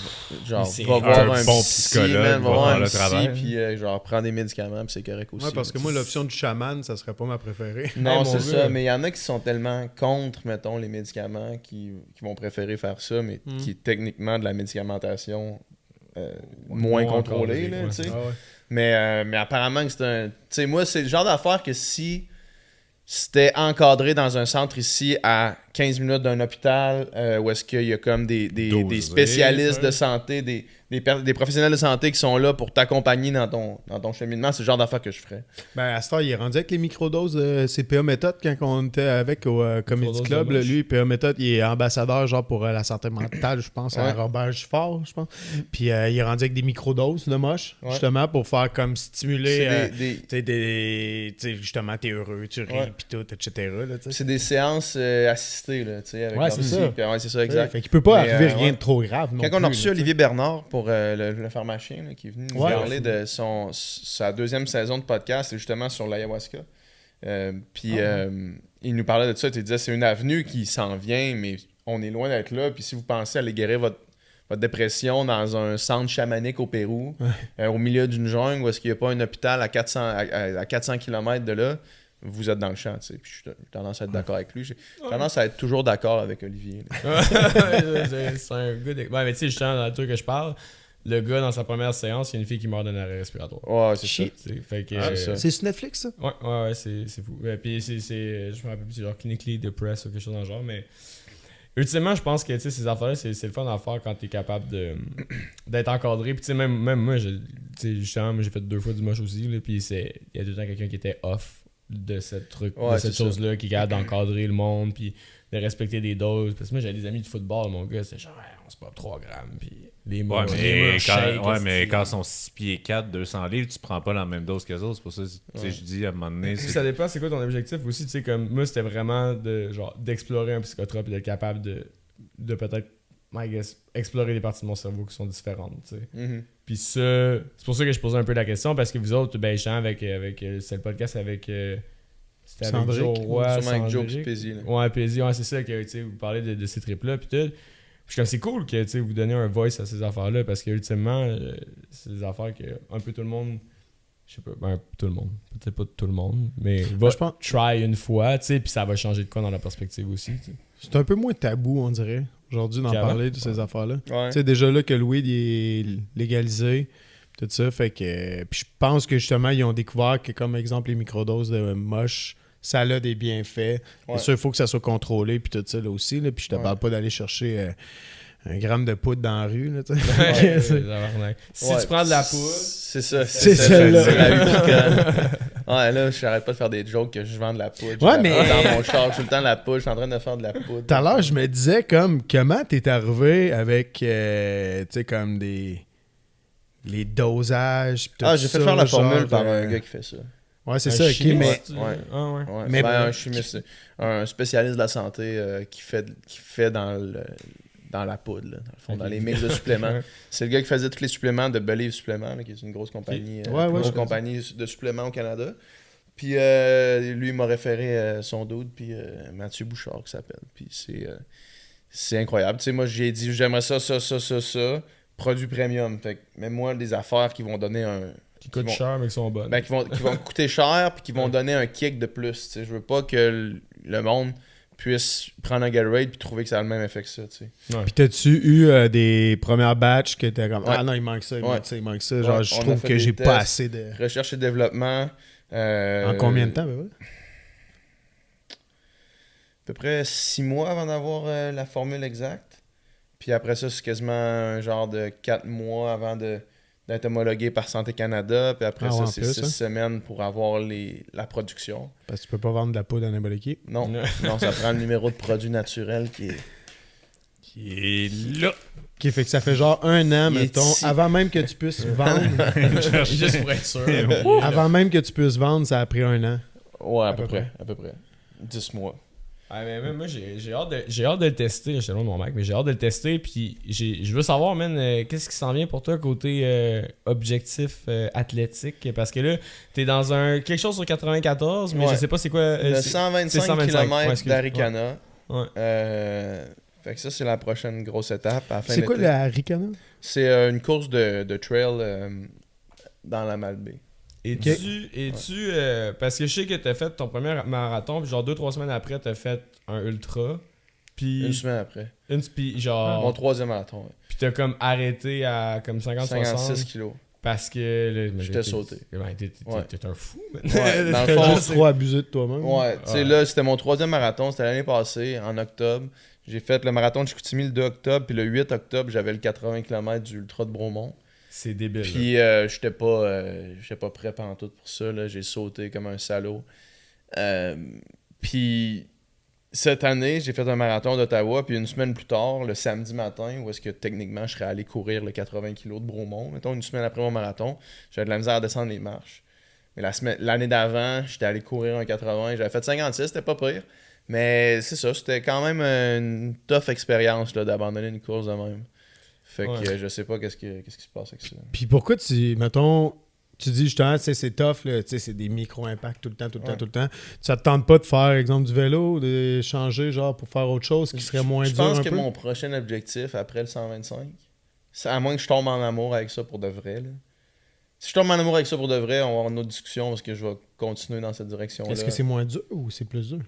C'est
va
un
voir un
bon
psy,
psychologue,
man, va
va
voir
faire
un
le
psy,
travail.
puis genre prends des médicaments, puis c'est correct aussi.
Ouais, parce que
là,
moi,
tu sais.
l'option du chaman, ça serait pas ma préférée.
Non,
Hey,
c'est
mon
ça,
gars.
mais il y en a qui sont tellement contre, mettons, les médicaments qui vont préférer faire ça, mais qui est techniquement de la médicamentation moins contrôlée, là,
ouais.
tu sais.
Ah ouais.
Mais apparemment que c'est un... Tu sais, moi, c'est le genre d'affaire que si c'était encadré dans un centre ici à 15 minutes d'un hôpital où est-ce qu'il y a comme des
Dosé,
spécialistes
ouais.
de santé, des professionnels de santé qui sont là pour t'accompagner dans ton cheminement, c'est le genre d'affaire que je ferais.
Ben, à ce temps, il est rendu avec les microdoses de CPA Méthode quand on était avec au Comedy
Microdoses
Club.
de
Là,
moche.
lui, PA Méthode, il est ambassadeur genre pour la santé mentale, je pense, à
Ouais.
Robert Giffard, je pense. Puis il est rendu avec des microdoses de moche,
Ouais.
justement, pour faire comme stimuler.
C'est
Tu sais, justement, t'es heureux, tu ris,
Ouais.
pis tout, etc. Là, tu sais.
c'est des séances assistées, là, tu sais, avec
Ouais,
leur
c'est
psy,
ça.
puis ouais, c'est ça,
Ouais,
exact.
fait qu'il peut pas
Mais,
arriver rien
ouais.
de trop grave. Non
Quand on
plus,
a reçu
là,
Olivier Bernard pour le pharmacien, là, qui est venu nous
Ouais.
parler de sa deuxième saison de podcast, c'est justement sur l'ayahuasca. Il nous parlait de ça, il disait c'est une avenue qui s'en vient, mais on est loin d'être là. Puis si vous pensez aller guérir votre dépression dans un centre chamanique au Pérou, au milieu d'une jungle, où est-ce qu'il n'y a pas un hôpital à 400 km de là, vous êtes dans le champ, tu sais. Puis j'ai tendance à être d'accord avec lui. J'ai tendance à être toujours d'accord avec Olivier. là.
C'est un gars de... Ouais, mais tu sais, justement, dans le truc que je parle, le gars, dans sa première séance, il y a une fille qui meurt d'un arrêt respiratoire.
Ouais, c'est ça.
Shit.
Tu sais, fait que...
Ah, c'est ça.
C'est sur Netflix, ça?
Ouais, c'est fou. Puis je me rappelle plus, c'est genre clinically depressed ou quelque chose dans le genre, mais ultimement, je pense que tu sais, ces affaires-là, c'est le fun à faire quand t'es capable d'être encadré. Puis tu sais, même moi, tu sais, justement, moi, j'ai fait 2 fois du moche aussi, là, puis il y a tout le temps quelqu'un qui était off de cette
Ouais,
cette
c'est
chose-là, qui est capable d'encadrer le monde, puis de respecter des doses. Parce que moi, j'avais des amis de football, mon gars, c'était genre, ouais, on se pop 3 grammes, puis les
Ouais,
murs, les
mais,
murs
quand,
shake,
ouais, mais
esti.
quand ils sont 6 pieds 4, 200 livres, tu prends pas la même dose qu'eux autres. C'est pour ça que tu sais, je dis à un moment donné.
Puis ça dépend, c'est quoi ton objectif aussi, tu sais, comme moi, c'était vraiment d'explorer un psychotrope et d'être capable de peut-être, I guess, explorer des parties de mon cerveau qui sont différentes, tu sais.
Mhm.
Puis ça, c'est pour ça que je posais un peu la question, parce que vous autres, ben, je sens c'est le podcast avec... c'était avec
Sandrick.
Joe Roy,
Sûrement avec Joe
Sandrick.
puis Pézy, là.
Ouais, Pézy, ouais, c'est ça, que tu sais, vous parlez de ces trips-là, puis tout. Puis comme c'est cool que tu sais, vous donnez un voice à ces affaires-là, parce que ultimement, c'est des affaires que un peu tout le monde, je sais pas, ben, tout le monde, peut-être pas tout le monde, mais va
je pense-
try une fois, tu sais, puis ça va changer de quoi dans la perspective aussi, tu sais.
C'est un peu moins tabou, on dirait, aujourd'hui, d'en
Qu'avant.
parler de ces affaires-là.
Ouais.
Tu sais, déjà là que le weed il est légalisé, tout ça, fait que... Puis je pense que justement, ils ont découvert que, comme exemple, les microdoses de moche, ça a des bienfaits.
Ouais.
C'est sûr, il faut que ça soit contrôlé, puis tout ça, là aussi, là. Puis je te
Ouais.
parle pas d'aller chercher 1 gramme de poudre dans la rue, là, tu sais.
Ouais,
C'est-
tabarnak. Si
Ouais,
tu prends de la poudre,
c'est ça.
C'est
ça,
celle-là.
c'est la vie qui colle. Ouais, là, j'arrête pas de faire des jokes que je vends de la poudre.
Ouais,
J'ai
mais-
la poudre dans mon char, j'ai tout le temps de la poudre, je suis en train de faire de la poudre.
Tout à l'heure, je me disais comme comment t'es arrivé avec tu sais comme les dosages pis tout
Ah, j'ai fait
ça,
faire la
genre,
formule par un gars qui fait ça.
Ouais, c'est
un
ça, ok,
chimiste,
mais
tu-
Ouais.
Ah ouais.
Ouais,
Mais-
ben, un chimiste, un spécialiste de la santé qui fait dans la poudre, là, dans le fond,
Ok.
dans les mix de suppléments.
Ouais.
C'est le gars qui faisait tous les suppléments de Believe Suppléments, là, qui est une grosse compagnie,
Ouais, ouais, je
compagnie de suppléments au Canada. Puis lui, il m'a référé son dude, puis Mathieu Bouchard, qui s'appelle. Puis c'est incroyable. Tu sais, moi, j'ai dit, j'aimerais ça, produit premium. Fait que mets-moi des affaires qui vont donner
Qui coûtent
vont-
cher, mais qui sont bonnes.
ben, qui vont coûter cher, puis qui vont donner un kick de plus. Tu sais, je veux pas que le monde puisse prendre un Gatorade puis trouver que ça a le même effet que ça. Tu sais.
Ouais.
Puis t'as-tu eu des premières batchs que t'es comme
Ouais.
ah non il manque ça, il
Ouais.
manque ça, genre je
on a
trouve
fait
que
des
j'ai
tests.
pas assez de
Recherche et développement,
En combien de temps, ben
À peu près 6 mois avant d'avoir la formule exacte. Puis après ça, c'est quasiment un genre de 4 mois avant d'être homologué par Santé Canada. Puis après ça,
en
c'est
plus,
6 semaines pour avoir la production.
Parce que tu peux pas vendre de la poudre anabolique.
Non, non, ça prend le numéro de produit naturel qui est...
Qui est là.
Ok, fait que ça fait genre 1 an,
Il est
mettons,
ici.
avant même que tu puisses vendre.
Juste pour être sûr.
Avant même que tu puisses vendre, ça a pris 1 an.
Ouais, à peu
peu
près. À peu près. 10 mois.
Ah, mais moi, j'ai hâte de le tester. J'étais loin de mon Mac, mais j'ai hâte de le tester. Puis je veux savoir, man, qu'est-ce qui s'en vient pour toi côté objectif athlétique? Parce que là, t'es dans quelque chose sur 94, mais
Ouais.
je sais pas c'est quoi.
Le
c'est
125
ouais,
km
excuse.
d'Arikana.
Ouais.
Fait que ça, c'est la prochaine grosse étape. À la fin
C'est
de
quoi
l'été.
la Ricana?
C'est une course de trail dans la Malbaie.
Es-tu parce que je sais que t'as fait ton premier marathon, puis genre 2-3 semaines après, t'as fait un ultra. Puis.
Une semaine après.
Puis genre.
Mon 3e marathon. Ouais.
Puis t'as comme arrêté à comme 50-60.
56 kilos.
Parce que. Là, mais
J'étais sauté.
Ouais, t'es
Ouais.
un fou, man.
Ouais, dans le fond,
Juste trop abusé de toi-même.
ouais, tu sais,
Ouais.
là, c'était mon 3e marathon. C'était l'année passée, en octobre. J'ai fait le marathon de Chicoutimi le 2 octobre. Puis le 8 octobre, j'avais le 80 km du Ultra de Bromont.
C'est débile.
Puis j'étais pas prêt pantoute pour ça. Là. J'ai sauté comme un salaud. Puis cette année, j'ai fait un marathon d'Ottawa. Puis une semaine plus tard, le samedi matin, où est-ce que techniquement je serais allé courir le 80 kg de Bromont. Mettons, une semaine après mon marathon, j'avais de la misère à descendre les marches. Mais l'année d'avant, j'étais allé courir un 80. J'avais fait 56, c'était pas pire. Mais c'est ça, c'était quand même une tough expérience là, d'abandonner une course de même. Fait que
Ouais.
je sais pas qu'est-ce qui se passe avec ça.
Puis pourquoi mettons, tu dis justement, tu sais, c'est tough, là, tu sais, c'est des micro-impacts tout le temps. Ça te tente pas de faire, exemple, du vélo, de changer, genre, pour faire autre chose qui serait moins
Je
dur
pense
un
que
peu?
mon prochain objectif après le 125, c'est à moins que je tombe en amour avec ça pour de vrai. Là. Si je tombe en amour avec ça pour de vrai, on va avoir une autre discussion parce que je vais continuer dans cette direction-là.
Est-ce que c'est moins dur ou c'est plus dur?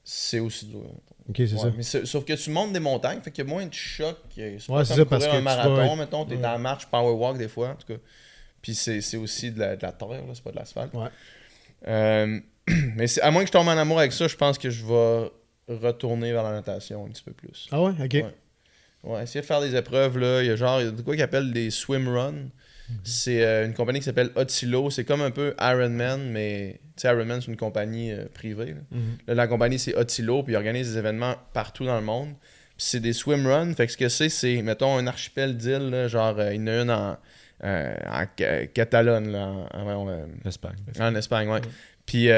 C'est aussi dur.
Ok, c'est
Ouais,
ça.
mais sauf que tu montes des montagnes, fait qu'il y a moins de choc. C'est
Ouais,
pas
c'est
comme
ça, parce
courir
que
un
tu
marathon,
vas-
mettons, t'es
ouais.
dans la marche, power walk des fois, en tout cas. Puis c'est aussi de la terre, là, c'est pas de l'asphalte.
Ouais.
Mais à moins que je tombe en amour avec ça, je pense que je vais retourner vers la natation un petit peu plus.
Ah ouais? Ok.
Ouais. Ouais, essayer de faire des épreuves, là. Il y a de quoi qu'ils appellent des swim runs. C'est une compagnie qui s'appelle Otilo. C'est comme un peu Ironman, mais tu sais, Ironman, c'est une compagnie privée. Là.
Mhm.
Là, la compagnie, c'est Otilo, puis ils organisent des événements partout dans le monde. Puis c'est des swim runs. Fait que ce que c'est, mettons, un archipel d'îles, là, genre, il y en a une en Catalogne, là, en Espagne, ouais. Puis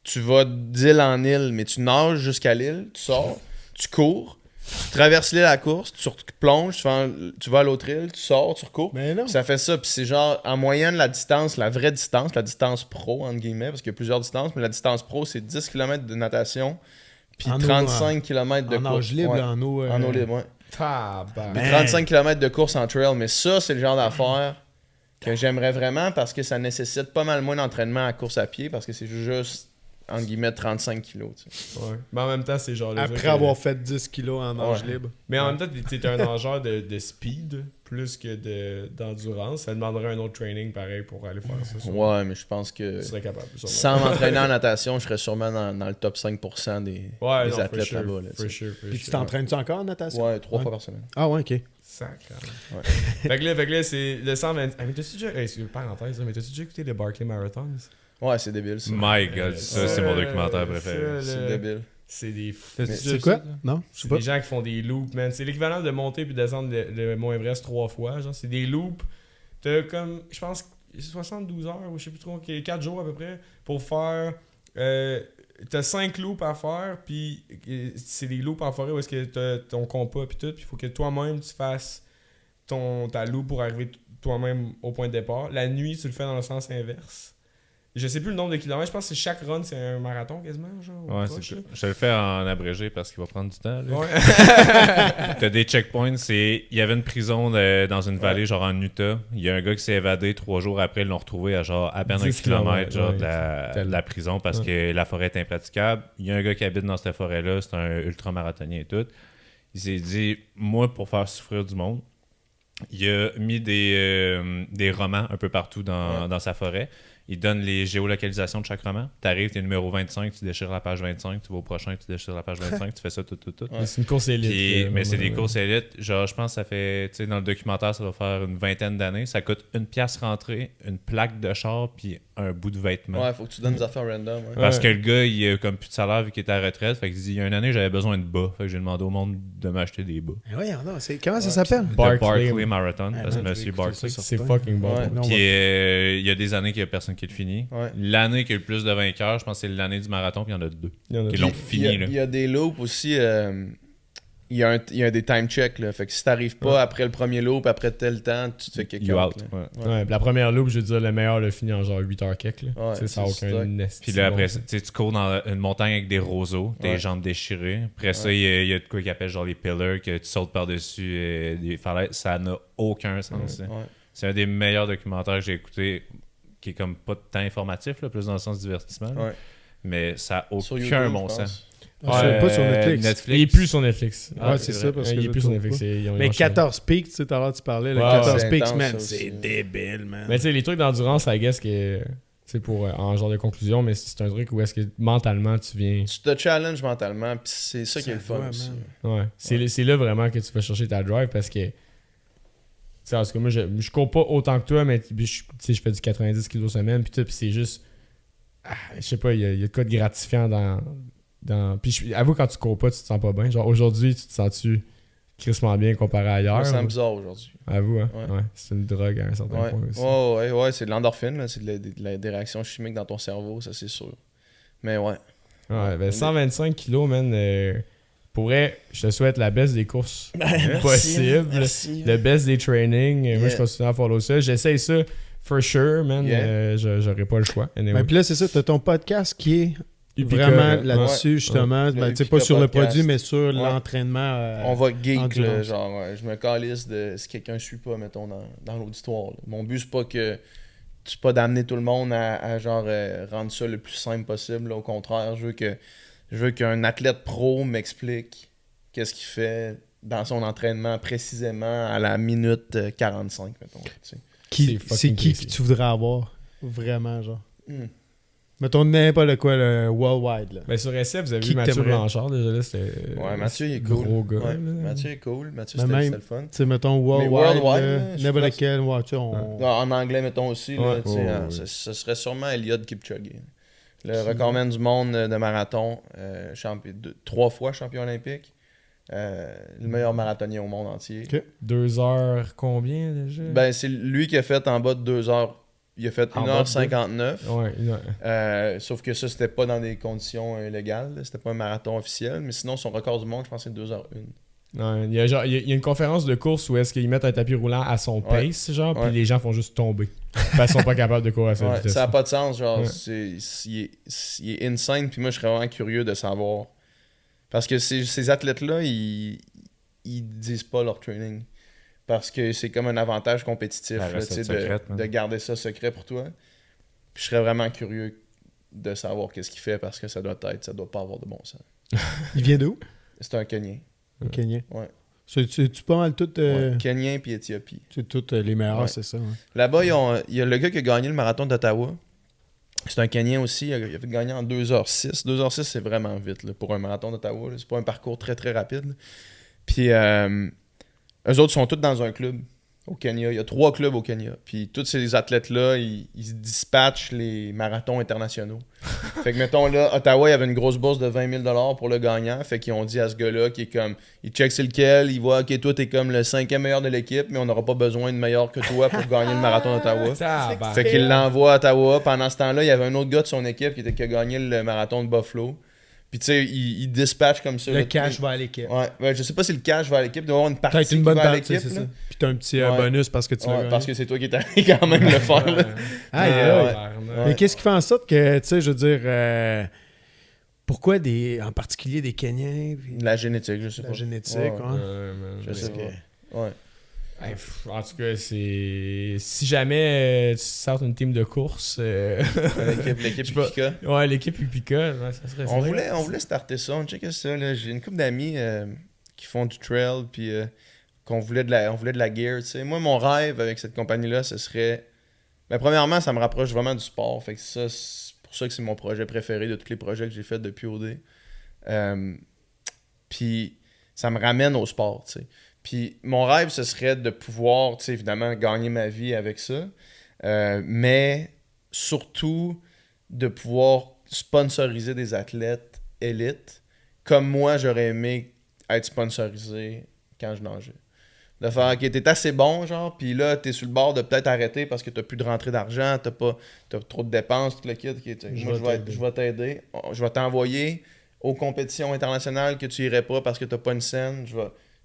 tu vas d'île en île, mais tu nages jusqu'à l'île, tu sors, tu cours, tu traverses l'île à la course, tu plonges, tu vas à l'autre île, tu sors, tu recours.
Mais non.
Puis ça fait ça, puis c'est genre, en moyenne, la distance, la vraie distance, la distance pro, entre guillemets, parce qu'il y a plusieurs distances, mais la distance pro, c'est 10 km de natation, puis
En eau,
35 km de
En
course.
nage libre,
Ouais.
en eau.
En eau libre, ouais.
Tabarnak.
Puis
Ben.
35 km de course en trail, mais ça, c'est le genre d'affaire que j'aimerais vraiment parce que ça nécessite pas mal moins d'entraînement à course à pied parce que c'est juste, entre guillemets, 35 kilos. Tu sais.
Ouais. Mais en même temps, c'est genre. le truc
Après
que-
avoir fait 10 kilos en nage
Ouais.
libre.
Mais en même temps, t'es un nageur de speed plus que d'endurance. Ça demanderait un autre training pareil pour aller faire ça. sûrement.
Ouais, mais je pense que
Tu serais capable. sûrement.
sans m'entraîner en natation, je serais sûrement dans le top 5% des
Ouais,
des
non,
athlètes
for sure,
là-bas. Là,
for
tu sais.
sure, for
Puis tu
sure.
t'entraînes-tu encore en natation?
Ouais, 3
Ouais.
fois par semaine.
Ah ouais, ok.
Sacré.
Ouais.
fait que là, c'est le 120. Ah, mais t'as-tu déjà. Parenthèse, là, mais t'as-tu déjà écouté le Barclay Marathons?
Ouais, c'est débile ça.
My God, ça, c'est mon documentaire préféré.
C'est débile.
C'est des fous.
Mais
C'est quoi? Non, je sais
C'est
pas.
des gens qui font des loops, man. C'est l'équivalent de monter puis descendre le Mont Everest 3 fois. Genre, c'est des loops. T'as comme, je pense, 72 heures ou je sais plus trop, 4 jours à peu près pour faire. T'as 5 loops à faire, puis c'est des loops en forêt où est-ce que t'as ton compas puis tout, puis il faut que toi-même tu fasses ta loop pour arriver toi-même au point de départ. La nuit, tu le fais dans le sens inverse. Je sais plus le nombre de kilomètres, je pense que chaque run c'est un marathon quasiment, genre. ou
Ouais,
proche,
c'est
là.
ça. Je te le fais en abrégé parce qu'il va prendre du temps. Là.
Ouais.
T'as des checkpoints. Il y avait une prison dans une vallée, genre en Utah. Il y a un gars qui s'est évadé 3 jours après. Ils l'ont retrouvé à genre à peine
10
1 kilomètre genre,
ouais,
de la prison parce que la forêt est impraticable. Il y a un gars qui habite dans cette forêt-là. C'est un ultramarathonien et tout. Il s'est dit, moi, pour faire souffrir du monde, il a mis des romans un peu partout dans sa forêt. Ils donnent les géolocalisations de chaque roman. T'arrives, t'es numéro 25, tu déchires la page 25, tu vas au prochain, tu déchires la page 25, tu fais ça tout.
Ouais.
C'est une course élite.
Puis, mais c'est des
ouais.
courses élites. Genre, je pense que ça fait, tu sais, dans le documentaire, ça va faire une vingtaine d'années. Ça coûte une pièce rentrée, une plaque de char, puis un bout de vêtement.
Ouais, faut que tu donnes des affaires random. Ouais.
Parce que le gars, il a comme plus de salaire vu qu'il est à la retraite. Fait qu'il dit, il y a une année, j'avais besoin de bas. Fait que j'ai demandé au monde de m'acheter des bas.
Mais voyons, non, comment ça s'appelle?
Le
Barclay.
Barclay Marathon,
Ah,
parce que
man, je vais
Monsieur
écouter
Barclay.
ça.
C'est fucking bon.
Ouais.
Non,
Puis
ouais.
il y a des années qu'il n'y a personne qui le finit.
Ouais.
L'année qu'il y a le plus de vainqueurs, je pense que c'est l'année du marathon, puis il y en a 2.
Il y en a
Qui
deux.
l'ont
Puis,
fini.
il y a des loops aussi. Il y a des time checks. Là. Fait que si t'arrives pas après le premier loop, après tel temps, tu te fais quelque
You
chose.
out. Ouais.
Ouais, puis la première loop, je veux dire, le meilleur le finit en genre 8h quelques. Là.
Ouais,
Tu sais, ça n'a
c'est
aucun
stock.
nest.
Puis là, après, tu sais, tu cours dans une montagne avec des roseaux, tes
Ouais.
jambes déchirées. Après ça, il y a de quoi qu'ils appellent genre les pillars, que tu sautes par-dessus des falaises. Ça n'a aucun sens. là.
Ouais.
C'est un des meilleurs documentaires que j'ai écouté, qui est comme pas tant informatif, là, plus dans le sens divertissement. là.
Ouais.
Mais ça n'a
Sur
aucun
YouTube,
bon
je
sens.
pense.
Pas sur Netflix.
Il est plus sur Netflix.
Ouais, c'est ça, parce que
il est
je
plus sur
trouve
Netflix.
pas.
Ils ont
Mais
changé.
14 pics, tu sais, tout à l'heure tu parlais, le
Ouais,
14
c'est
pics,
intense,
man,
ça aussi.
c'est débile, man.
Mais tu sais, les trucs d'endurance, I guess que. C'est pour en genre de conclusion, mais c'est un truc où est-ce que mentalement tu viens.
Tu te challenges mentalement, puis c'est ça qui est le fun
va,
aussi.
man.
Ouais. C'est là vraiment que tu vas chercher ta drive parce que. Tu sais, en tout cas, moi, je cours pas autant que toi, mais tu sais, je fais du 90 kg semaine, puis tout, puis c'est juste. Je sais pas, il y a de quoi de gratifiant dans. Puis avoue, quand tu cours pas, tu te sens pas bien. Genre, aujourd'hui, tu te sens-tu crissement bien comparé à ailleurs?
Moi, ça
ou-
me bizarre aujourd'hui.
Avoue, hein?
Ouais.
Ouais. C'est une drogue à un certain
Ouais.
point aussi.
Ouais, c'est de l'endorphine, là. C'est des réactions chimiques dans ton cerveau, ça c'est sûr. Mais ouais.
Ouais, ben 125 kilos, man. Pour vrai, je te souhaite la baisse des courses possible.
Merci.
Le best des trainings. Moi,
Yeah.
je continue à follow ça. J'essaye ça, for sure, man.
Yeah.
J'aurais pas le choix. Anyway.
Ben, puis là, c'est ça, t'as ton podcast qui est
Upica,
vraiment
ouais.
là-dessus,
Ouais.
justement.
Le
Ben, tu sais,
Upica
pas sur le
podcast.
produit, mais sur
Ouais.
l'entraînement.
On va geek, là,
endurance.
genre, je me calisse de si quelqu'un suit pas, mettons, dans l'auditoire. là. Mon but, c'est pas d'amener tout le monde à genre, rendre ça le plus simple possible. là. Au contraire, je veux qu'un athlète pro m'explique qu'est-ce qu'il fait dans son entraînement précisément à la minute 45, mettons. tu sais.
C'est
fucking
qui
précis.
que tu voudrais avoir? Vraiment, genre.
Hmm.
Mettons n'importe quoi, le worldwide, là.
Ben, sur SF, vous avez
Qui
vu
que
Mathieu
t'aimerais?
Blanchard, déjà là, c'était.
Ouais, Mathieu, il est
gros
cool.
gars.
Ouais,
là.
Mathieu est cool. Mathieu,
Mais
c'était
même-
le fun.
Tu sais, mettons worldwide,
worldwide,
là,
là, je
n'importe
pense-
quel, ouais, tu sais, on...
En anglais, mettons aussi, là,
Ouais.
tu sais,
Ouais,
hein,
ouais.
ce serait sûrement Eliud Kipchoge. Le recordman du monde de marathon, 3 fois champion olympique, le meilleur marathonien au monde entier.
Ok.
2 heures combien déjà?
Ben, c'est lui qui a fait en bas de 2 heures. Il a fait
En bas de
1h59.
Ouais,
Sauf que ça, c'était pas dans des conditions légales. là. C'était pas un marathon officiel. Mais sinon, son record du monde, je pense que c'est 2h01.
non, il y a il y a une conférence de course où est-ce qu'ils mettent un tapis roulant à son
Ouais.
pace, genre,
Ouais.
puis les gens font juste tomber. Parce qu'ils sont pas capables de courir à cette
Ouais,
vitesse.
ça n'a pas de sens. Genre,
Ouais.
il est insane. Puis moi, je serais vraiment curieux de savoir. Parce que ces athlètes-là, ils disent pas leur training. Parce que c'est comme un avantage compétitif
La
là,
recette
tu sais,
secrète, man.
de garder ça secret pour toi. Puis je serais vraiment curieux de savoir qu'est-ce qu'il fait parce que ça doit pas avoir de bon sens.
Il vient d'où?
C'est un Kenyan.
Le Kenyan.
Ouais.
C'est-tu pas mal tout...
Ouais. Kenyan puis Éthiopie.
C'est tous les meilleurs,
Ouais.
c'est ça. Ouais.
Là-bas, il y a le gars qui a gagné le marathon d'Ottawa. C'est un Kenyan aussi. Il a fait gagner en 2h06. 2h06, c'est vraiment vite là, pour un marathon d'Ottawa. là. C'est pas un parcours très, très rapide. là. Puis, eux autres sont tous dans un club au Kenya. Il y a 3 clubs au Kenya. Puis, tous ces athlètes-là, ils dispatchent les marathons internationaux. Fait que, mettons, là, Ottawa, il y avait une grosse bourse de 20 000 pour le gagnant. Fait qu'ils ont dit à ce gars-là, qui est comme, il check c'est lequel, il voit, ok, toi, t'es comme le 5e meilleur de l'équipe, mais on n'aura pas besoin de meilleur que toi pour gagner le marathon d'Ottawa.
Tabarnak.
Fait qu'il l'envoie à Ottawa. Pendant ce temps-là, il y avait un autre gars de son équipe qui a gagné le marathon de Buffalo. Puis, tu sais, il dispatche comme ça.
Le
là,
cash
tous
va à l'équipe.
Ouais, je sais pas si le cash va à l'équipe. Il doit y avoir une partie
Peut-être une
qui
bonne
va à
partie,
l'équipe.
c'est ça.
là.
Puis t'as un petit
Ouais.
bonus parce que tu l'as
Ouais,
gagné.
parce que c'est toi qui es allé quand même le faire. là.
Aïe,
Ouais,
aïe.
ouais.
Tabarnak.
Mais qu'est-ce qui fait en sorte que, tu sais, je veux dire, pourquoi en particulier des Kenyans, puis
La génétique, je sais
la
pas.
génétique,
Ouais.
hein?
Man,
Je sais
Parce
pas. Ouais.
Hey, en tout cas, c'est. Si jamais tu sors une team de course.
L'équipe
Je sais pas.
Upica.
Ouais, l'équipe Upica, ouais, ça serait
On
ça.
voulait starter ça. On checkait ça. là. J'ai une couple d'amis qui font du trail. Puis on voulait de la gear. Tu sais. Moi, mon rêve avec cette compagnie-là, ce serait Ben, premièrement, ça me rapproche vraiment du sport. Fait que ça, c'est pour ça que c'est mon projet préféré de tous les projets que j'ai fait depuis OD. Puis ça me ramène au sport, tu sais. Puis mon rêve, ce serait de pouvoir, tu sais, évidemment, gagner ma vie avec ça. Mais surtout, de pouvoir sponsoriser des athlètes élites comme moi, j'aurais aimé être sponsorisé quand je nageais. De faire, ok, t'es assez bon, genre, puis là, t'es sur le bord de peut-être arrêter parce que t'as plus de rentrée d'argent, t'as trop de dépenses, tout le kit. Moi, je vais t'aider. Je vais t'envoyer aux compétitions internationales que tu irais pas parce que t'as pas une scène.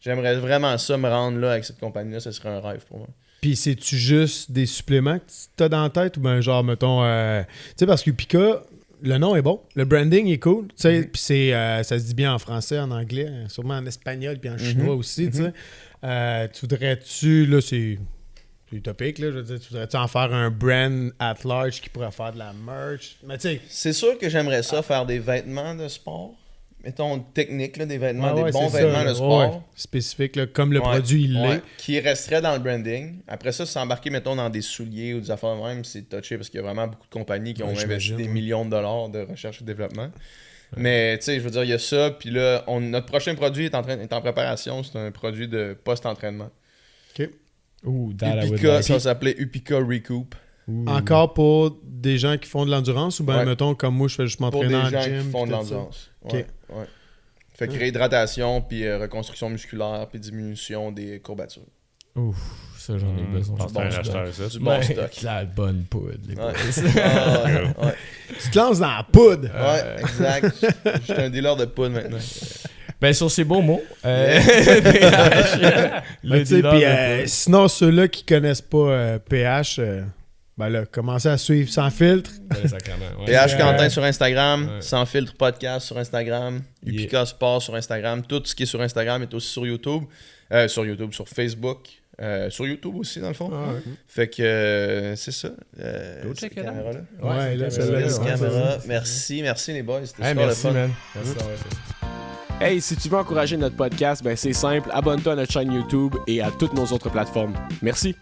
J'aimerais vraiment ça, me rendre là avec cette compagnie-là, ce serait un rêve pour moi.
Puis c'est-tu juste des suppléments que t'as dans la tête ou bien genre, mettons, tu sais, parce que Upika, le nom est bon, le branding est cool, tu sais, puis ça se dit bien en français, en anglais, sûrement en espagnol puis en chinois aussi, tu sais. Tu voudrais-tu, là, c'est utopique, là, je veux dire, tu voudrais-tu en faire un brand at large qui pourrait faire de la merch? Mais tu sais...
C'est sûr que j'aimerais ça, faire des vêtements de sport. Mettons, technique, là, des vêtements,
Ouais,
des bons
c'est
vêtements
ça,
de sport.
ouais, spécifique, là, comme le produit, il l'est.
Qui resterait dans le branding. Après ça, s'embarquer, mettons, dans des souliers ou des affaires de même, c'est touché parce qu'il y a vraiment beaucoup de compagnies qui ont investi des millions de dollars de recherche et développement. Mais, tu sais, je veux dire, il y a ça. Puis là, notre prochain produit est en préparation. C'est un produit de post-entraînement.
OK.
Ouh,
Upika, ça s'appelait Upika Recoup.
Encore pour des gens qui font de l'endurance ou bien, mettons, comme moi, je fais juste m'entraîner en gym?
Pour des gens qui font de l'endurance.
OK.
Ouais. Fait que réhydratation, puis reconstruction musculaire, puis diminution des courbatures.
Ouf, ça j'en ai besoin.
Pense à un acheteur, ça.
Du bon stock.
La bonne poudre, les boys.
Ouais.
Tu te lances dans la poudre!
Ouais, exact. Je suis un dealer de poudre maintenant.
Ben, sur ces beaux mots,
sinon, ceux-là qui connaissent pas PH, ben là, commencez à suivre Sans Filtre.
PH Quentin sur Instagram, Sans Filtre Podcast sur Instagram, Upika Sport sur Instagram. Tout ce qui est sur Instagram est aussi sur YouTube. Sur Facebook. Sur YouTube aussi, dans le fond. Fait que c'est ça. Cette caméra-là.
Ouais, là, c'est
caméra. Merci les boys. C'était super
merci,
le fun.
man.
Hey, si tu veux encourager notre podcast, ben c'est simple, abonne-toi à notre chaîne YouTube et à toutes nos autres plateformes. Merci.